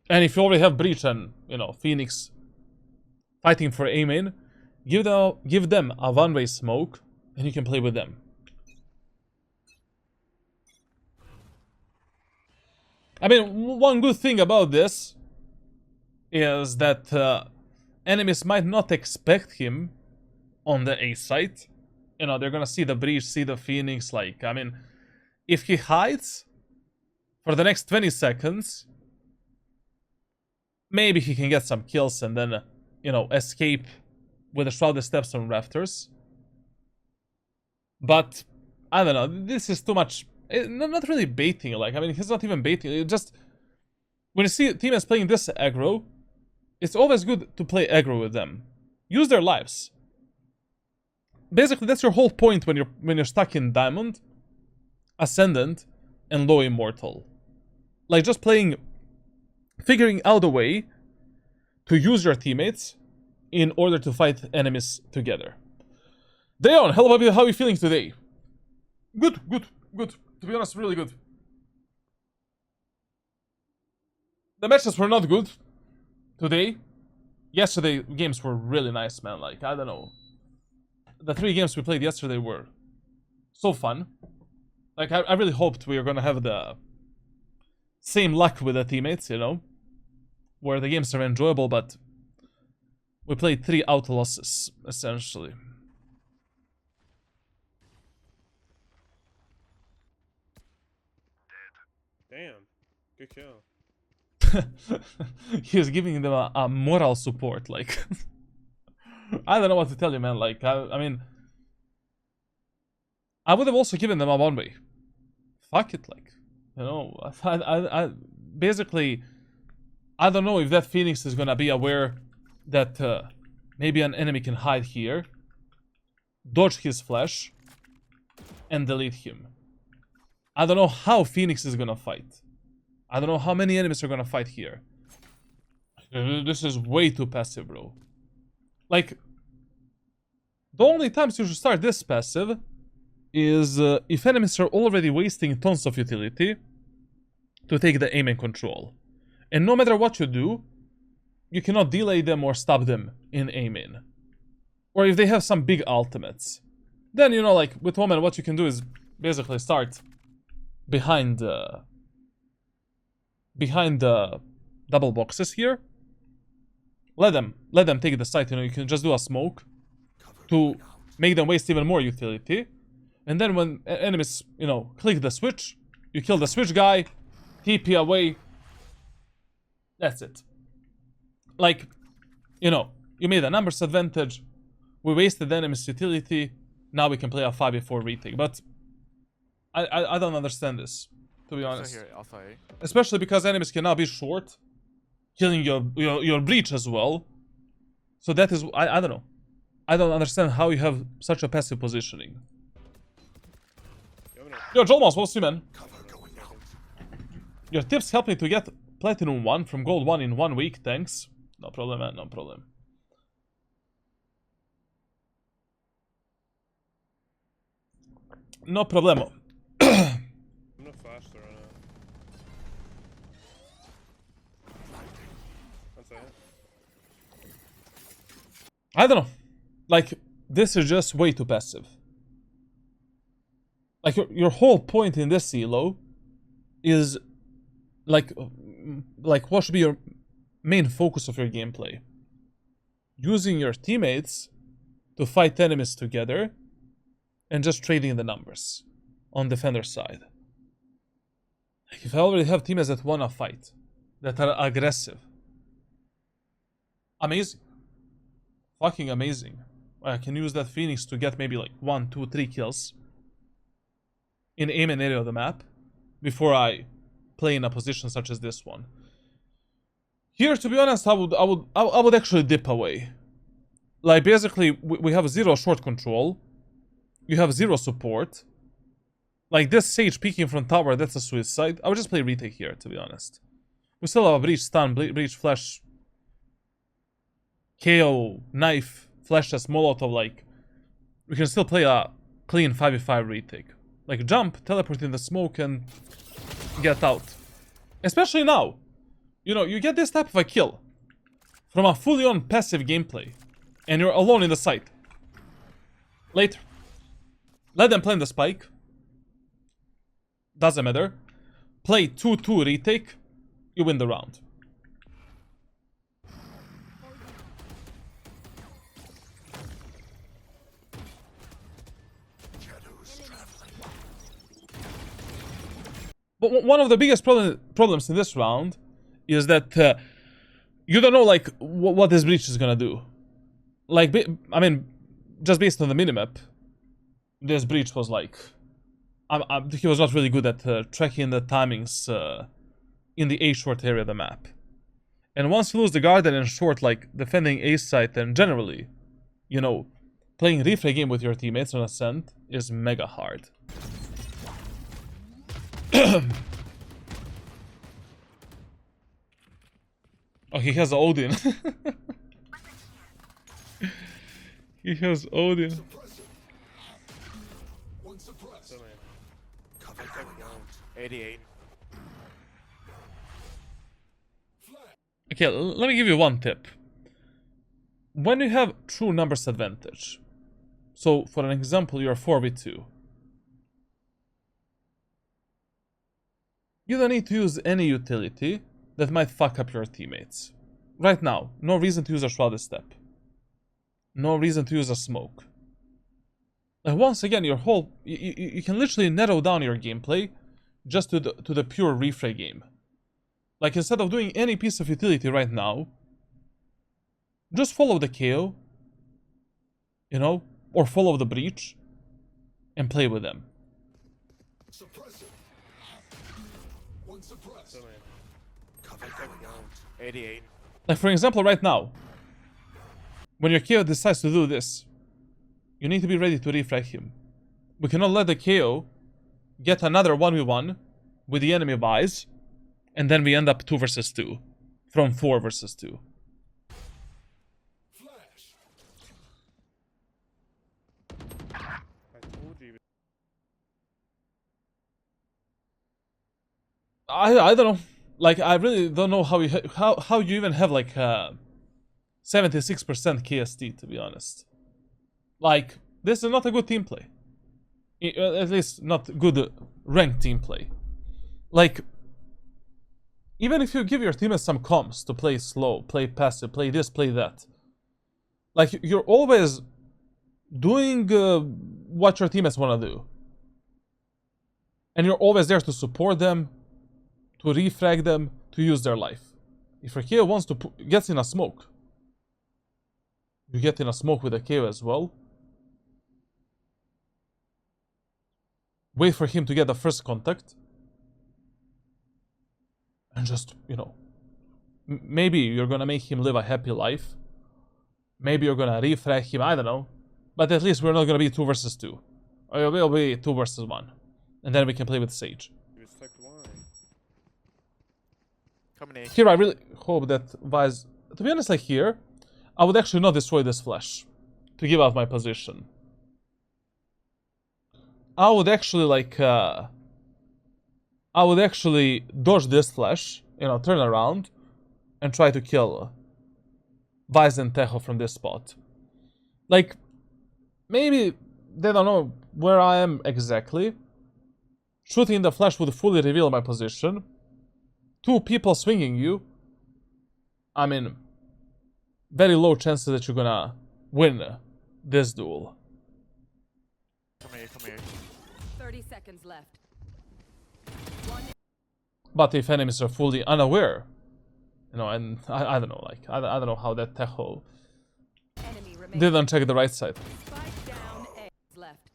And if you already have Breach and, you know, Phoenix fighting for aim in, give them a one-way smoke and you can play with them. I mean, one good thing about this is that enemies might not expect him on the A site. You know, they're gonna see the Breach, see the Phoenix, like, I mean, if he hides for the next 20 seconds, maybe he can get some kills and then, you know, escape with the Shrouded Steps on Rafters. But, I don't know, this is too much. Not really baiting, like, I mean, he's not even baiting. It just, when you see teammates playing this aggro, it's always good to play aggro with them. Use their lives. Basically, that's your whole point when you're stuck in Diamond, Ascendant, and Low Immortal. Like, just figuring out a way to use your teammates in order to fight enemies together. Dayon, hello, baby, how are you feeling today? Good. To be honest, really good. The matches were not good today. Yesterday, games were really nice, man. Like, I don't know. The 3 games we played yesterday were so fun. Like, I really hoped we were gonna have the same luck with the teammates, you know? Where the games are enjoyable, but we played 3 out losses, essentially. Damn. Good kill. He was giving them a moral support, like... I don't know what to tell you, man. Like, I mean... I would have also given them a one-way. Fuck it, like... You know, I basically... I don't know if that Phoenix is gonna be aware that maybe an enemy can hide here, dodge his flash, and delete him. I don't know how Phoenix is gonna fight. I don't know how many enemies are gonna fight here. This is way too passive, bro. Like, the only times you should start this passive is if enemies are already wasting tons of utility to take the aim and control. And no matter what you do, you cannot delay them or stop them in aim in. Or if they have some big ultimates. Then, you know, like, with Omen, what you can do is basically start behind the double boxes here. Let them take the site, you know, you can just do a smoke to make them waste even more utility. And then when enemies, you know, click the switch, you kill the switch guy, TP away. That's it. Like, you know, you made a numbers advantage, we wasted the enemy's utility, now we can play a 5v4 retake. But I don't understand this, to be honest. Also here, Alpha A. Especially because enemies can now be short, killing your Breach as well. So that is, I don't know. I don't understand how you have such a passive positioning. Yo, Jolmos, we'll see, man. Cover going out. Your tips help me to get Platinum 1 from Gold 1 in 1 week, thanks. No problem, man, no problem. No problemo. I'm not faster right now. One second. I don't know. Like, this is just way too passive. Like, your whole point in this elo is, like, what should be your main focus of your gameplay? Using your teammates to fight enemies together and just trading the numbers on defender side. Like, if I already have teammates that wanna fight, that are aggressive, amazing. Fucking amazing. I can use that Phoenix to get maybe like 1, 2, 3 kills in aim and area of the map before I play in a position such as this one. Here, to be honest, I would actually dip away. Like, basically, we have 0 short control. You have 0 support. Like, this Sage peeking from tower, that's a suicide. I would just play retake here, to be honest. We still have a breach stun, breach flash, KO, knife, flash test, molotov. Like, we can still play a clean 5v5 retake. Like, jump, teleport in the smoke, and get out. Especially now. You know, you get this type of a kill from a fully on passive gameplay, and you're alone in the site. Later. Let them plant the spike. Doesn't matter. Play 2-2 retake. You win the round. But one of the biggest problems in this round is that you don't know, like, what this breach is gonna do. Like, I mean, just based on the minimap, this breach was like... he was not really good at tracking the timings in the A short area of the map. And once you lose the garden in short, like, defending A site and generally, you know, playing refrag game with your teammates on Ascent is mega hard. Oh, he has Odin. He has Odin. One suppressed. Still in. Cover going out. 88. Okay, let me give you one tip. When you have true numbers advantage, so for an example, you're 4v2, you don't need to use any utility that might fuck up your teammates. Right now, no reason to use a shrouded step. No reason to use a smoke. And once again, your whole... You can literally narrow down your gameplay just to the pure refrag game. Like, instead of doing any piece of utility right now, just follow the KO, you know, or follow the breach, and play with them. Suppressing. One suppressed. Still in. Cover going out. 88. Like, for example, right now, when your KO decides to do this, you need to be ready to refrag him. We cannot let the KO get another 1v1 with the enemy buys, and then we end up 2 versus 2 from 4 versus 2. Flash. I told you. I don't know. Like, I really don't know how you even have like 76% KST, to be honest. Like, this is not a good team play. At least not good ranked team play. Like, even if you give your teammates some comps to play slow, play passive, play this, play that, like, you're always doing what your teammates want to do. And you're always there to support them, to refrag them, to use their life. If your KO wants to gets in a smoke, you get in a smoke with a KO as well. Wait for him to get the first contact. And just, you know, maybe you're gonna make him live a happy life. Maybe you're gonna refrag him, I don't know. But at least we're not gonna be 2 versus 2. Or it will be 2 versus 1. And then we can play with Sage. Respect wine. Coming A. Here I really hope that Vice... To be honest, like here, I would actually not destroy this flash. To give out my position. I would actually like... I would actually dodge this flash, you know, turn around, and try to kill Vice and Tejo from this spot. Like, maybe they don't know where I am exactly. Shooting the flash would fully reveal my position. 2 people swinging you. I mean, very low chances that you're gonna win this duel. Come here, come here. 30 seconds left. But if enemies are fully unaware, you know, and I don't know, like, I don't know how that Tejo Enemy remaining. didn't check the right side. Spike down A. Left.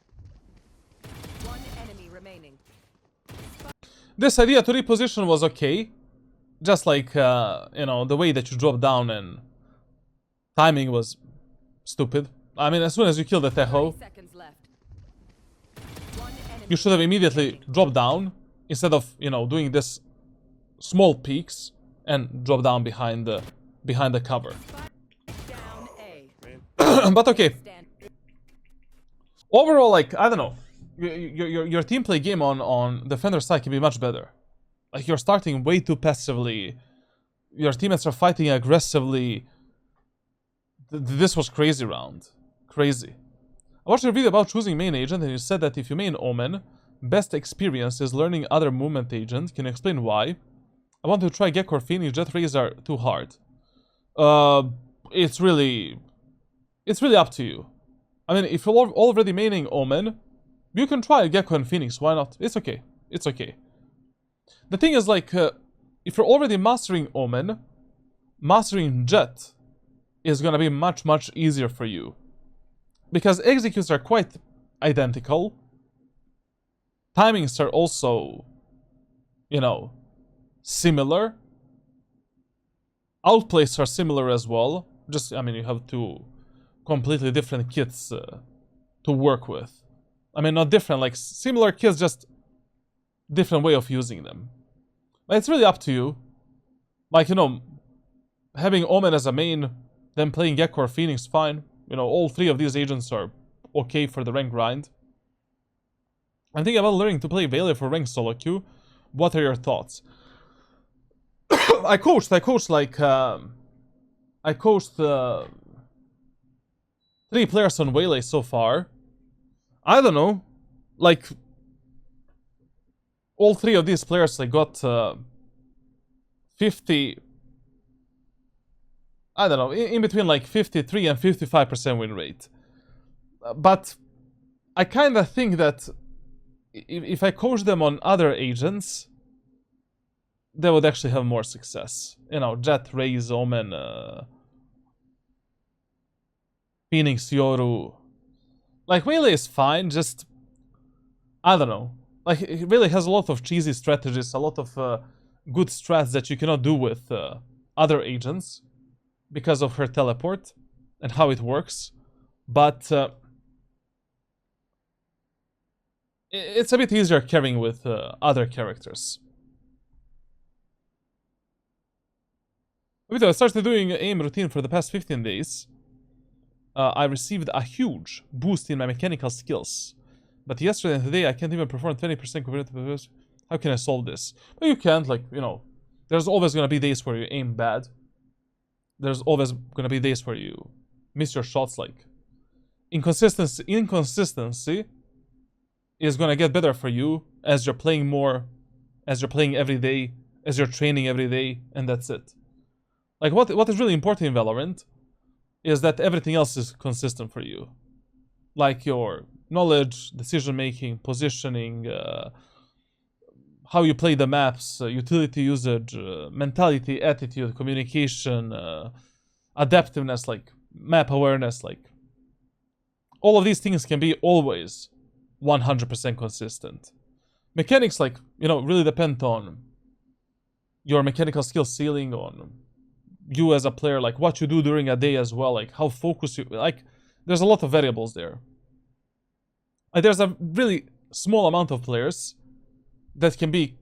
1 enemy remaining. This idea to reposition was okay. Just like, you know, the way that you drop down and timing was stupid. I mean, as soon as you kill the Tejo, 30 seconds left. 1 enemy. you should have immediately dropped down instead of, you know, doing this small peaks and drop down behind the cover. Down A. But okay, Stand. overall, like, I don't know, your team play game on defender side can be much better. Like, you're starting way too passively. Your teammates are fighting aggressively. This was crazy round. Crazy. I watched your video about choosing main agent and you said that if you main Omen, best experience is learning other movement agent. Can you explain why? I want to try Gecko or Phoenix. Jet rays are too hard. It's really up to you. I mean, if you're already maining Omen, you can try Gecko and Phoenix. Why not? It's okay. It's okay. The thing is, like, if you're already mastering Omen, mastering Jet is gonna be much, much easier for you. Because executes are quite identical. Timings are also, you know, similar. Outplays are similar as well. Just, I mean, you have 2 completely different kits to work with. I mean, not different, like, similar kits, just different way of using them. But it's really up to you. Like, you know, having Omen as a main, then playing Gecko or Phoenix, fine. You know, all 3 of these agents are okay for the rank grind. I'm thinking about learning to play Veiley for rank solo queue. What are your thoughts? I coached 3 players on Veiley so far. I don't know. Like, all 3 of these players, like, got 50... I don't know, in between like 53 and 55% win rate. But I kind of think that if I coach them on other agents, they would actually have more success. You know, Jet, Raze, Omen, Phoenix, Yoru. Like, Melee is fine, just... I don't know. Like, it really has a lot of cheesy strategies, a lot of good strats that you cannot do with other agents because of her teleport and how it works. But it's a bit easier carrying with other characters. I started doing aim routine for the past 15 days. I received a huge boost in my mechanical skills. But yesterday and today I can't even perform 20% compared to the first. How can I solve this? Well, you can't, like, you know, there's always gonna be days where you aim bad. There's always gonna be days where you miss your shots, like. Inconsistency is gonna get better for you as you're playing more, as you're playing every day, as you're training every day, and that's it. Like, what is really important in Valorant is that everything else is consistent for you. Like your knowledge, decision making, positioning, how you play the maps, utility usage, mentality, attitude, communication, adaptiveness, like map awareness, like all of these things can be always 100% consistent. Mechanics, like, you know, really depend on your mechanical skill ceiling, on you as a player, like what you do during a day as well, like how focused you, like there's a lot of variables there. Like there's a really small amount of players that can be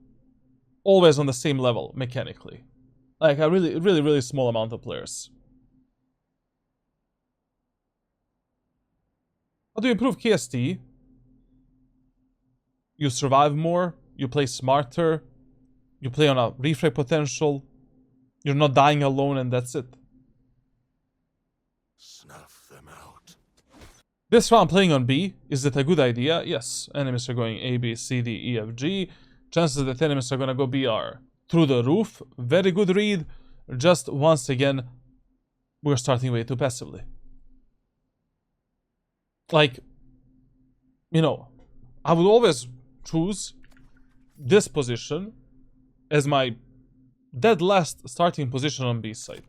always on the same level mechanically. Like a really small amount of players. How do you improve KST? You survive more, you play smarter, you play on a refrag potential, you're not dying alone, and that's it. Snuff them out. This round playing on B, is it a good idea? Yes. Enemies are going A, B, C, D, E, F, G. Chances that enemies are gonna go B are through the roof. Very good read. Just once again, we're starting way too passively. Like, you know, I would always choose this position as my dead last starting position on B side.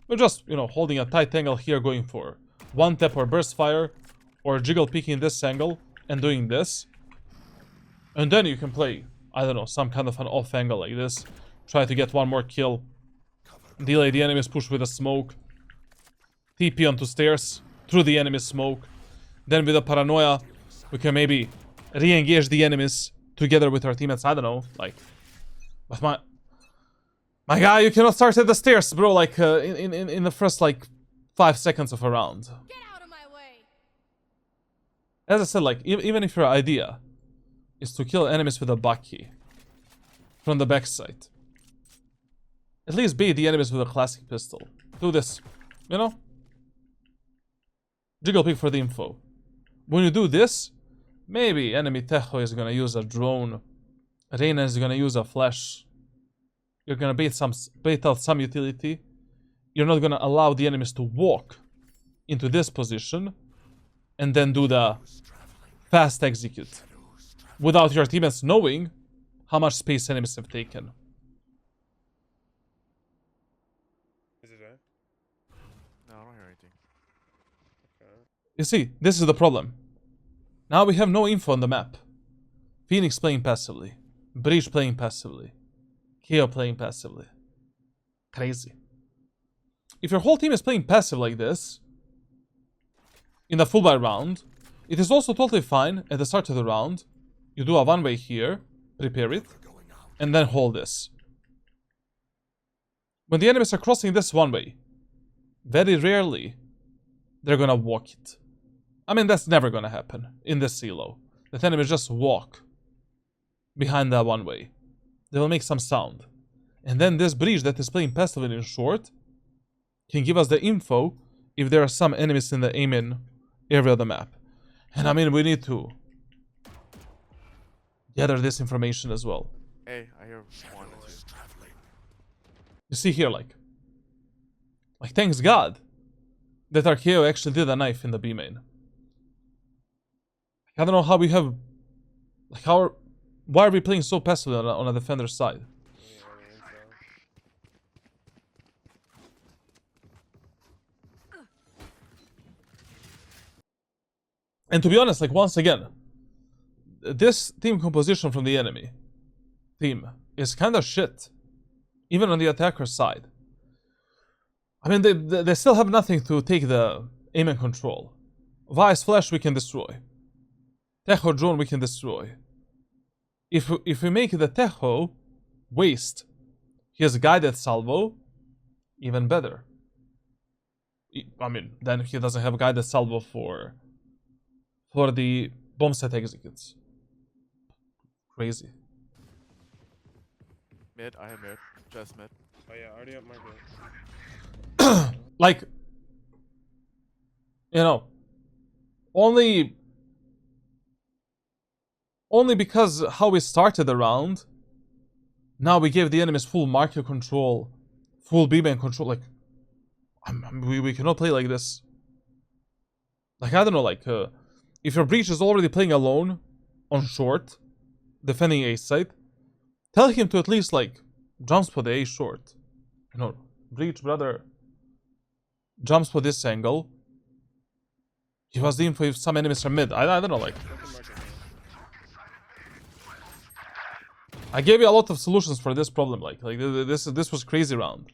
We're just, you know, holding a tight angle here, going for one tap or burst fire, or jiggle peeking this angle and doing this. And then you can play, I don't know, some kind of an off angle like this. Try to get one more kill. Delay the enemy's push with a smoke. TP onto stairs through the enemy's smoke. Then with a paranoia, we can maybe re-engage the enemies together with our teammates. I don't know, like, but my guy, you cannot start at the stairs, bro. Like in the first like 5 seconds of a round. Get out of my way. As I said, like even if your idea is to kill enemies with a bucky from the backside, at least bait the enemies with a classic pistol. Do this, you know. Jiggle pick for the info. When you do this, maybe enemy Tejo is gonna use a drone. Reina is gonna use a flash. You're gonna bait out some utility. You're not gonna allow the enemies to walk into this position and then do the fast execute without your teammates knowing how much space enemies have taken. Is it there? No, I don't hear anything. Okay. You see, this is the problem. Now we have no info on the map. Phoenix playing passively. Breach playing passively. KO playing passively. Crazy. If your whole team is playing passive like this, in a full buy round, it is also totally fine at the start of the round. You do a one-way here, prepare it, and then hold this. When the enemies are crossing this one-way, very rarely they're gonna walk it. I mean, that's never gonna happen in this CLO. The enemies just walk behind that one-way. They will make some sound. And then this breach that is playing passively in short can give us the info if there are some enemies in the Omen area of the map. And I mean, we need to gather this information as well. Hey, I hear one or two. You see here, like thanks God that our KO actually did a knife in the B main. I don't know how we have, like, why are we playing so passively on a defender's side? And to be honest, like, once again, this team composition from the enemy team is kind of shit, even on the attacker side. I mean, they still have nothing to take the aim and control. Vice Flash we can destroy. Tejo drone we can destroy. If we make the Tejo waste his guided salvo, even better. I mean, then he doesn't have guided salvo for the bomb set executes. Crazy. Mid, I have mid. Just mid. Oh yeah, already up my game. Like, you know, only because how we started the round, now we gave the enemies full market control, full B-man control. Like, we cannot play like this. Like, I don't know, like, if your breach is already playing alone on short, defending A site, tell him to at least, like, jump spot the A short. You know, breach, brother, jump spot this angle. Give us the info if some enemies are mid. I don't know, like, I gave you a lot of solutions for this problem. Like this was crazy round.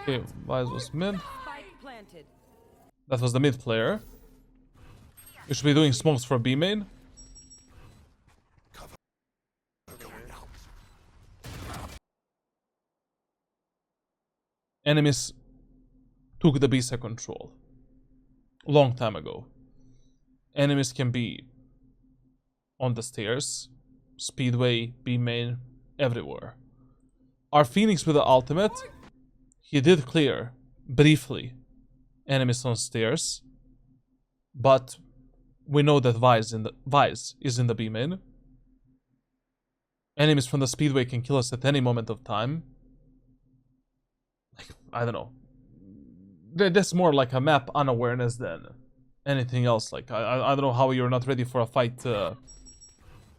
Okay, Wise was mid. Spike planted. That was the mid player. We should be doing smokes for B main. Going out. Enemies took the B side control. Long time ago. Enemies can be on the stairs, Speedway, B main, everywhere. Our Phoenix with the ultimate, he did clear, briefly, enemies on stairs. But we know that Vice is in the B main. Enemies from the Speedway can kill us at any moment of time. Like, I don't know. That's more like a map unawareness than anything else. Like, I don't know how you're not ready for a fight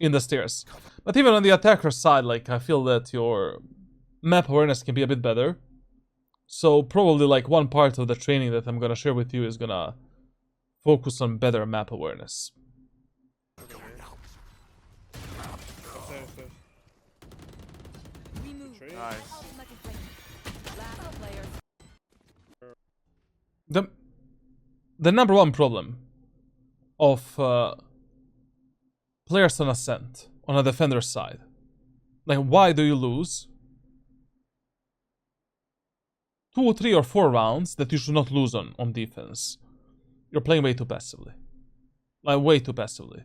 in the stairs. But even on the attacker side, like, I feel that your map awareness can be a bit better. So probably like one part of the training that I'm gonna share with you is gonna focus on better map awareness. Going out. Stairs. Remove. Tree. Nice. Ultimate is ready. Last player. The number one problem of players on Ascent, on a defender side, like, why do you lose 2, 3, or 4 rounds that you should not lose on defense? You're playing way too passively. Like, way too passively.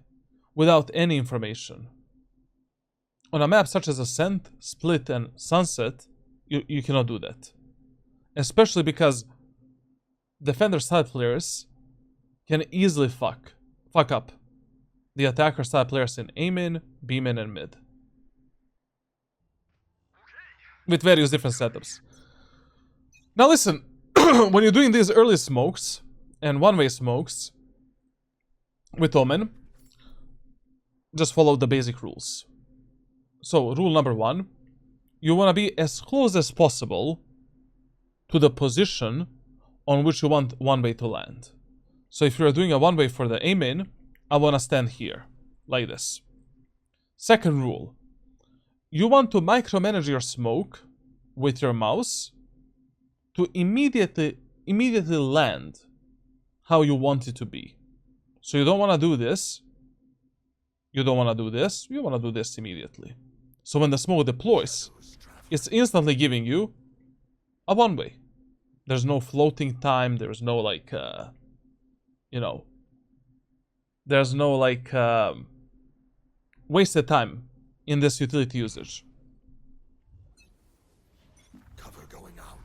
Without any information. On a map such as Ascent, Split, and Sunset, you cannot do that. Especially because defender side players can easily fuck up the attacker side players in A main, B main, and mid. With various different setups. Now listen, when you're doing these early smokes and one-way smokes with Omen, just follow the basic rules. So, rule number 1, you want to be as close as possible to the position on which you want one-way to land. So if you're doing a one-way for the A main, I want to stand here, like this. Second rule, you want to micromanage your smoke with your mouse to immediately land how you want it to be. So you don't want to do this. You don't want to do this. You want to do this immediately. So when the smoke deploys, it's instantly giving you a one-way. There's no floating time. There's no, like, you know, there's no, like, wasted time in this utility usage. Cover going out.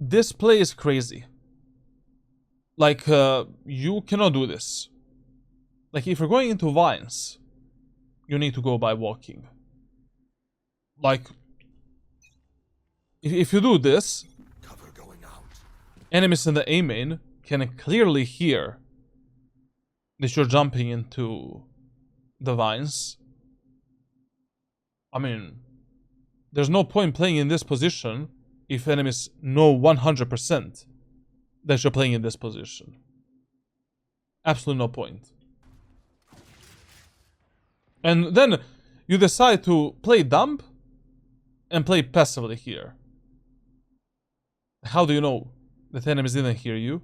This play is crazy. Like, you cannot do this. Like, if you're going into vines, you need to go by walking. Like, if you do this, Cover going out. enemies in the A main can clearly hear that you're jumping into the vines. I mean, there's no point playing in this position if enemies know 100% that you're playing in this position. Absolutely no point. And then you decide to play dumb and play passively here. How do you know that enemies didn't hear you?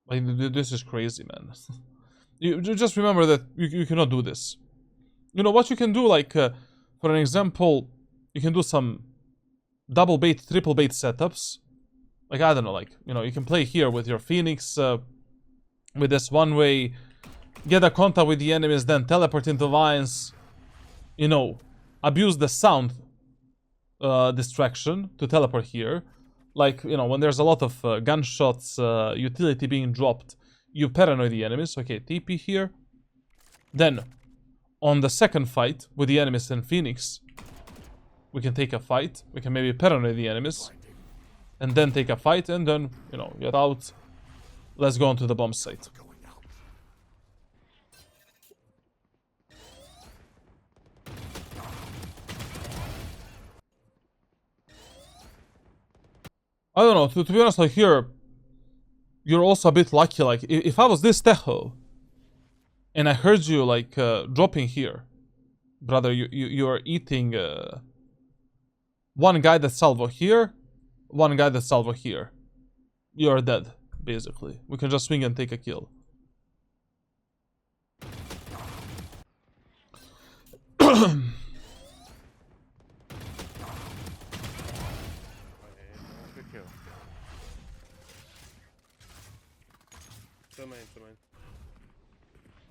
Like, this is crazy, man. You just remember that you cannot do this. You know what you can do, like, for an example, you can do some double bait, triple bait setups. Like, I don't know, like, you know, you can play here with your Phoenix, with this one way, get a contact with the enemies, then teleport into vines. You know, abuse the sound distraction to teleport here. Like, you know, when there's a lot of gunshots, utility being dropped, you paranoid the enemies. Okay, TP here. Then, on the second fight with the enemies and Phoenix, we can take a fight. We can maybe paranoid the enemies. And then take a fight, and then, you know, get out. Let's go on to the bomb site. Going out. I don't know, to be honest, like, here, you're also a bit lucky. Like, if I was this Teho, and I heard you, like, dropping here, brother, you are eating one guy that's salvo here, one guy that's salvo here. You're dead, basically. We can just swing and take a kill. Good kill. Still main, still main.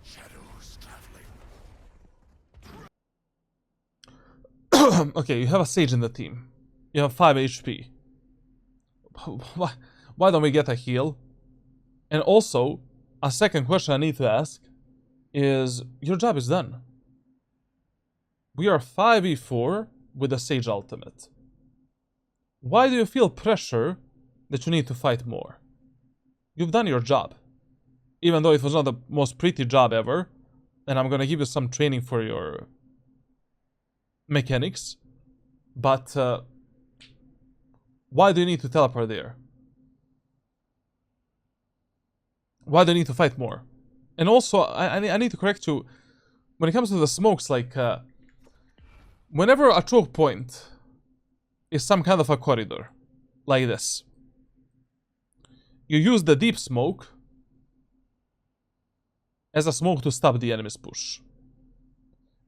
Shadows traveling. Okay, you have a Sage in the team. You have 5 HP. Why don't we get a heal? And also, a second question I need to ask is, your job is done. We are 5v4 with a Sage ultimate. Why do you feel pressure that you need to fight more? You've done your job. Even though it was not the most pretty job ever, and I'm gonna give you some training for your mechanics, but why do you need to teleport there? Why do you need to fight more? And also, I need to correct you, when it comes to the smokes, like, whenever a choke point is some kind of a corridor, like this, you use the deep smoke as a smoke to stop the enemy's push.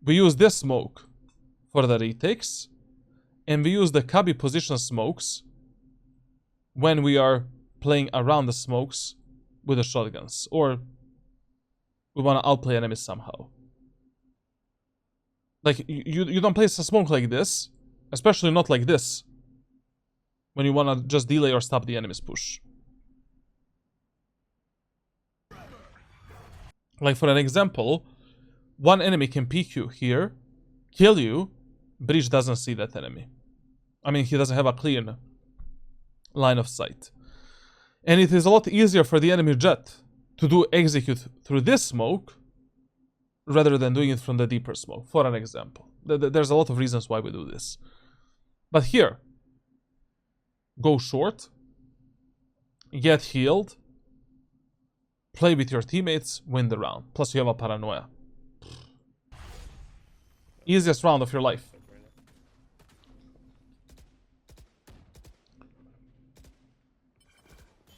We use this smoke for the retakes, and we use the cubby position smokes when we are playing around the smokes with the shotguns, or we want to outplay enemies somehow. Like, you don't place a smoke like this, especially not like this, when you want to just delay or stop the enemy's push. Like, for an example, one enemy can peek you here, kill you, Breach doesn't see that enemy. I mean, he doesn't have a clean line of sight. And it is a lot easier for the enemy jet to do execute through this smoke rather than doing it from the deeper smoke, for an example. There's a lot of reasons why we do this. But here, go short, get healed, play with your teammates, win the round. Plus you have a paranoia. Easiest round of your life.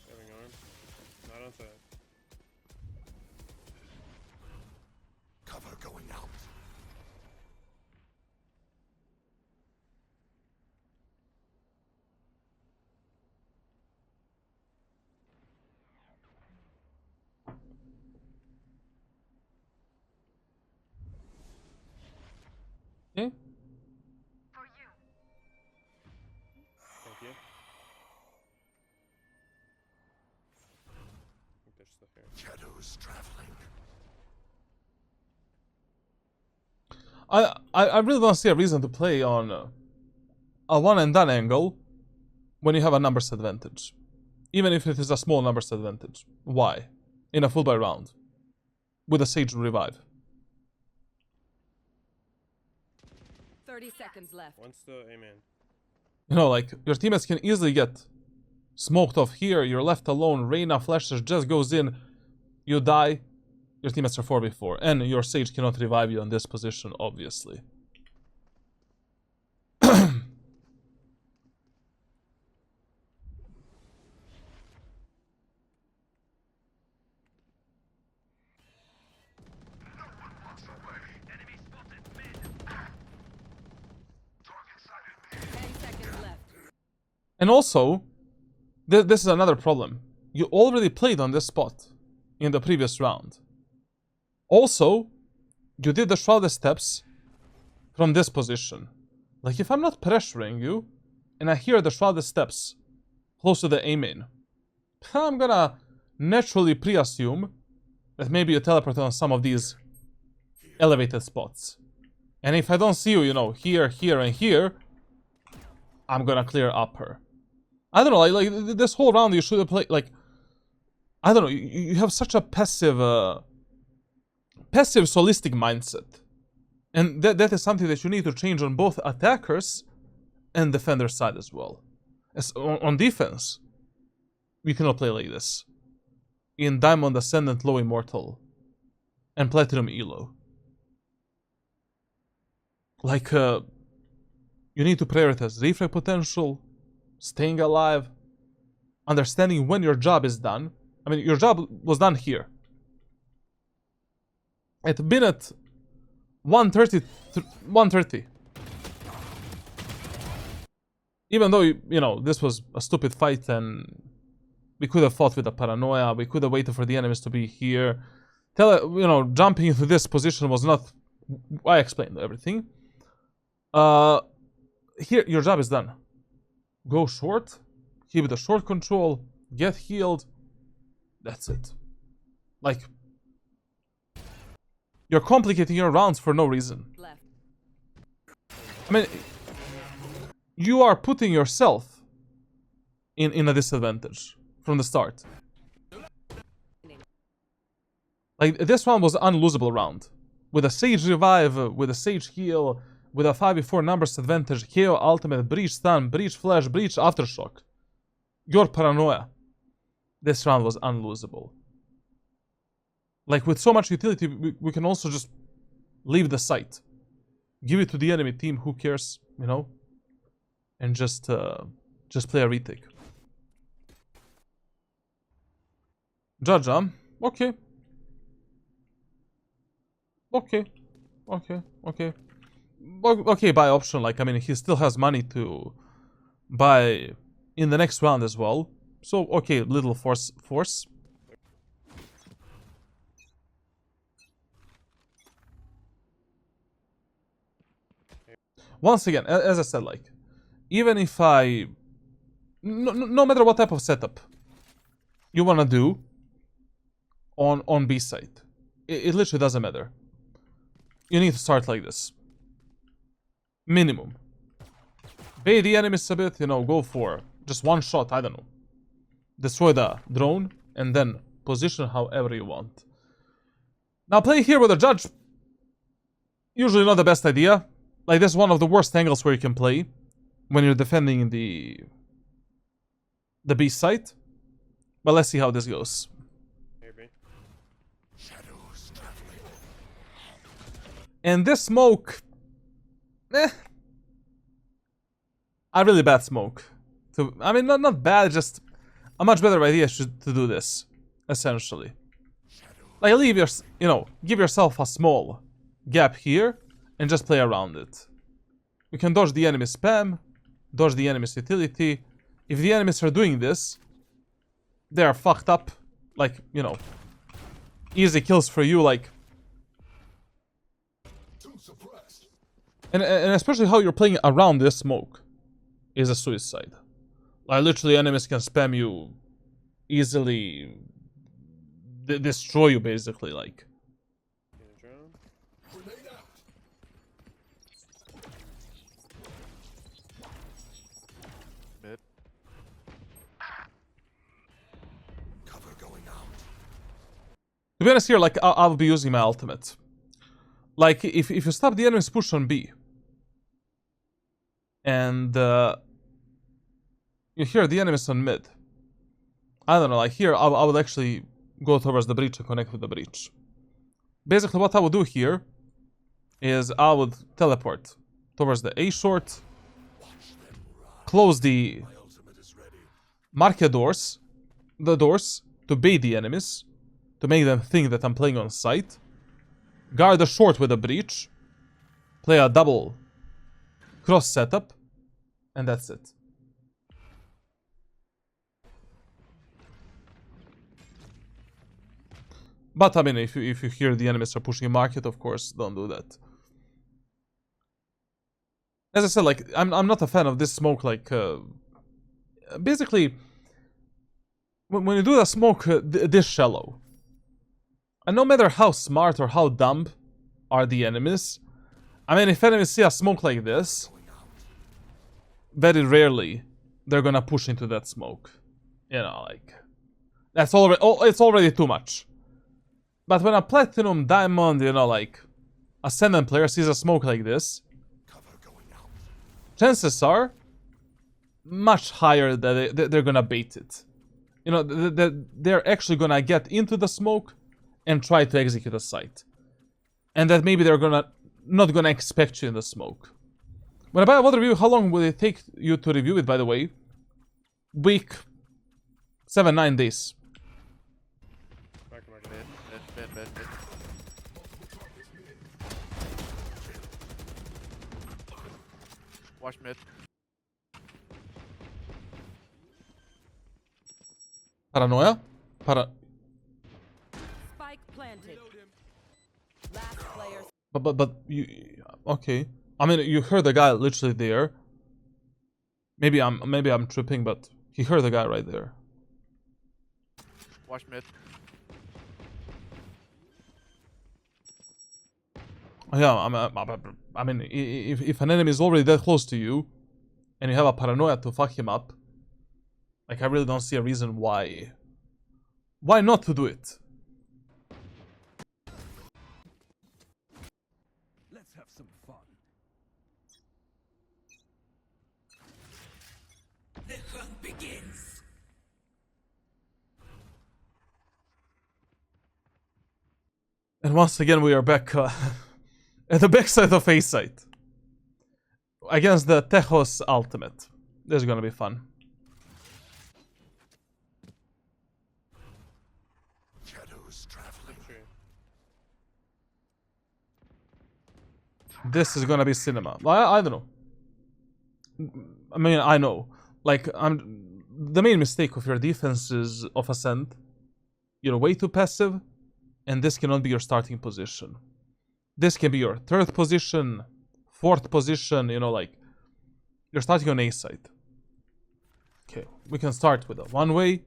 Having arm. Not on side. Cover going out. Okay? Thank you. I think they're still here. Shadows traveling. I really don't see a reason to play on a one and done angle when you have a numbers advantage. Even if it is a small numbers advantage. Why? In a full buy round. With a Sage revive. 30 seconds left. One's still Amen. You know, like, your teammates can easily get smoked off here, you're left alone, Reyna flashes, just goes in, you die, your teammates are 4v4, and your Sage cannot revive you in this position, obviously. 10 seconds left. And also, this is another problem. You already played on this spot in the previous round. Also, you did the shrouded steps from this position. Like, if I'm not pressuring you, and I hear the shrouded steps close to the A-main, I'm gonna naturally pre-assume that maybe you teleport on some of these elevated spots. And if I don't see you, you know, here, here, and here, I'm gonna clear upper. I don't know, like this whole round you should have played, like, I don't know, you have such a passive solistic mindset. And that is something that you need to change on both attackers and defender side as well. As on defense, we cannot play like this. In Diamond Ascendant Low Immortal and Platinum Elo. Like, you You need to prioritize refrag potential, staying alive, understanding when your job is done. I mean, your job was done here. At minute 1:30, 1:30. Even though, you know, this was a stupid fight and we could have fought with a paranoia, we could have waited for the enemies to be here. You know, jumping into this position was not... I explained everything. Here, your job is done. Go short, keep the short control, get healed. That's it. Like, you're complicating your rounds for no reason. Left. I mean, you are putting yourself in a disadvantage from the start. Like, this round was an unlosable round. With a Sage revive, with a Sage heal, with a 5v4 numbers advantage, KO ultimate, breach stun, breach flash, breach aftershock. Your paranoia. This round was unlosable. Like, with so much utility, we can also just leave the site. Give it to the enemy team, who cares, you know? And just play a retake. Jaja, okay. Okay, buy option, like, I mean, he still has money to buy in the next round as well. So, okay, little force. Once again, as I said, like, even if no matter what type of setup you wanna do on B side, it literally doesn't matter. You need to start like this. Minimum. Bait the enemies a bit, you know, go for just one shot, I don't know. Destroy the drone, and then position however you want. Now play here with a judge. Usually not the best idea. Like, this is one of the worst angles where you can play when you're defending the B site. But let's see how this goes. And this smoke... a really bad smoke. I mean, not bad, just a much better idea to do this, essentially. Like, leave your... you know, give yourself a small gap here, and just play around it. You can dodge the enemy spam, dodge the enemy's utility. If the enemies are doing this, they are fucked up. Like, you know, easy kills for you, like... And especially how you're playing around this smoke is a suicide. Like, literally, enemies can spam you easily, destroy you, basically, like. Mid. Cover going out. To be honest here, like, I'll be using my ultimate. Like, if you stop the enemy's push on B, and you hear the enemies on mid, I don't know, like here, I would actually go towards the breach and connect with the breach. Basically, what I would do here is I would teleport towards the A short, close the market doors, to bait the enemies, to make them think that I'm playing on site, guard the short with a breach, play a double cross setup, and that's it. But I mean, if you hear the enemies are pushing a market, of course, don't do that. As I said, like, I'm not a fan of this smoke. Like, basically, when you do the smoke this shallow, and no matter how smart or how dumb are the enemies, I mean, if enemies see a smoke like this, very rarely they're gonna push into that smoke. You know, like, that's already, it's already too much. But when a Platinum, Diamond, you know, like, Ascendant player sees a smoke like this, chances are much higher that they're gonna bait it. You know, they're actually gonna get into the smoke and try to execute a site. And that maybe they're not gonna expect you in the smoke. When I buy a VOD review, how long will it take you to review it, by the way? Week. 7-9 days. Mark, mark, Mid, mid, mid, mid, mid. Watch mid. Paranoia? Spike planted. Last player. But you okay. I mean, you heard the guy literally there. Maybe I'm tripping, but he heard the guy right there. Watch mid. Yeah, I mean, if an enemy is already that close to you, and you have a paranoia to fuck him up, like I really don't see a reason why not to do it. Let's have some fun. The hunt begins. And once again, we are back at the backside of A site against the Tejos ultimate. This is gonna be fun. Shadows traveling. tree. This is gonna be cinema. I don't know. I mean, I know. Like, the main mistake of your defense is of Ascent. You're way too passive, and this cannot be your starting position. This can be your third position, fourth position, you know, like, you're starting on A side. Okay, we can start with a one-way.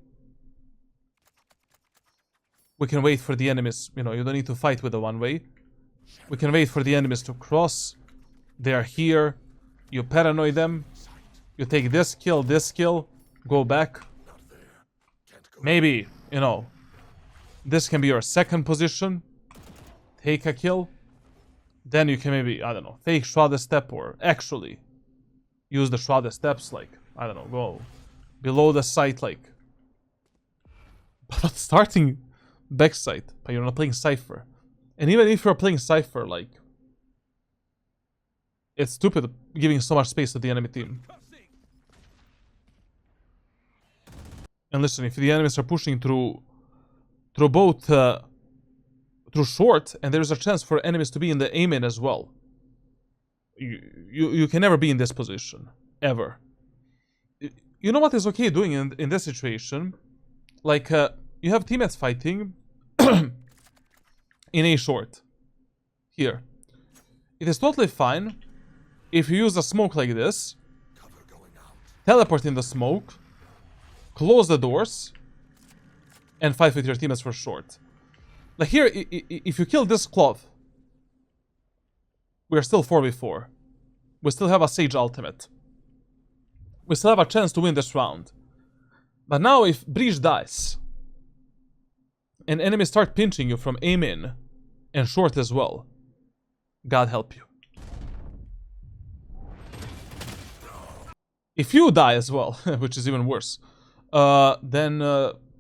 We can wait for the enemies, you know, you don't need to fight with a one-way. We can wait for the enemies to cross. They are here. You paranoid them. You take this kill, go back. Maybe, you know, this can be your second position. Take a kill. Then you can maybe, I don't know, fake Shrouded Step or actually use the Shrouded Steps, like, I don't know, go below the site, like. But starting backside, but you're not playing Cypher. And even if you're playing Cypher, like, it's stupid giving so much space to the enemy team. And listen, if the enemies are pushing through both through short, and there's a chance for enemies to be in the Omen as well, you can never be in this position ever. You know what is okay doing in this situation? Like, you have teammates fighting in A short here. It is totally fine if you use a smoke like this, teleport in the smoke, close the doors, and fight with your teammates for short. Like here, if you kill this cloth, we are still 4v4. We still have a Sage ultimate. We still have a chance to win this round. But now if Breach dies, and enemies start pinching you from aim in, and short as well, God help you. If you die as well, which is even worse, then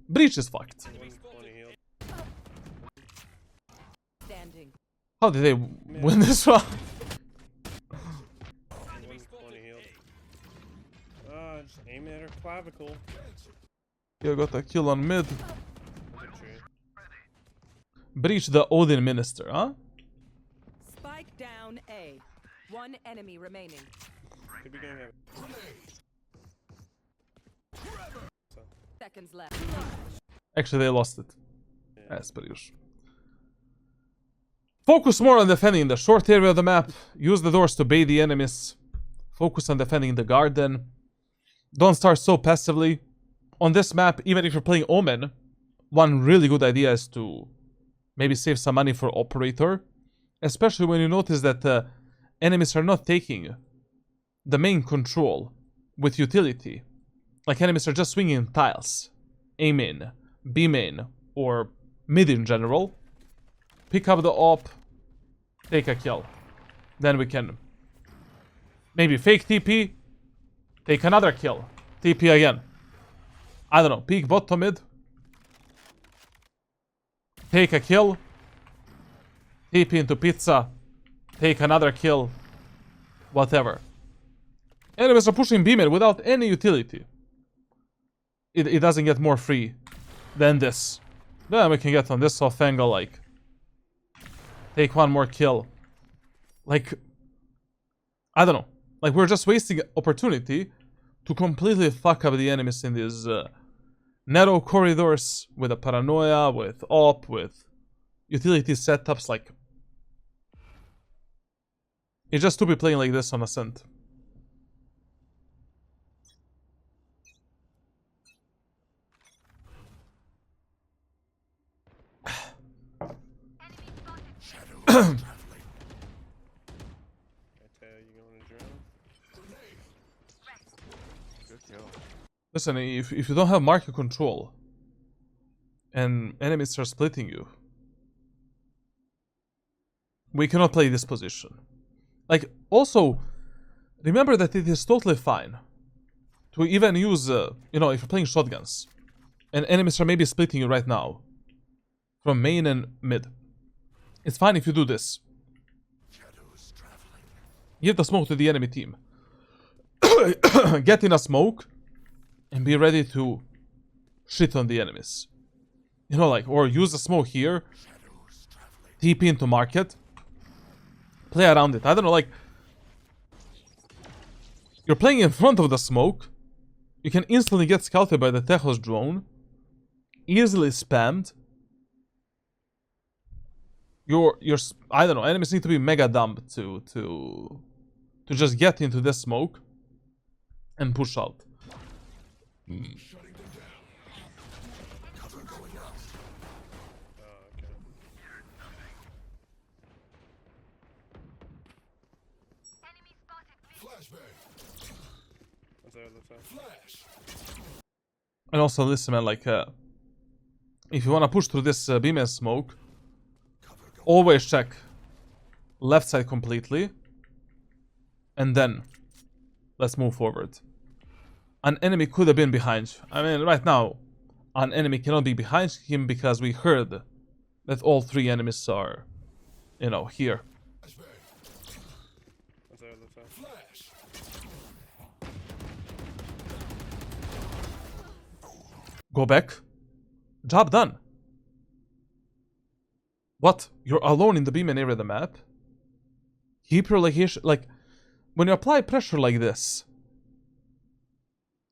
Breach is fucked. 120 healed. Standing. How did they win this round? 120 healed. Ah, just aim at her clavicle. You got a kill on mid. Good tree. Breach the Odin Minister, huh? Spike down A. One enemy remaining. Could be getting heavy. Seconds left. Actually, they lost it. That's pretty good. Focus more on defending the short area of the map. Use the doors to bait the enemies. Focus on defending the garden. Don't start so passively. On this map, even if you're playing Omen, one really good idea is to maybe save some money for Operator. Especially when you notice that enemies are not taking the main control with utility. Like enemies are just swinging tiles. A main, B main, or mid in general. Pick up the op, take a kill. Then we can maybe fake TP, take another kill, TP again. I don't know, peek bottom mid, take a kill, TP into pizza, take another kill, whatever. Enemies are pushing B main without any utility. It doesn't get more free than this. Then we can get on this off angle, like, take one more kill. Like, I don't know. Like, we're just wasting opportunity to completely fuck up the enemies in these narrow corridors with a paranoia, with op, with utility setups. Like, it's just stupid playing like this on Ascent. Shadows traveling. I tell you, you going to drown? Good kill. Listen, if you don't have market control and enemies are splitting you, we cannot play this position. Like, also, remember that it is totally fine to even use, you know, if you're playing shotguns and enemies are maybe splitting you right now from main and mid. It's fine if you do this. Shadows traveling. Give the smoke to the enemy team. Get in a smoke and be ready to shit on the enemies. You know, like, or use the smoke here, Shadows traveling. TP into market, play around it. I don't know, like, you're playing in front of the smoke, you can instantly get scouted by the Techos drone, easily spammed. I don't know, enemies need to be mega dumb to just get into this smoke and push out. Shutting them down. Cover going out. Oh, okay. Flashbang. What's that left side? Flash. And also, listen, man, like, if you wanna push through this beam and smoke, Cover going always check left side completely, and then let's move forward. An enemy could have been behind you. I mean, right now, an enemy cannot be behind him because we heard that all three enemies are, you know, here. flashbang. What's that left side? Flash. Go back. Job done. What? You're alone in the beam and area of the map? Keep your location. Like, when you apply pressure like this,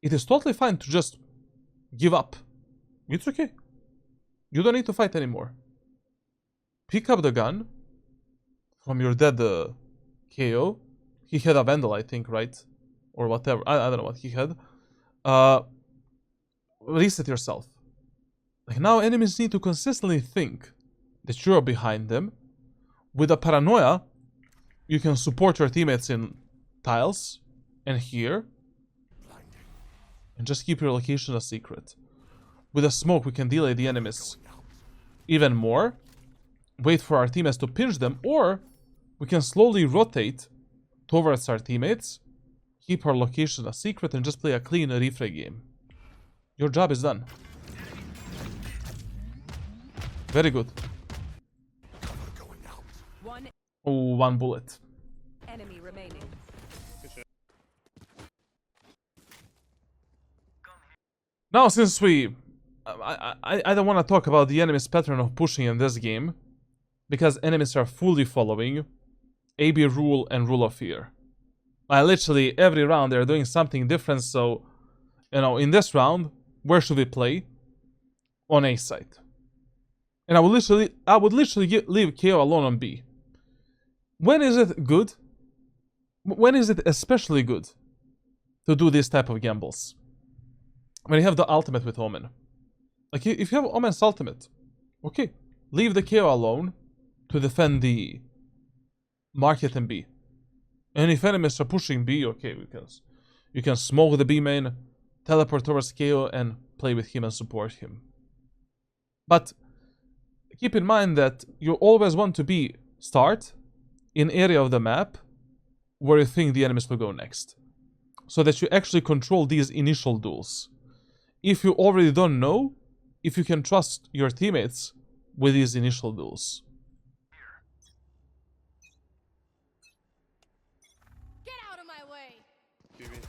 it is totally fine to just give up. It's okay. You don't need to fight anymore. Pick up the gun from your dead KO. He had a Vandal, I think, right? Or whatever. I don't know what he had. Reset yourself. Like, now enemies need to consistently think that you're behind them. With a paranoia, you can support your teammates in tiles and here. And just keep your location a secret. With a smoke, we can delay the enemies even more. Wait for our teammates to pinch them, or we can slowly rotate towards our teammates, keep our location a secret, and just play a clean refray game. Your job is done. Very good. Cover going out. One Oh, one bullet. enemy remaining. Good shit. Now, since I don't want to talk about the enemy's pattern of pushing in this game, because enemies are fully following AB rule and rule of fear. Literally every round they're doing something different, so, you know, in this round, where should we play? On A site. And I would literally leave KO alone on B. When is it good? When is it especially good to do this type of gambles? When you have the ultimate with Omen. Like, if you have Omen's ultimate, okay, leave the KO alone to defend the market and B. And if enemies are pushing B, okay, because you can smoke the B main, teleport towards KO, and play with him and support him. But keep in mind that you always want to be start in area of the map where you think the enemies will go next, so that you actually control these initial duels. If you already don't know, if you can trust your teammates with these initial duels. Get out of my way. QB.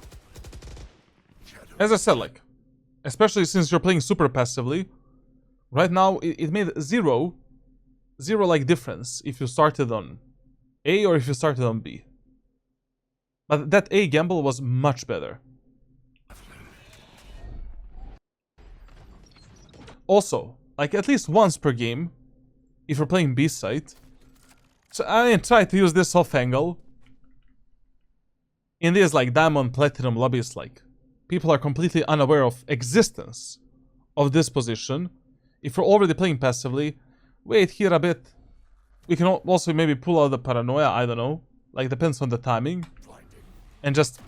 As I said, like, especially since you're playing super passively, right now it made zero like difference if you started on A or if you started on B. But that A gamble was much better. Also, like at least once per game, if you're playing B side, so I try to use this off angle. In these like diamond platinum lobbies, like people are completely unaware of existence of this position. If you're already playing passively, wait here a bit. We can also maybe pull out the paranoia, I don't know. Like depends on the timing. And just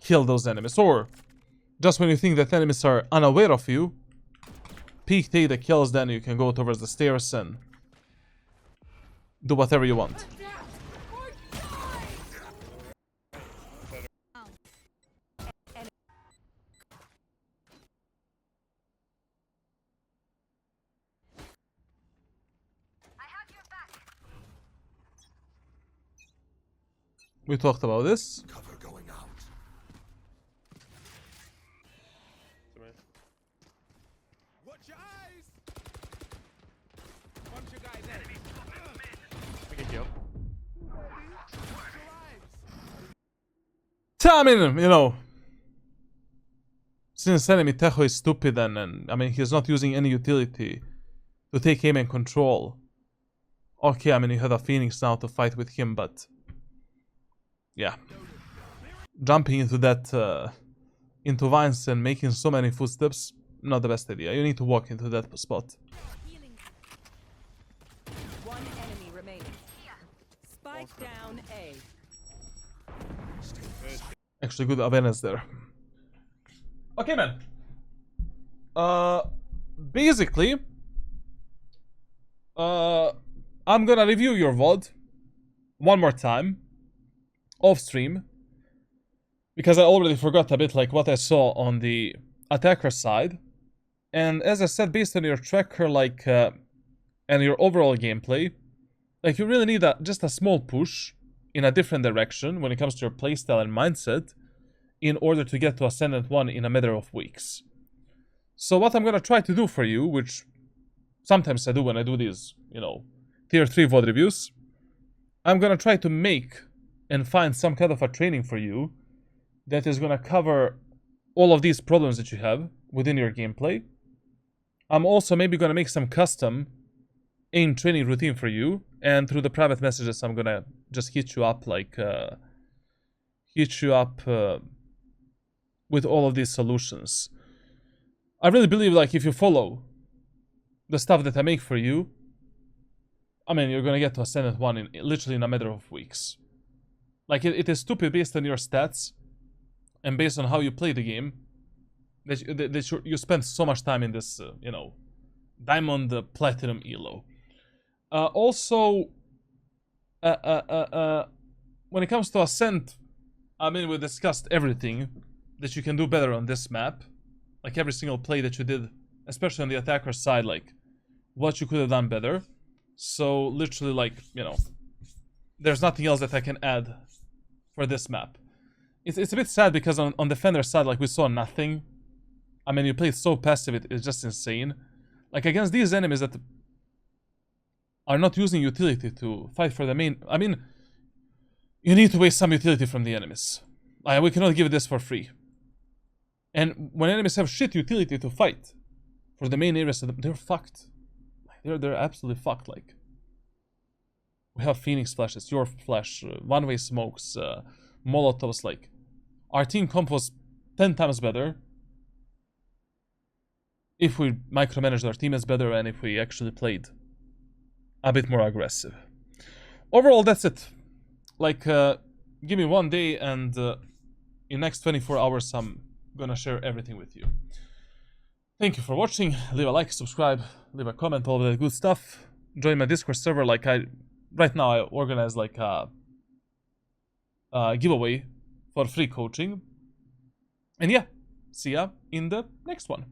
kill those enemies. Or just when you think that enemies are unaware of you, peek, take the kills, then you can go towards the stairs and do whatever you want. We talked about this. Cover going out. Watch your eyes! Bunch of guys enemy. We can kill. I mean, you know, since enemy Tejo is stupid and I mean he's not using any utility to take aim and control. Okay, I mean you had a Phoenix now to fight with him, but yeah, jumping into that into vines and making so many footsteps, not the best idea. You need to walk into that spot. One enemy remaining. Spike down A. Actually, good awareness there. Okay, man. Basically, I'm gonna review your VOD one more time off stream because I already forgot a bit like what I saw on the attacker side. And as I said, based on your tracker, like and your overall gameplay, like you really need just a small push in a different direction when it comes to your playstyle and mindset in order to get to Ascendant 1 in a matter of weeks. So what I'm gonna try to do for you, which sometimes I do when I do these, you know, tier 3 VOD reviews, I'm gonna try to make and find some kind of a training for you that is gonna cover all of these problems that you have within your gameplay. I'm also maybe gonna make some custom aim training routine for you, and through the private messages I'm gonna just hit you up like with all of these solutions. I really believe like if you follow the stuff that I make for you, I mean you're gonna get to Ascendant 1 in literally in a matter of weeks. Like it is stupid based on your stats and based on how you play the game that you spend so much time in this you know, diamond platinum elo. Also, when it comes to Ascent, I mean, we discussed everything that you can do better on this map. Like every single play that you did, especially on the attacker side, like what you could have done better. So literally, like, you know, there's nothing else that I can add for this map. It's a bit sad because on defender side, like we saw nothing. I mean, you played so passive, it's just insane. Like against these enemies that are not using utility to fight for the main. I mean, you need to waste some utility from the enemies. Like, we cannot give this for free. And when enemies have shit utility to fight for the main areas, they're fucked. They're absolutely fucked. Like, we have Phoenix flashes, your flash, one-way smokes, Molotovs. Like, our team comp was 10 times better if we micromanaged our teammates better and if we actually played a bit more aggressive. Overall, that's it. Like, give me one day and in next 24 hours I'm gonna share everything with you. Thank you for watching. Leave a like, subscribe, leave a comment, all that good stuff. Join my Discord server. Like right now I organize like a giveaway for free coaching. And yeah, see ya in the next one.